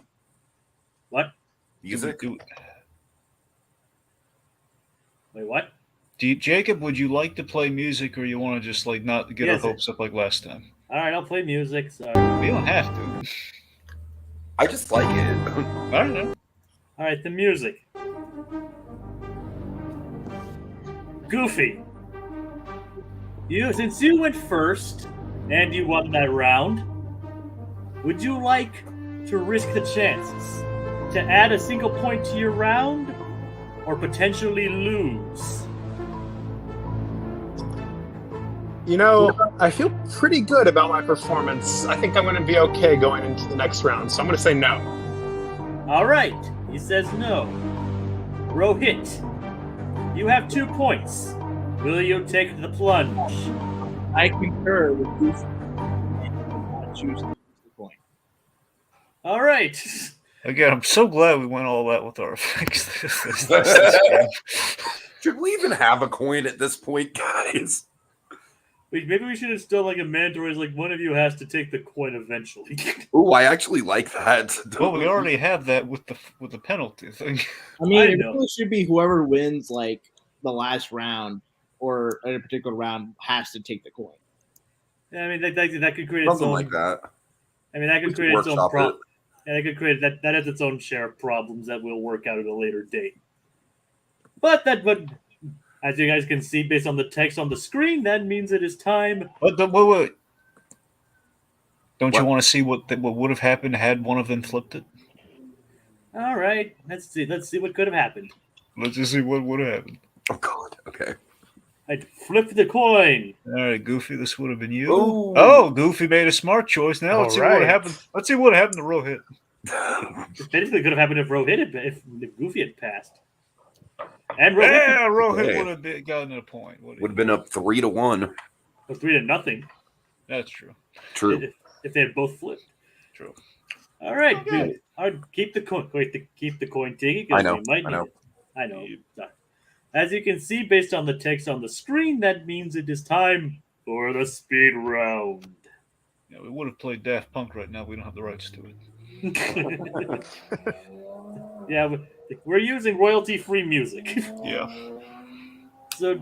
What? Music. Wait, what? Jacob, would you like to play music, or you want to just not get our hopes up like last time? All right, I'll play music. Sorry. You don't have to. I just like it. I don't know. All right, the music. Goofy. Since you went first and you won that round, would you like to risk the chances to add a single point to your round or potentially lose? I feel pretty good about my performance. I think I'm going to be okay going into the next round, so I'm going to say no. All right, he says no. Rohith, you have 2 points. Will you take the plunge? I concur with Goofy. I choose to use the point. All right. Again, I'm so glad we went all that with our effects. Should we even have a coin at this point, guys? Maybe we should install a mandatory, one of you has to take the coin eventually. Ooh, I actually like that. Well, we already have that with the penalty thing. I mean, it really should be whoever wins the last round or in a particular round has to take the coin. Yeah, I mean that could create Something its own, like that. I mean that could create its own problem. Yeah, that could create that has its own share of problems that we'll work out at a later date. But as you guys can see, based on the text on the screen, that means it is time. Wait. Don't you want to see what would have happened had one of them flipped it? All right, let's see what could have happened. Let's just see what would have happened. Oh God. Okay. I'd flip the coin. All right, Goofy, this would have been you. Ooh. Oh, Goofy made a smart choice. Now let's see what right. happened. Let's see what happened to Rohith. Basically, could have happened if Goofy had passed. And Yeah, Rohith Rohit Hey. would have gotten a point. Would have been up 3-1. was 3-0. That's true. True. If they had both flipped. True. All right, Okay. dude. I'd keep the coin. Keep the coin ticking I because know, we might I need know. it. I know. As you can see, based on the text on the screen, that means it is time for the speed round. Yeah, we would have played Daft Punk right now. We don't have the rights to it. Yeah, we're using royalty-free music. Yeah. So,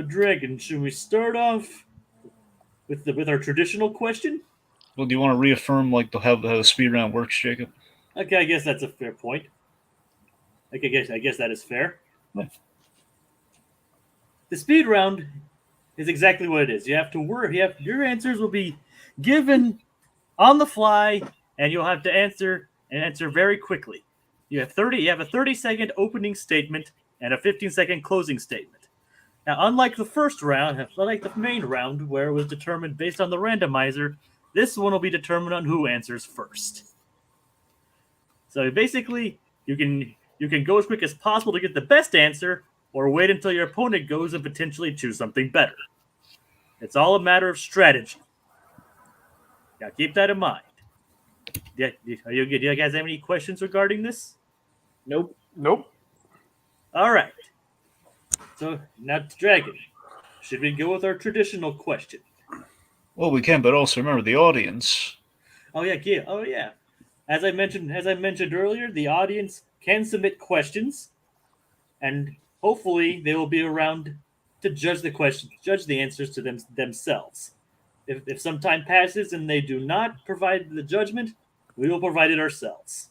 Dragon, should we start off with our traditional question? Well, do you want to reaffirm how the speed round works, Jacob? Okay, I guess that's a fair point. I guess that is fair. Yeah. The speed round is exactly what it is. You have to work. Your answers will be given on the fly, and you'll have to answer very quickly. You have a 30-second opening statement and a 15-second closing statement. Now, unlike the first round, unlike the main round where it was determined based on the randomizer, this one will be determined on who answers first. So basically, you can go as quick as possible to get the best answer, or wait until your opponent goes and potentially choose something better. It's all a matter of strategy. Now, keep that in mind. Do you guys have any questions regarding this? Nope. Nope. All right. So now, Dragon, should we go with our traditional question? Well, we can, but also remember the audience. Oh yeah. As I mentioned earlier, the audience can submit questions, and hopefully they will be around to judge the answers to themselves. If some time passes and they do not provide the judgment, we will provide it ourselves.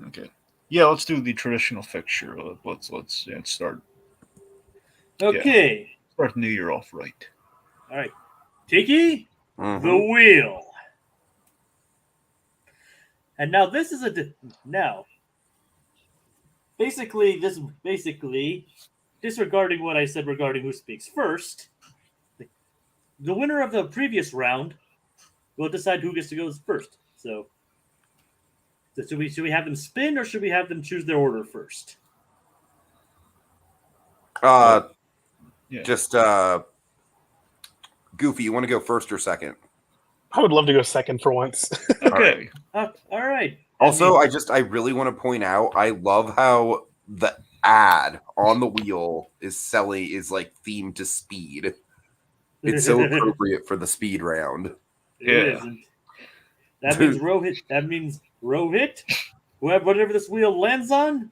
Okay. Yeah, let's do the traditional fixture. Let's start Okay. the new year off right. All right. Tiki, Mhm. the wheel. And now this is basically disregarding what I said regarding who speaks first, the winner of the previous round will decide who gets to go first. So should we have them spin, or should we have them choose their order first? Yeah. Just Goofy, you want to go first or second? I would love to go second for once. Okay. All right. Also, I really want to point out, I love how the ad on the wheel is like themed to speed. It's so appropriate for the speed round. It isn't. That means Rohit. Whatever this wheel lands on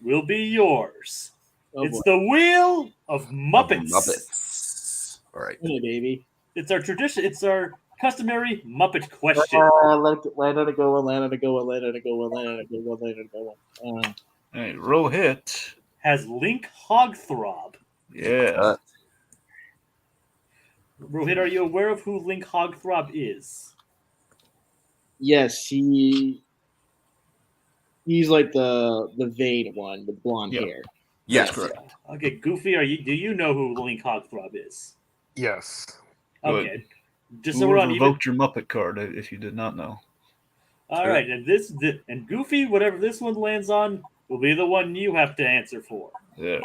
will be yours. Oh, It's boy. the wheel of Muppets. Muppets. All right. Hey, baby. It's our tradition. It's our customary Muppet question. Land on a go, land on a go, land on a go, land on a go, land on a go. Hey, Rohit. Has Link Hogthrob. Yeah. Rohit, are you aware of who Link Hogthrob is? Yes, he's like the vain one with blonde Yeah. hair. Yes. correct. Okay, Goofy, do you know who Link Hogthrob is? Yes. Good. Okay. Just We so would we're have on even. revoked your Muppet card if you did not know. All right, and Goofy, whatever this one lands on, will be the one you have to answer for. Yeah.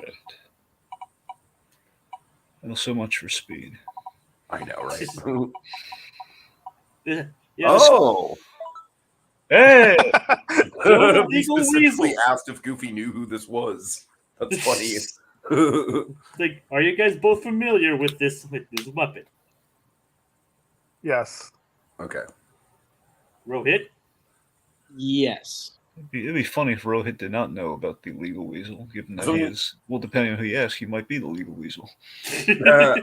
Well, so much for speed. I know, right? Yeah, Oh! Hey! the We legal specifically weasel. asked if Goofy knew who this was. That's funny. Like, are you guys both familiar with this Muppet? Yes. Okay. Rohit? Yes. It'd be funny if Rohit did not know about the legal weasel, given that he is. Well, depending on who you ask, he might be the legal weasel. I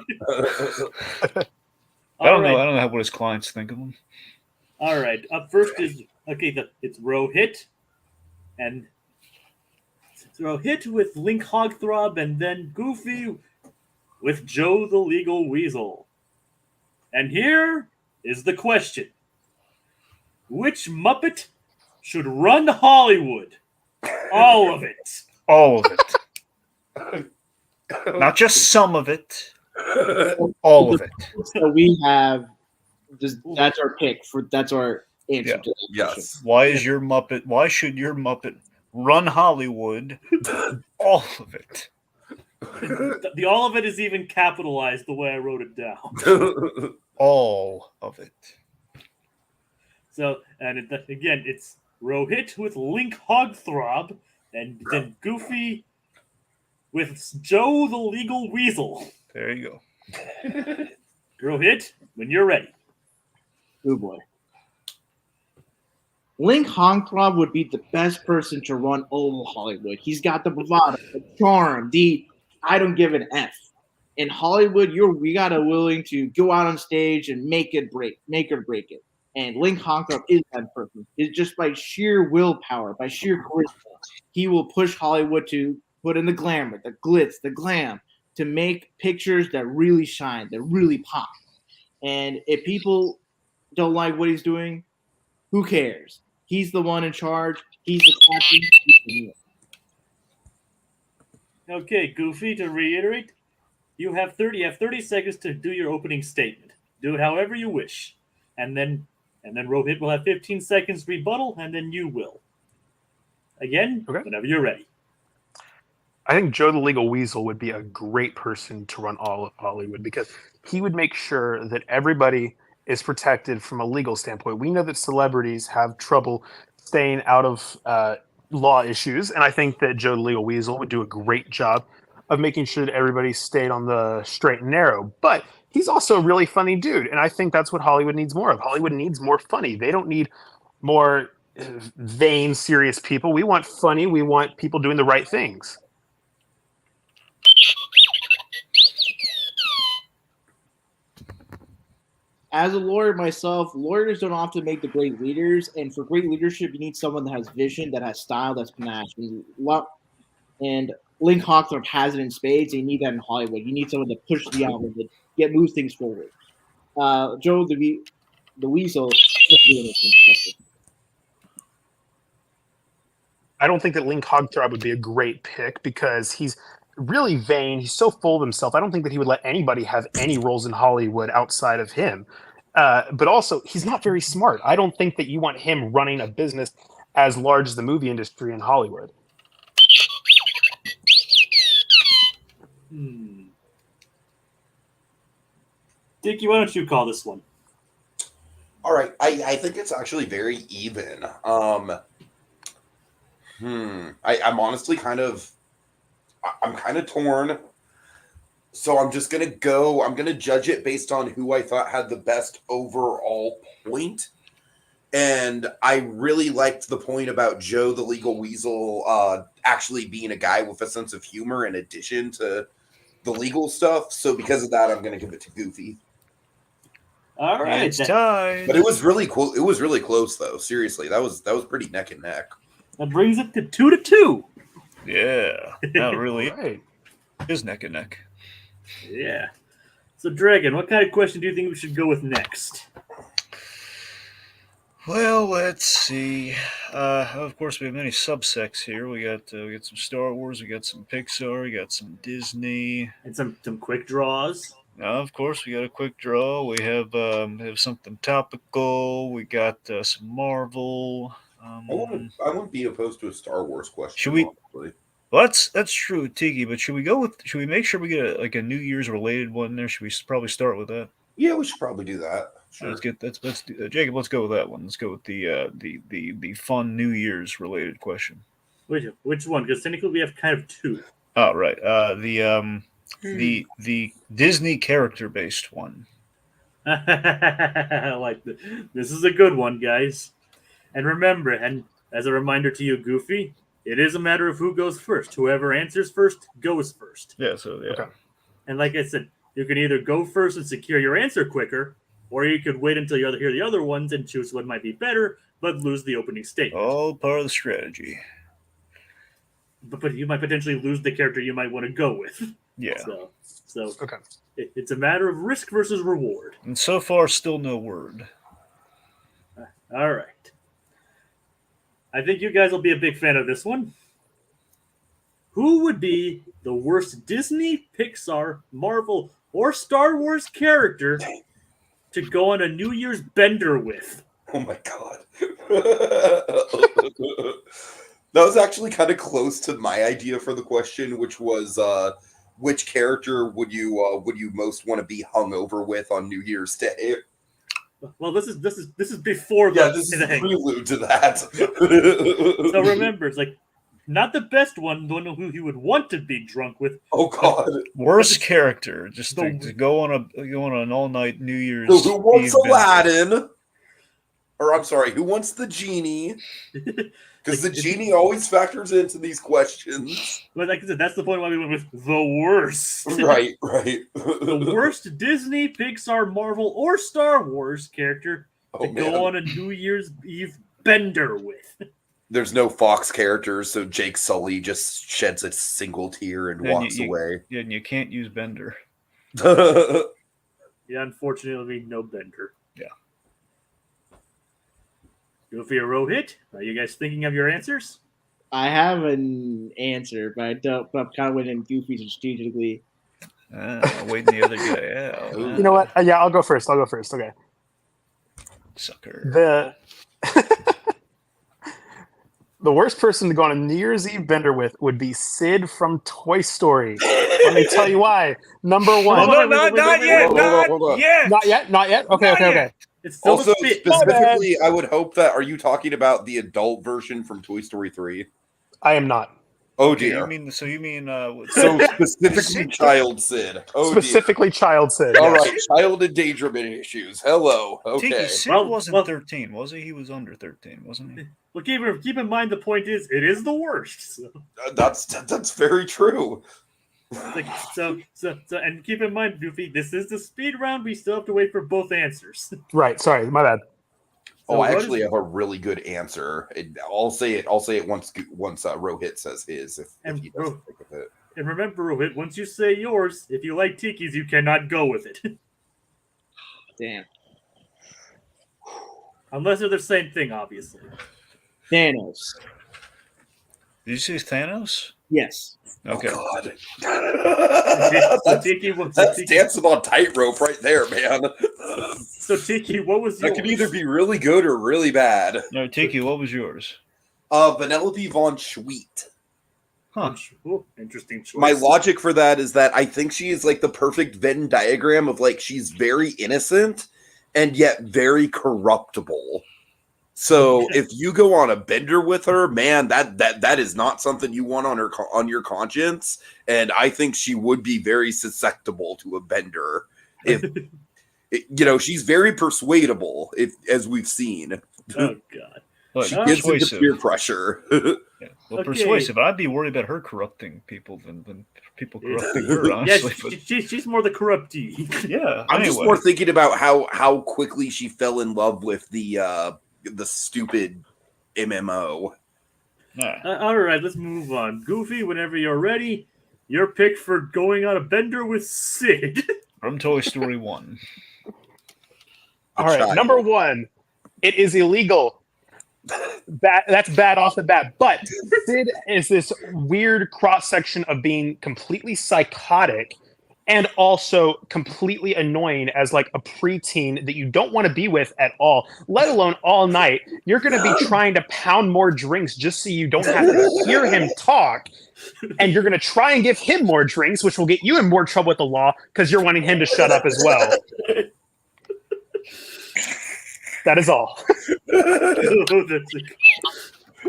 don't know. I don't know what his clients think of him. All right. Up first is it's Rohit, and it's Rohit with Link Hogthrob, and then Goofy with Joe the Legal Weasel. And here is the question: which Muppet should run Hollywood? All of it. All of it. Not just some of it. All of it. So we have that's our pick that's our answer Yeah. to that question. Yes. Why should your Muppet run Hollywood, all of it. The all of it is even capitalized the way I wrote it down. All of it. So, and again, it's Rohit with Link Hogthrob, and then Goofy with Joe the Legal Weasel. There you go. Rohit, when you're ready. Oh boy. Link Hogthrob would be the best person to run old Hollywood. He's got the bravado, the charm, the I don't give an F. In Hollywood, we gotta willing to go out on stage and make or break it. And Link Hogthrob is that person. It's just by sheer willpower, by sheer charisma, he will push Hollywood to put in the glamour, the glitz, the glam, to make pictures that really shine, that really pop. And if people don't like what he's doing, who cares? He's the one in charge. He's the captain. He's the hero. Okay, Goofy, to reiterate, you have 30 seconds to do your opening statement. Do it however you wish. And then Rohit will have 15 seconds rebuttal, and then you will. Again, whenever you're ready. I think Joe the Legal Weasel would be a great person to run all of Hollywood because he would make sure that everybody is protected from a legal standpoint. We know that celebrities have trouble staying out of law issues, and I think that Joe the Legal Weasel would do a great job of making sure that everybody stayed on the straight and narrow. But he's also a really funny dude, and I think that's what Hollywood needs more of. Hollywood needs more funny. They don't need more vain, serious people. We want funny. We want people doing the right things. As a lawyer myself, lawyers don't often make the great leaders, and for great leadership, you need someone that has vision, that has style, that's panache. And Link Hogthrob has it in spades, and you need that in Hollywood. You need someone to push the envelope, move things forward. Joe the Weasel doesn't do anything special. I don't think that Link Hogthrob would be a great pick because he's really vain. He's so full of himself. I don't think that he would let anybody have any roles in Hollywood outside of him. But also, he's not very smart. I don't think that you want him running a business as large as the movie industry in Hollywood. Dickie, why don't you call this one? All right, I think it's actually very even. I'm honestly kind of torn. So I'm just going to judge it based on who I thought had the best overall point. And I really liked the point about Joe the Legal Weasel actually being a guy with a sense of humor in addition to the legal stuff. So because of that, I'm going to give it to Goofy. All right. It's time. But it was really cool. It was really close, though. Seriously, that was pretty neck and neck. That brings it to 2-2. Yeah, that really Right. is neck and neck. Yeah. So, Dragon, what kind of question do you think we should go with next? Well, let's see. Of course, we have many subsects here. We got some Star Wars, we got some Pixar, we got some Disney, And some quick draws. Of course, we got a quick draw. We have something topical. We got some Marvel. I wouldn't be opposed to a Star Wars question. Should we? Honestly. Well, that's true, Tiki. But should we make sure we get a New Year's related one there? Should we probably start with that? Yeah, we should probably do that. Sure. Let's do, Jacob. Let's go with that one. Let's go with the fun New Year's related question. Which one? Because technically we have kind of two. Oh, right. The Disney character based one. I like this. This is a good one, guys. And remember, and as a reminder to you, Goofy, it is a matter of who goes first. Whoever answers first goes first. Yeah. So yeah. Okay. And like I said, you can either go first and secure your answer quicker, or you could wait until you hear the other ones and choose what might be better, but lose the opening statement. All part of the strategy. But you might potentially lose the character you might want to go with. Yeah. So Okay. it's a matter of risk versus reward. And so far, still no word. All right. I think you guys will be a big fan of this one. Who would be the worst Disney, Pixar, Marvel, or Star Wars character to go on a New Year's bender with? Oh my god. That was actually kind of close to my idea for the question, which was which character would you most want to be hungover with on New Year's Day? Well, this is before Yeah, the this is thing. prelude to that. So remember, it's like not the best one, the one who he would want to be drunk with. Oh God! Worst character, just The- to go on an all night New Year's. Who wants Eve bender. Aladdin? Or I'm sorry, who wants the genie? Because the genie always factors into these questions. But like I said, that's the point why we went with the worst. Right. The worst Disney, Pixar, Marvel, or Star Wars character to go on a New Year's Eve bender with. There's no Fox characters, so Jake Sully just sheds a single tear and walks away. Yeah, and you can't use Bender. Yeah, unfortunately, no bender. Yeah. Goofy or Rohit, are you guys thinking of your answers? I have an answer, but I don't. But I'm kind of waiting Goofy strategically. Waiting the other guy out. You know what? Yeah, I'll go first. Okay. Sucker. The worst person to go on a New Year's Eve bender with would be Sid from Toy Story. Let me tell you why. Number one. Hold on, not yet. Hold on. Not yet. Okay. It's still Also, a spit. specifically, I would hope that. Are you talking about the adult version from Toy Story 3? I am not. Oh Okay, dear. you mean So specifically child Sid. Oh Specifically child Sid. dear. All yes. right, child endangerment issues. Hello. Tiki, Okay. Sid Well, wasn't 13, was he? He was under 13, wasn't he? Well, keep in mind the point is it is the worst. So, That's very true. and keep in mind, Goofy, this is the speed round. We still have to wait for both answers. Right. Sorry, my bad. Oh, I what actually is- have a really good answer. I'll say it once Rohit says his. If he doesn't think of it. And remember, Rohit, once you say yours, if you like Tiki's, you cannot go with it. Damn. Unless they're the same thing, obviously. Thanos. Did you say Thanos? Yes. Okay. Oh, God. So Tiki, That's dancing on tightrope right there, man. So Tiki, what was That yours? could either be really good or really bad. No, Tiki, what was yours? Vanellope von Schweet. Huh. Ooh, interesting choice. My logic for that is that I think she is like the perfect Venn diagram of like she's very innocent and yet very corruptible. So if you go on a bender with her, man, that is not something you want on your conscience. And I think she would be very susceptible to a bender. If she's very persuadable, as we've seen. Oh God. But She gives into persuasive. peer pressure. Yeah. Well, Okay. persuasive. I'd be worried about her corrupting people than people corrupting her, honestly. She's more the corruptee. But yeah. I'm just more thinking about how quickly she fell in love with the stupid MMO. Nah. All right, let's move on. Goofy, whenever you're ready, your pick for going on a bender with Sid. From Toy Story 1. All right. Number one, it is illegal. That's bad off the bat. But Sid is this weird cross section of being completely psychotic and also completely annoying as like a preteen that you don't want to be with at all, let alone all night. You're going to be trying to pound more drinks just so you don't have to hear him talk. And you're going to try and give him more drinks, which will get you in more trouble with the law because you're wanting him to shut up as well. That is all.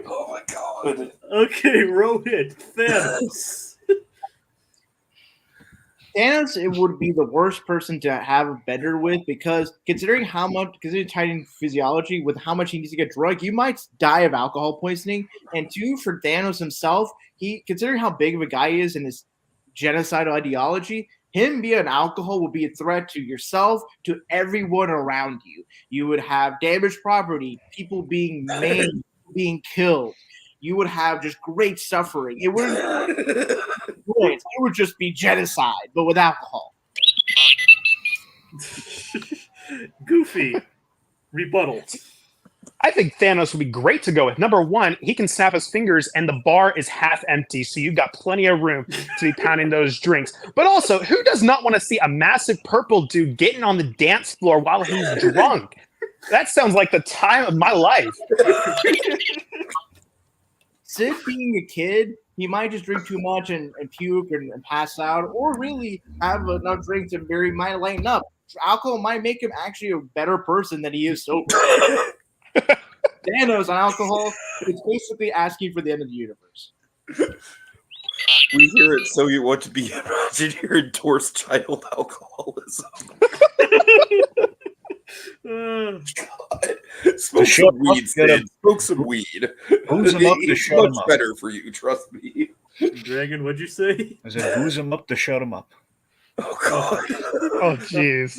Oh my God. Okay, Rohit, Thanos. Thanos, it would be the worst person to have a bender with because considering Titan physiology with how much he needs to get drugged, you might die of alcohol poisoning. And two, for Thanos himself, considering how big of a guy he is and his genocidal ideology, him being an alcohol would be a threat to yourself, to everyone around you. You would have damaged property, people being maimed, being killed. You would have just great suffering. It would just be genocide, but with alcohol. Goofy, rebuttal. I think Thanos would be great to go with. Number one, he can snap his fingers and the bar is half empty, so you've got plenty of room to be pounding those drinks. But also, who does not want to see a massive purple dude getting on the dance floor while he's drunk? That sounds like the time of my life. Sid being a kid, he might just drink too much and puke and pass out, or really have enough drinks and very might lighten up. Alcohol might make him actually a better person than he is sober. Thanos on alcohol, it's basically asking for the end of the universe. We hear it, so you want to be imagine your endorsed child alcoholism. Smoke some weed, Sid. Smoke some weed. Booze him up to It's shut him much up. better for you, trust me. Dragon, what'd you say? I said, booze him up to shut him up. Oh god. Oh, jeez.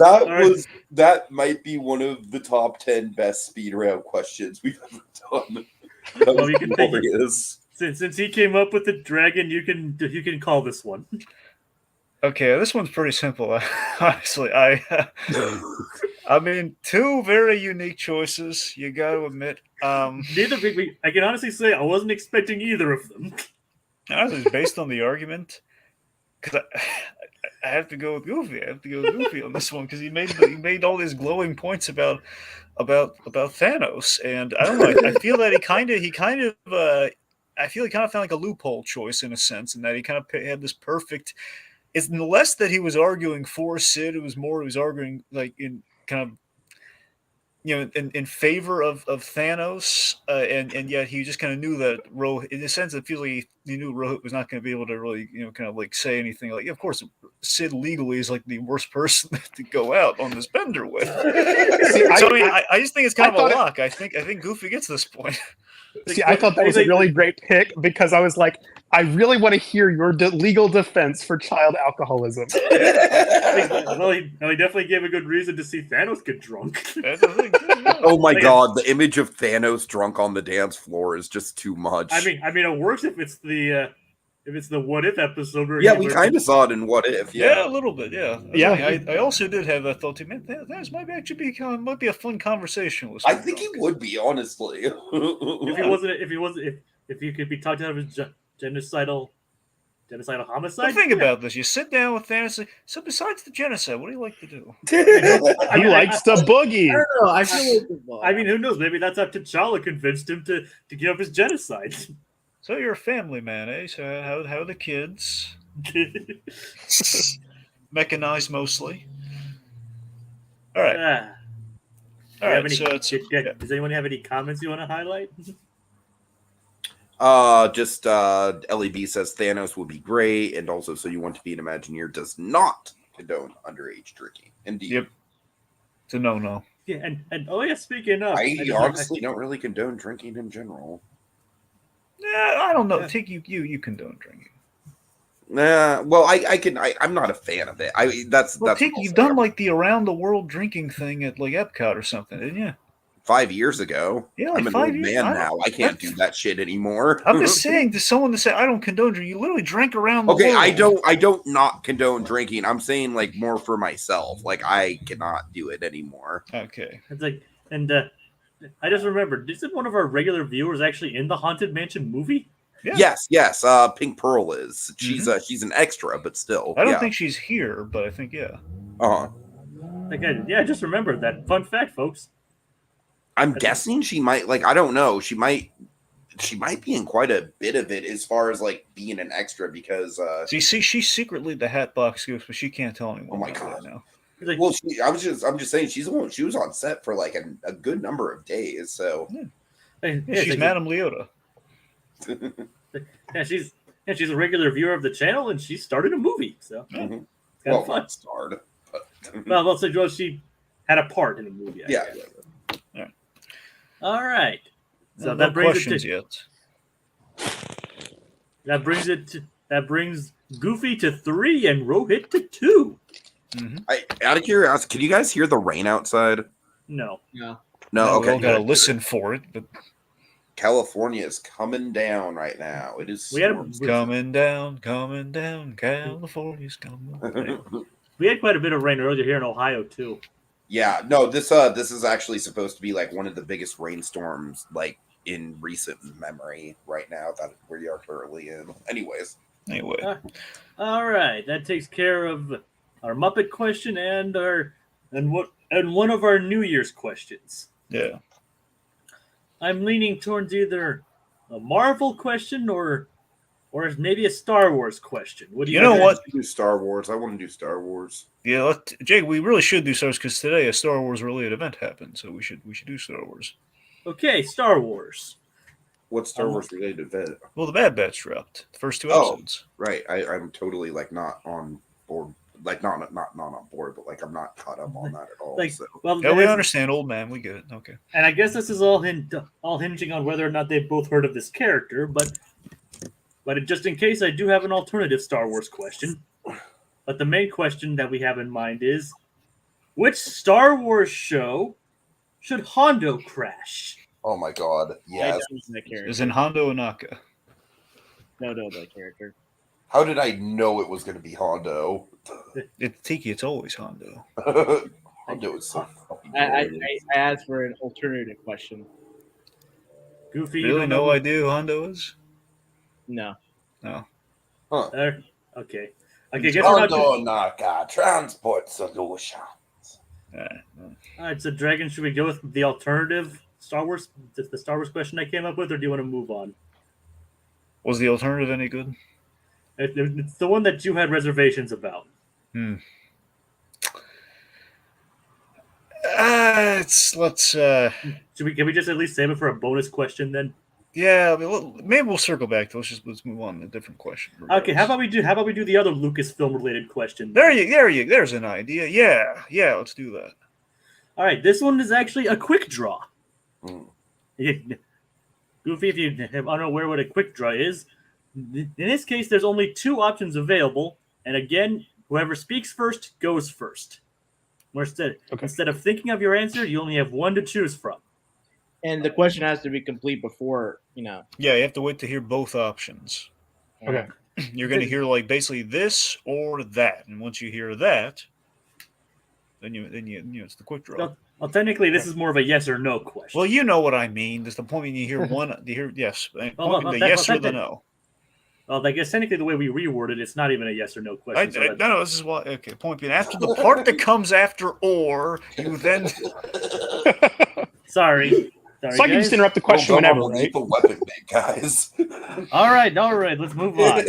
That might be one of the top 10 best speed round questions we've ever done. That Well, you can think glorious. since he came up with the dragon, you can call this one. Okay, this one's pretty simple. Honestly, I mean, two very unique choices. You got to admit. I can honestly say I wasn't expecting either of them. Honestly, it's based on the argument, because I have to go with Goofy. I have to go with Goofy on this one because he made all these glowing points about Thanos, and I don't know. I feel that he kind of found like a loophole choice in a sense, in that he kind of had this perfect. It's less that he was arguing for Sid; it was more he was arguing like in kind of, in favor of Thanos, and yet he just kind of knew that Rohith, in a sense, it feels like he knew Rohith was not going to be able to really, kind of like say anything. Like, of course, Sid legally is like the worst person to go out on this bender with. See, I just think it's kind of a thought lock. I think Goofy gets this point. See, I thought that was a really great pick because I was like, I really want to hear your legal defense for child alcoholism. Well, he definitely gave a good reason to see Thanos get drunk. That's the thing. Oh my god, the image of Thanos drunk on the dance floor is just too much. I mean, it works if it's the What If episode. Where we kind of saw it in What If. Yeah, a little bit. Yeah, Yeah. I also did have that thought too. Man, Thanos might actually might be a fun conversation with. I think he would be, honestly. if he could be talked out of his genocidal homicide. But think about this: you sit down with Thanos. So, besides the genocide, what do you like to do? He likes to boogie. I don't know. I feel like I mean, who knows? Maybe that's how T'Challa convinced him to give up his genocide. So you're a family man, eh? So how are the kids? Mechanized mostly. All right. All right. Does anyone have any comments you want to highlight? Just LEB says Thanos would be great, and also So You Want to Be an Imagineer does not condone underage drinking. Indeed. Yep. It's a no. Yeah, and oh yeah, speaking of, I honestly don't really condone drinking in general. Yeah, I don't know. Take you condone drinking. Well, I'm not a fan of it. That's you've done like the around the world drinking thing at like Epcot or something, didn't you? 5 years ago. Yeah, like I'm an 5 old years. man now. I can't do that shit anymore. I'm just saying to someone to say I don't condone drinking. You literally drank around the world. I don't not condone drinking. I'm saying like more for myself. Like I cannot do it anymore. Okay. It's like, and I just remembered, isn't one of our regular viewers actually in the Haunted Mansion movie? Yeah. Yes. Pink Pearl is. She's she's an extra, but still. I don't think she's here, but I think I just remembered that. Fun fact, folks. I'm guessing she might, like, I don't know. She might be in quite a bit of it as far as like being an extra because she's secretly the Hatbox Goose, but she can't tell anyone. Oh my god. Now. Like, well, I'm just saying she was on set for like a good number of days, so she's Madame Leota. she's a regular viewer of the channel, and she started a movie, so it's kind of fun. Starred, but well, she had a part in a movie. I guess. Yeah. All right. So that brings Goofy to 3 and Rohith to 2. Mm-hmm. Out of curiosity, can you guys hear the rain outside? No. No. No, Okay. We gotta listen for it, but California is coming down right now. It is coming down. California's coming down. We had quite a bit of rain earlier here in Ohio too. Yeah, no, this is actually supposed to be like one of the biggest rainstorms like in recent memory right now that we are currently in. Anyway. All right, that takes care of our Muppet question and one of our New Year's questions. Yeah. I'm leaning towards either A Marvel question or maybe a Star Wars question? What do You know guys- what? Do Star Wars. I want to do Star Wars. Yeah, Jake, we really should do Star Wars because today a Star Wars related event happened, so we should do Star Wars. Okay, Star Wars. What Star Wars related event? Well, the Bad Batch dropped the first 2 Oh. episodes. Right. I'm totally like not on board. Like not on board, but like I'm not caught up on that at all. Like, so. well, Yeah, we there's- understand, old man. We get it. Okay. and I guess this is all hinging on whether or not they've both heard of this character, but just in case, I do have an alternative Star Wars question. But the main question that we have in mind is, which Star Wars show should Hondo crash? Oh my god. I Yes. don't know that character. Is in Hondo Anaka. No, that character. How did I know it was going to be Hondo? Tiki, it's always Hondo. Hondo is so fucking I boring. asked for an alternative question. Goofy, you Really, don't no know? idea who Hondo is? No. No. Huh. Okay. Okay, guess we're not. Hondo Naka Transport Solution. Uh, All right, so Dragon, should we go with the alternative Star Wars, the Star Wars question I came up with, or do you want to move on? was the alternative any good? It's the one that you had reservations about. Let's. Can we just at least save it for a bonus question then? Yeah, I mean, maybe we'll circle back to. Let's move on to a different question. Okay, how about we do the other Lucasfilm related question? There's an idea. Yeah, let's do that. All right, this one is actually a quick draw. Hmm. Goofy, if you are unaware what a quick draw is, in this case, there's only 2 options available, and again, whoever speaks first goes first. Instead of thinking of your answer, you only have 1 to choose from. And the question has to be complete before, Yeah, you have to wait to hear both options. Okay. You're going to hear like basically this or that, and once you hear that, then you it's the quick draw. Well, technically, this is more of a yes or no question. Well, you know what I mean. There's the point when you hear one, you hear yes, the well, yes or the that- no. Well, I guess technically the way we reword it, it's not even a yes or no question. so that's- No, this is why. Okay, point being, after the part that comes after or, you then. Sorry. So I can just guys. interrupt the question Don't whenever, double right? lethal weapon, big guys. All right, let's move on.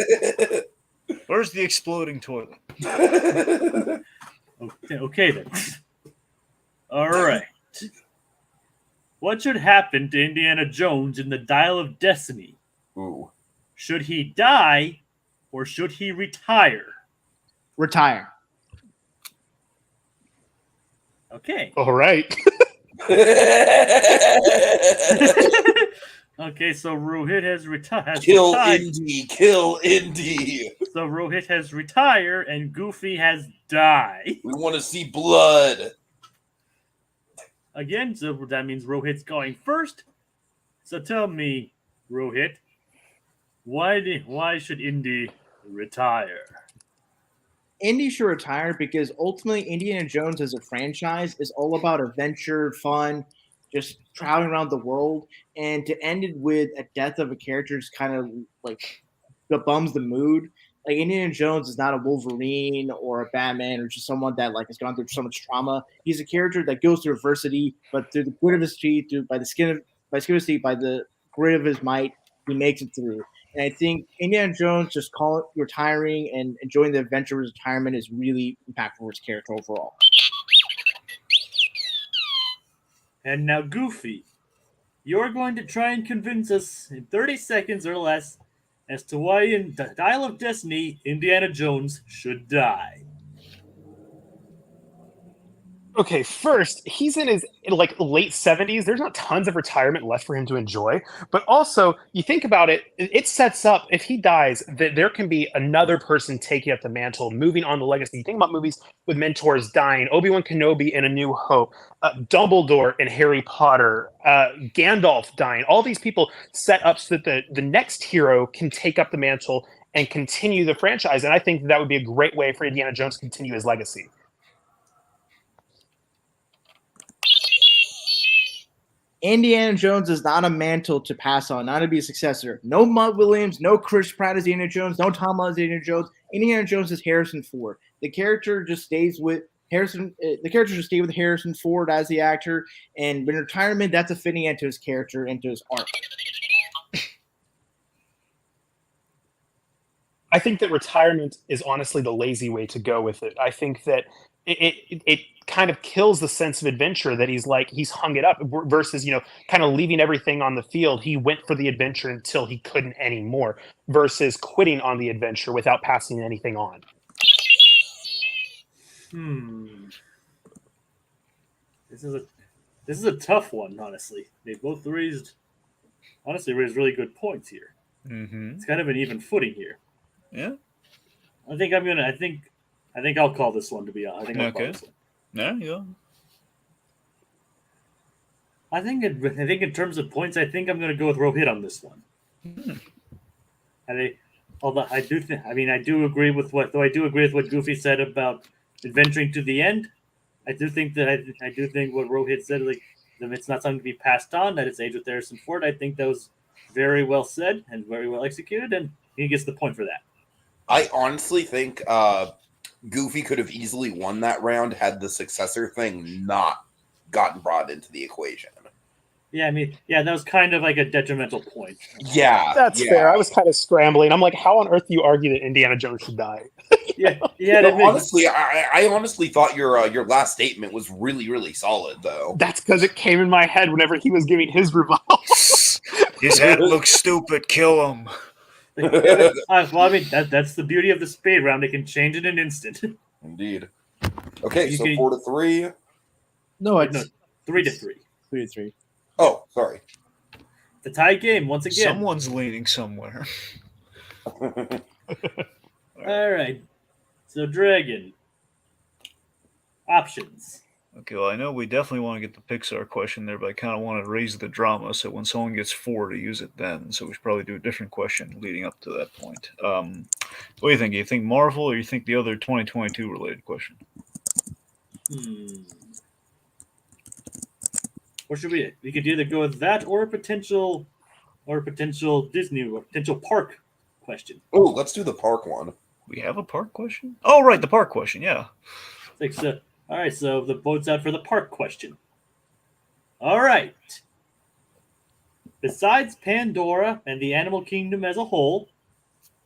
Where's the exploding toilet? Okay then. All right. What should happen to Indiana Jones in the Dial of Destiny? Ooh. Should he die or should he retire? retire. Okay. All right. Okay, so Rohit has retired. Kill Indy, kill Indy. So Rohit has retired and Goofy has died. We want to see blood. Again, so that means Rohit's going first. So tell me, Rohit, why should Indy retire? Indy should retire because ultimately Indiana Jones as a franchise is all about adventure, fun, just traveling around the world. And to end it with a death of a character is kind of like that bums the mood. Like Indiana Jones is not a Wolverine or a Batman or just someone that like has gone through so much trauma. He's a character that goes through adversity, but through the grit of his teeth, by the grit of his might, he makes it through. And I think Indiana Jones just retiring and enjoying the adventure of his retirement is really impactful for his character overall. And now, Goofy, you're going to try and convince us in 30 seconds or less as to why in the Dial of Destiny, Indiana Jones should die. Okay, first, he's in his late 70s. There's not tons of retirement left for him to enjoy. But also, you think about it, it sets up, if he dies, that there can be another person taking up the mantle, moving on the legacy. You think about movies with mentors dying, Obi-Wan Kenobi in A New Hope, Dumbledore in Harry Potter, Gandalf dying. All these people set up so that the next hero can take up the mantle and continue the franchise. And I think that would be a great way for Indiana Jones to continue his legacy. Indiana Jones is not a mantle to pass on, not to be a successor. No Mutt Williams, no Chris Pratt as Indiana Jones, no Tom Holland as Indiana Jones. Indiana Jones is Harrison Ford. The character just stays with Harrison. The character should stay with Harrison Ford as the actor, and in retirement, that's a fitting end to his character and to his arc. I think that retirement is honestly the lazy way to go with it. I think that it kind of kills the sense of adventure that he's hung it up versus, kind of leaving everything on the field. He went for the adventure until he couldn't anymore versus quitting on the adventure without passing anything on. This is a tough one, honestly. They both raised really good points here. Mm-hmm. It's kind of an even footing here. Yeah. I think I'll call this one, to be honest. I think I'll call this one. There you go. I think in terms of points, I think I'm going to go with Rohith on this one. Although I do agree with what Goofy said about adventuring to the end. I do think what Rohith said, like, that it's not something to be passed on, that it's age with Harrison Ford. I think that was very well said and very well executed, and he gets the point for that. I honestly think Goofy could have easily won that round had the successor thing not gotten brought into the equation. Yeah, that was kind of like a detrimental point. Yeah, that's fair. I was kind of scrambling. I'm like, how on earth do you argue that Indiana Jones should die? Honestly, I honestly thought your last statement was really, really solid, though. That's because it came in my head whenever he was giving his rebuttal. His head looks stupid. Kill him. That's the beauty of the speed round. It can change in an instant. Indeed. Okay, so 4-3. No, it's 3-3. 3-3. Oh, sorry. The tie game once again. Someone's leaning somewhere. All right. So, Dragon. Options. Okay, well, I know we definitely want to get the Pixar question there, but I kind of want to raise the drama, so when someone gets 4 to use it then. So we should probably do a different question leading up to that point. What do you think? Do you think Marvel, or you think the other 2022 related question? Or should we could either go with that or a potential Disney or potential park question. Oh, let's do the park one. We have a park question? Oh, right, the park question, yeah. All right, so the vote's out for the park question. All right. Besides Pandora and the Animal Kingdom as a whole,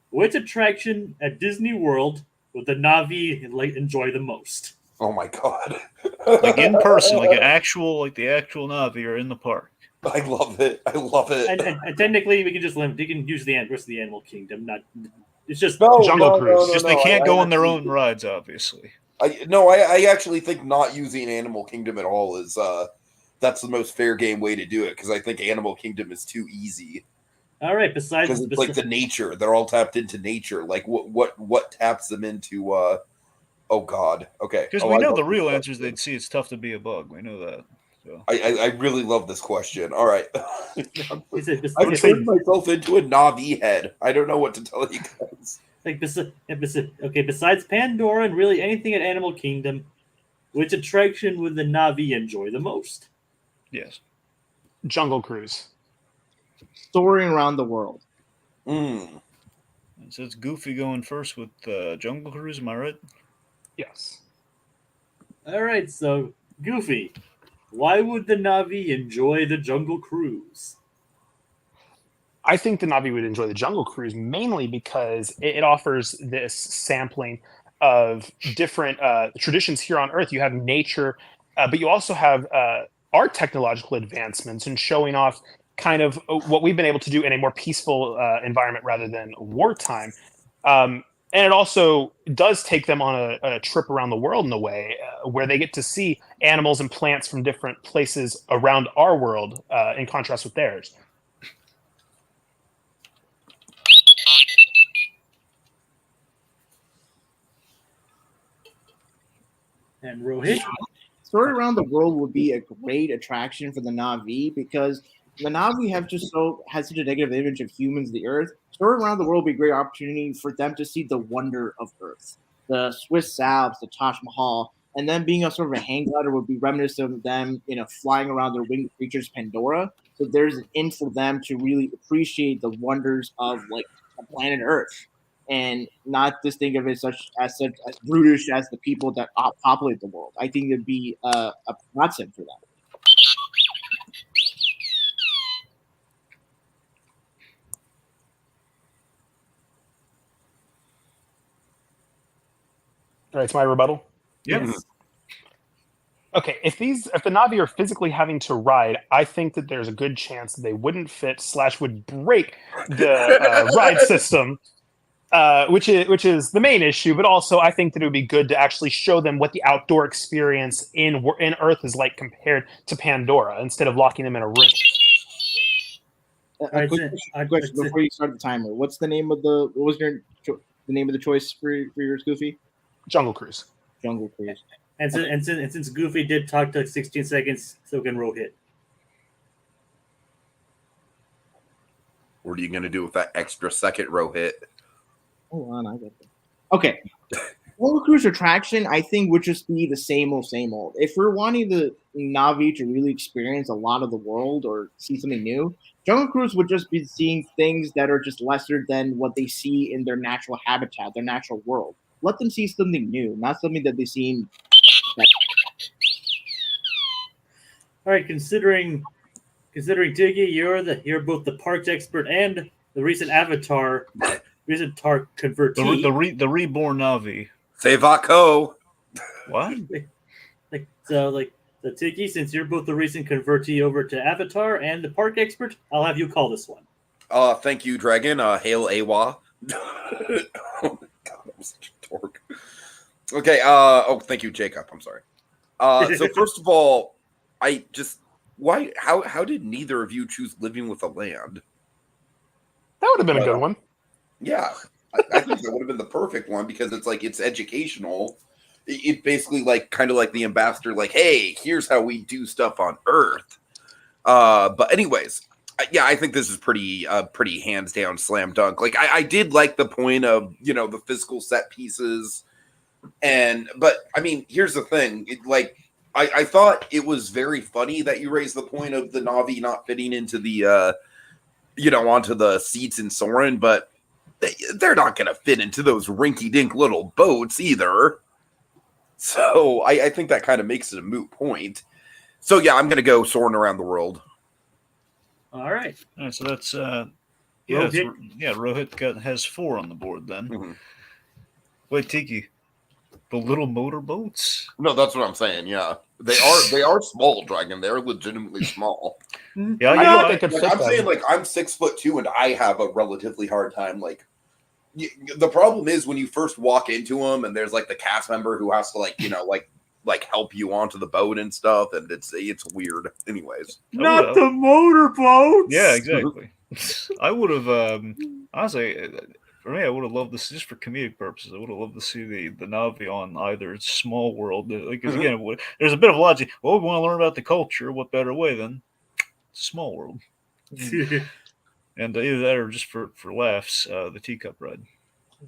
which attraction at Disney World would the Na'vi enjoy the most? Oh my god! Like in person, like the actual Na'vi are in the park. I love it. And technically, we can just limit. You can use the rest of the Animal Kingdom. It's just Jungle Cruise. They can't go on their own rides, obviously. I actually think not using Animal Kingdom at all is that's the most fair game way to do it, because I think Animal Kingdom is too easy. All right, because it's like the nature, they're all tapped into nature. Like what taps them into? Oh God, okay. Because we know the real answer is they'd see it's tough to be a bug. We know that. So. I really love this question. All right, I've turned myself into a Na'vi head. I don't know what to tell you guys. Besides Pandora and really anything at Animal Kingdom, which attraction would the Na'vi enjoy the most? Yes. Jungle Cruise. Soaring around the world. So it's Goofy going first with Jungle Cruise, am I right? Yes. All right, so Goofy, why would the Na'vi enjoy the Jungle Cruise? I think the Na'vi would enjoy the Jungle Cruise mainly because it offers this sampling of different traditions here on Earth. You have nature, but you also have our technological advancements and showing off kind of what we've been able to do in a more peaceful environment rather than wartime. And it also does take them on a trip around the world in a way where they get to see animals and plants from different places around our world in contrast with theirs. And Rohith? Soaring around the world would be a great attraction for the Na'vi because the Na'vi has such a negative image of humans, the Earth. Soaring around the world would be a great opportunity for them to see the wonder of Earth, the Swiss Alps, the Taj Mahal, and then being a sort of a hang glider would be reminiscent of them, flying around their winged creatures, Pandora. So there's an in for them to really appreciate the wonders of like the planet Earth, and not just think of it as brutish as the people that populate the world. I think it'd be a godsend for them. All right, it's my rebuttal. Yes. Okay, if the Navi are physically having to ride, I think that there's a good chance that they wouldn't fit / would break the ride system, which is the main issue. But also, I think that it would be good to actually show them what the outdoor experience in Earth is like compared to Pandora, instead of locking them in a room. A quick question before you start the timer. What's the name of the? What was the name of the choice for your Goofy? Jungle Cruise. Jungle Cruise. And since Goofy did talk to 16 seconds, so can Rohith. What are you going to do with that extra second, Rohith? Hold on, I got that. Okay. Roller Cruise attraction, I think, would just be the same old, same old. If we're wanting the Navi to really experience a lot of the world or see something new, Jungle Cruise would just be seeing things that are just lesser than what they see in their natural habitat, their natural world. Let them see something new, not something that they see. All right, considering Tiggy, you're both the parks expert and the recent convertee. The reborn Navi. Say Vaco. What? So Tiggy, since you're both the recent convertee over to Avatar and the park expert, I'll have you call this one. Thank you, Dragon. Hail Awa. Oh my god, I'm such a dork. Okay, thank you, Jacob. I'm sorry. So first of all, how did neither of you choose living with a land? That would have been a good one. Yeah. I think that would have been the perfect one because it's educational. It's basically kind of like the ambassador, hey, here's how we do stuff on Earth. But anyways, yeah, I think this is pretty hands down slam dunk. I did like the point of, the physical set pieces. But I mean, here's the thing. I thought it was very funny that you raised the point of the Navi not fitting into the, onto the seats in Soren, but they're not going to fit into those rinky-dink little boats either. So I think that kind of makes it a moot point. So yeah, I'm going to go Soren around the world. All right. All right, so that's Rohith. Rohith has 4 on the board then. Mm-hmm. Wait, Tiki, the little motorboats? No, that's what I'm saying. Yeah, they are small, Dragon. They're legitimately small. Yeah, I'm saying I'm 6'2" and I have a relatively hard time. The problem is when you first walk into them and there's the cast member who has to help you onto the boat and stuff, and it's weird. Anyways, Not the motorboats. Yeah, exactly. I would have honestly. For me, I would have loved this just for comedic purposes. I would have loved to see the Navi on either Small World, because again, there's a bit of logic. Well, we want to learn about the culture. What better way than Small World? And either that or just for laughs, the teacup ride.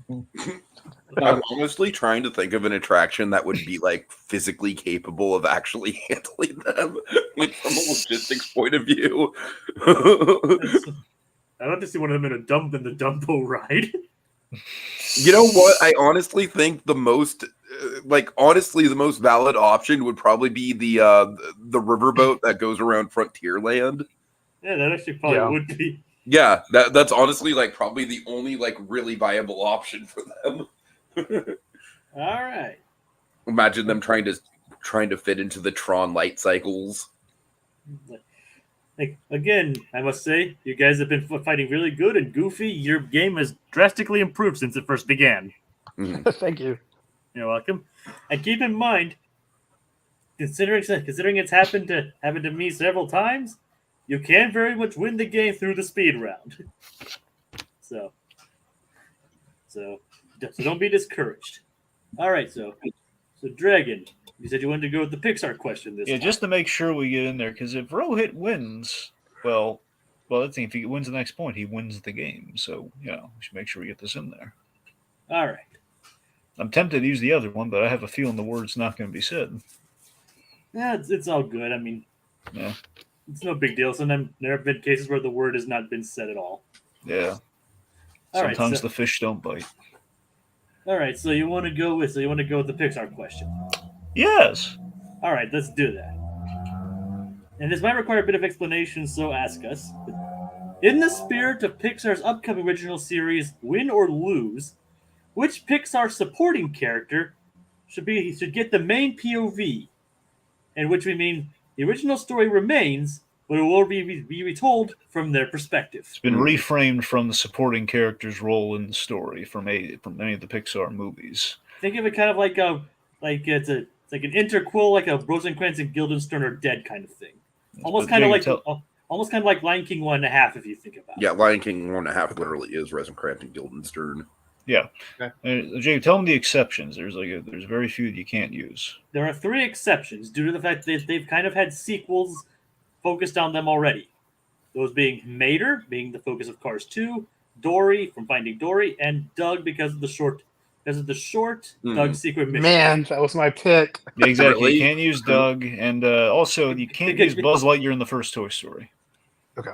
I'm honestly trying to think of an attraction that would be physically capable of actually handling them, from a logistics point of view. I'd love to see one of them in the Dumbo ride. You know what? I honestly think the most valid option would probably be the riverboat that goes around Frontierland. Yeah, that actually probably would be. Yeah, that's honestly probably the only really viable option for them. All right. Imagine them trying to fit into the Tron light cycles. Again, I must say, you guys have been fighting really good, and Goofy, your game has drastically improved since it first began. Mm-hmm. Thank you. You're welcome. And keep in mind, considering it's happened to me several times, you can very much win the game through the speed round. So don't be discouraged. All right, so Dragon, you said you wanted to go with the Pixar question this time. Just to make sure we get in there, because if Rohith wins, well, I think if he wins the next point, he wins the game. So, we should make sure we get this in there. All right. I'm tempted to use the other one, but I have a feeling the word's not going to be said. Yeah, it's all good. I mean, yeah, it's no big deal. Sometimes there have been cases where the word has not been said at all. Yeah. Sometimes the fish don't bite. All right, so you want to go with the Pixar question? Yes. All right, let's do that. And this might require a bit of explanation, so ask us. In the spirit of Pixar's upcoming original series, Win or Lose, which Pixar supporting character should get the main POV, in which we mean the original story remains, but it will be retold from their perspective. It's been reframed from the supporting character's role in the story from many of the Pixar movies. Think of it kind of like it's like an interquel, like a Rosencrantz and Guildenstern are dead kind of thing. Almost kind of like Lion King 1.5, if you think about it. Yeah, Lion King 1.5 literally is Rosencrantz and Guildenstern. Yeah. Okay. Jay, tell them the exceptions. There's very few that you can't use. There are 3 exceptions due to the fact that they've kind of had sequels focused on them already. Those being Mater, being the focus of Cars 2, Dory from Finding Dory, and Doug because of the short Doug's Secret Mission. Man, that was my pick. Yeah, exactly. Really? You can't use Doug, and also you can't use Buzz Lightyear in the first Toy Story. Okay.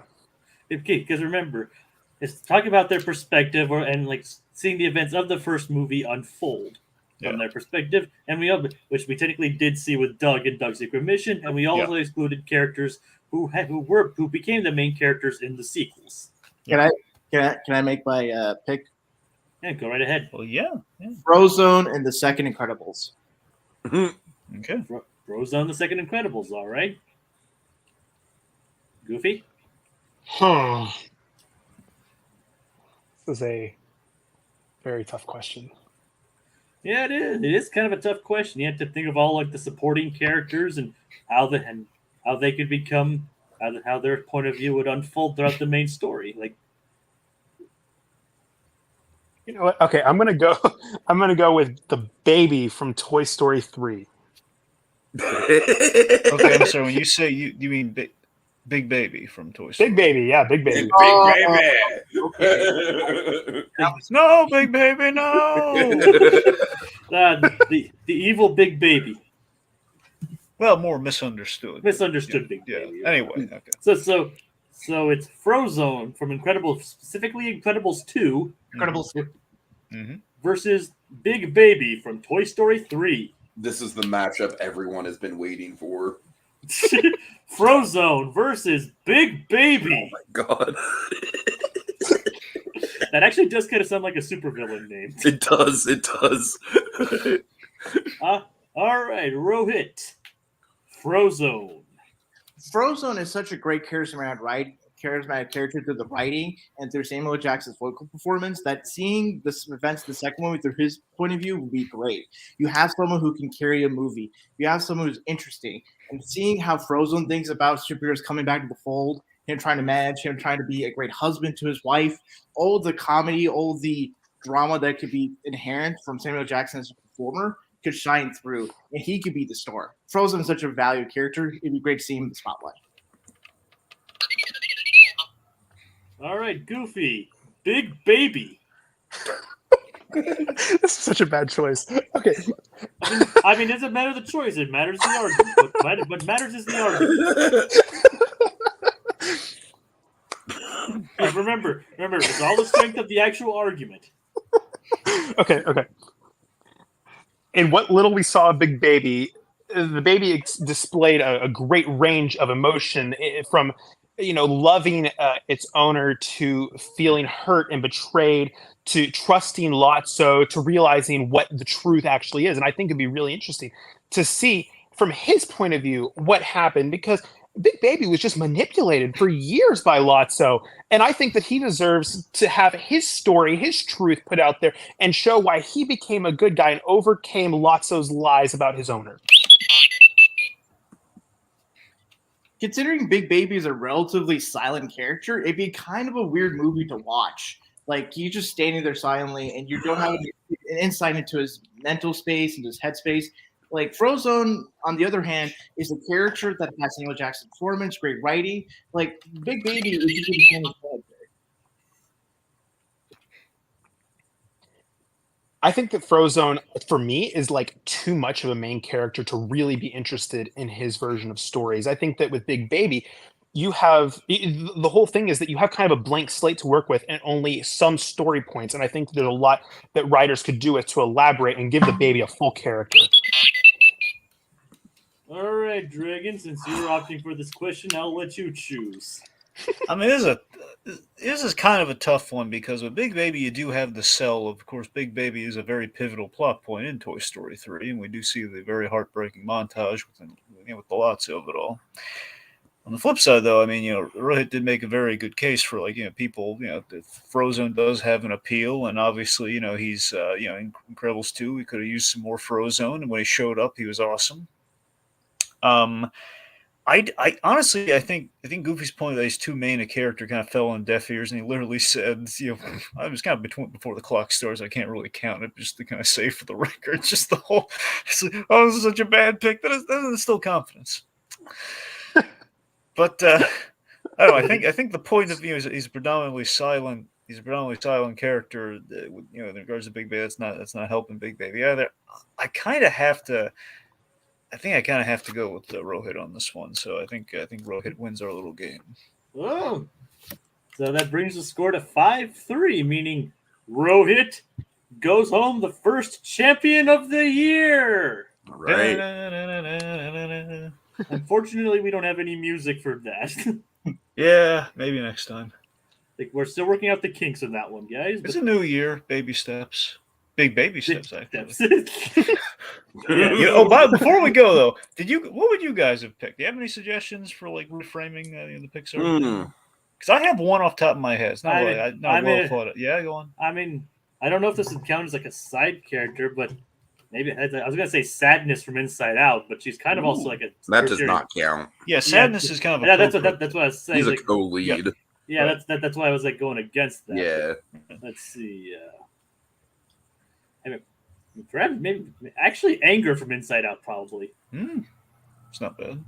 Because remember, it's talking about their perspective and like seeing the events of the first movie unfold from their perspective, and which we technically did see with Doug and Doug's Secret Mission, and we also excluded characters who became the main characters in the sequels. Can I make my pick? Yeah, go right ahead. Well, yeah. Frozone and the Second Incredibles. Okay. Frozone, the Second Incredibles. All right. Goofy. This is a very tough question. Yeah, it is. It is kind of a tough question. You have to think of all like the supporting characters and how they could become, how their point of view would unfold throughout the main story. Like, You know what? Okay, I'm gonna go with the baby from Toy Story 3. Okay, I'm sorry. When you say you mean Big Baby from Toy Story. Big baby, yeah, big baby. No, Big Baby, no. the evil Big Baby. Well, more misunderstood. Misunderstood Big Yeah. Baby. Anyway, okay. So it's Frozone from Incredibles, specifically Incredibles 2 Incredibles. versus Big Baby from Toy Story 3. This is the matchup everyone has been waiting for. Frozone versus Big Baby. Oh my god. That actually does kind of sound like a supervillain name. It does. All right, Rohit. Frozone. Frozone is such a great charismatic character through the writing and through Samuel L. Jackson's vocal performance that seeing the events of the second movie through his point of view would be great. You have someone who can carry a movie. You have someone who's interesting. And seeing how Frozone thinks about superheroes coming back to the fold, him trying to manage, him trying to be a great husband to his wife, all the comedy, all the drama that could be inherent from Samuel L. Jackson as a performer could shine through, and he could be the star. Frozone is such a valued character. It'd be great to see him in the spotlight. All right, Goofy. Big Baby. This is such a bad choice. Okay. I mean, it doesn't matter the choice. It matters the argument. What matters is the argument. Remember, it's all the strength of the actual argument. Okay. In what little we saw of Big Baby, the baby displayed a great range of emotion from, loving its owner to feeling hurt and betrayed to trusting Lotso to realizing what the truth actually is. And I think it'd be really interesting to see from his point of view what happened, because Big Baby was just manipulated for years by Lotso. And I think that he deserves to have his story, his truth put out there and show why he became a good guy and overcame Lotso's lies about his owner. Considering Big Baby is a relatively silent character, it'd be kind of a weird movie to watch. Like, you just standing there silently and you don't have an insight into his mental space, into his headspace. Like, Frozone, on the other hand, is a character that has Samuel Jackson performance, great writing. Like, Big Baby is just a character. I think that Frozone, for me, is like too much of a main character to really be interested in his version of stories. I think that with Big Baby, you have the whole thing is that you have kind of a blank slate to work with and only some story points. And I think there's a lot that writers could do to elaborate and give the baby a full character. All right, Dragon, since you're opting for this question, I'll let you choose. I mean, this is kind of a tough one because with Big Baby, you do have the cell. Of course, Big Baby is a very pivotal plot point in Toy Story 3, and we do see the very heartbreaking montage with the lots of it all. On the flip side, though, I mean, Rohit did make a very good case for, like, people, the Frozone does have an appeal, and obviously, he's, in Incredibles 2, we could have used some more Frozone, and when he showed up, he was awesome. I honestly, I think Goofy's point that he's too main a character kind of fell on deaf ears, and he literally said, I was kind of before the clock starts. I can't really count it, just to kind of say for the record, just the whole. It's like, oh, this is such a bad pick. That is still confidence. But I don't know. I think the point of view is he's predominantly silent. He's a predominantly silent character. In regards to Big Baby, that's not helping Big Baby either. I kind of have to. I think I kind of have to go with Rohit on this one. So I think Rohit wins our little game. Oh, so that brings the score to 5-3, meaning Rohit goes home the first champion of the year. Right. Unfortunately, we don't have any music for that. Yeah, maybe next time. We're still working out the kinks of that one, guys. It's a new year, baby steps. Big baby steps, actually. Before we go though, what would you guys have picked? Do you have any suggestions for like reframing the Pixar? Because I have one off the top of my head. It's not well thought. Yeah, go on. I mean, I don't know if this would count as like a side character, but maybe I was gonna say Sadness from Inside Out, but she's kind of also like a. That does not count. Yeah, Sadness is kind of. Yeah, that's what I was saying. He's a co-lead. Yeah, that's why I was like going against that. Yeah. Let's see. Maybe actually Anger from Inside Out probably. It's not bad.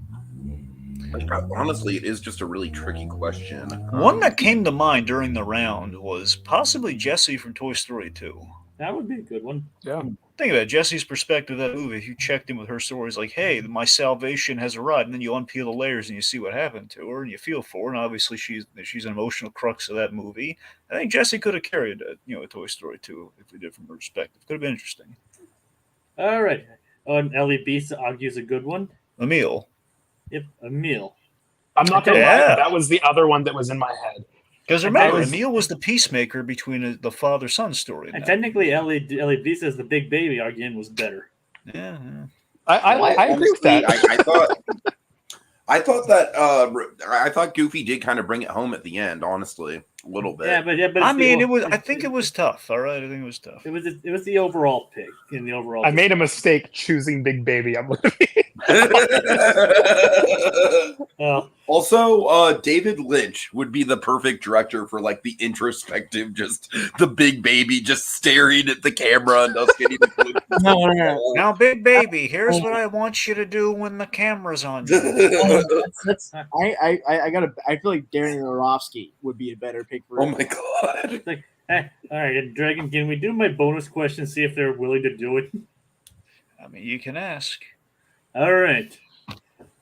Honestly, it is just a really tricky question. One that came to mind during the round was possibly Jessie from Toy Story 2. That would be a good one. Yeah. Think about it, Jessie's perspective of that movie. If you checked in with her story, it's like, hey, my salvation has arrived, and then you unpeel the layers and you see what happened to her, and you feel for her. And obviously, she's an emotional crux of that movie. I think Jessie could have carried a Toy Story 2 if we did from her perspective. Could have been interesting. All right. Oh, and Ellie B argues a good one. Emil. Yep, Emil. I'm not going to lie. That was the other one that was in my head. Because remember, Emil was the peacemaker between the father-son story. And technically, Ellie B says the Big Baby argument was better. Yeah. I agree with that. I thought Goofy did kind of bring it home at the end, honestly, a little bit. Yeah, but I think it was tough. All right, I think it was tough. It was the overall pick in the overall. I made a mistake choosing Big Baby. I'm Also, David Lynch would be the perfect director for like the introspective, just the Big Baby just staring at the camera and us getting the clue. No. Now, Big Baby, here's what I want you to do when the camera's on you. I feel like Darren Aronofsky would be a better pick for. Oh my god! Like, hey, all right, Dragon, can we do my bonus question? See if they're willing to do it. I mean, you can ask. All right.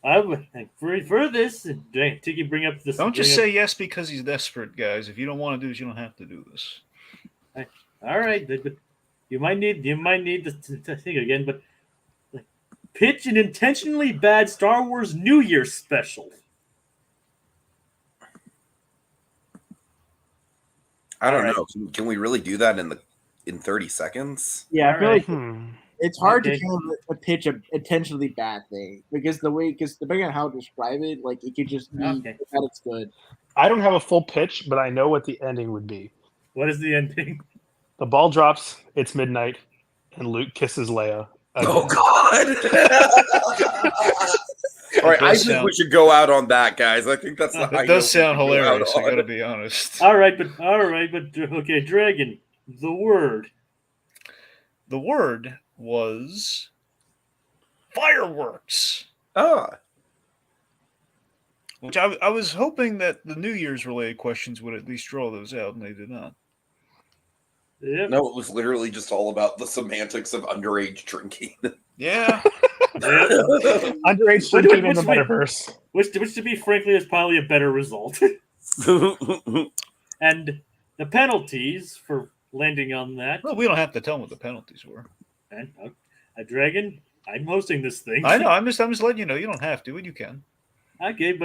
I would for this. Tiki, bring up this. Don't just say yes because he's desperate, guys. If you don't want to do this, you don't have to do this. All right, but you might need to think again. But like, pitch an intentionally bad Star Wars New Year special. I don't know. Can we really do that in 30 seconds? Yeah, I feel like it's hard Okay. to kind of pitch a intentionally bad thing because depending on how to describe it, like it could just be that it's good. I don't have a full pitch, but I know what the ending would be. What is the ending? The ball drops, it's midnight, and Luke kisses Leia. Oh God! All right, I think we should go out on that, guys. I think that's It does sound hilarious. I gotta be honest. All right, but okay, Dragon. The word. The word was fireworks. Which I was hoping that the New Year's related questions would at least draw those out, and they did not. Yep. No, it was literally just all about the semantics of underage drinking. Yeah. Underage drinking in the metaverse. Which, to be frankly, is probably a better result. And the penalties for landing on that. Well, we don't have to tell them what the penalties were. And Dragon, I'm hosting this thing. I know. I'm just letting you know. You don't have to, and you can. Okay,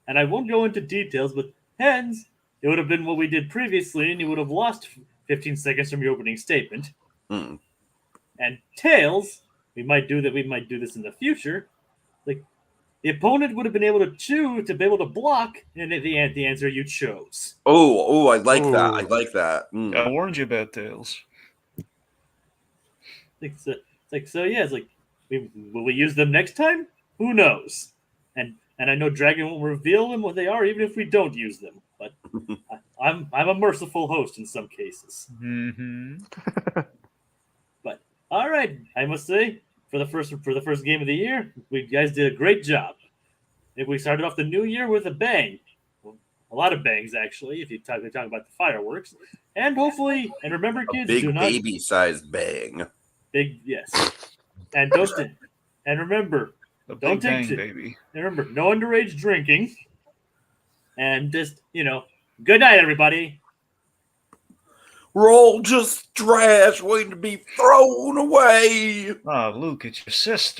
and I won't go into details, but hens, it would have been what we did previously, and you would have lost 15 seconds from your opening statement. Hmm. And tails, we might do this in the future. Like the opponent would have been able to choose to be able to block, and the answer you chose. Oh, I like that. I Ooh. like that. Mm. I warned you about tails. It's like, will we use them next time? Who knows? And I know Dragon will reveal them what they are, even if we don't use them. But I'm a merciful host in some cases. Mm-hmm. But all right, I must say, for the first game of the year, you guys did a great job. If we started off the new year with a bang, a lot of bangs actually. If you talk about the fireworks, and hopefully, and remember, kids, Big do not baby-sized bang. big yes, and don't and remember, A Don't big take bang, shit. baby. and remember, no underage drinking, and just good night, everybody. We're all just trash waiting to be thrown away. Ah, Luke, it's your sister.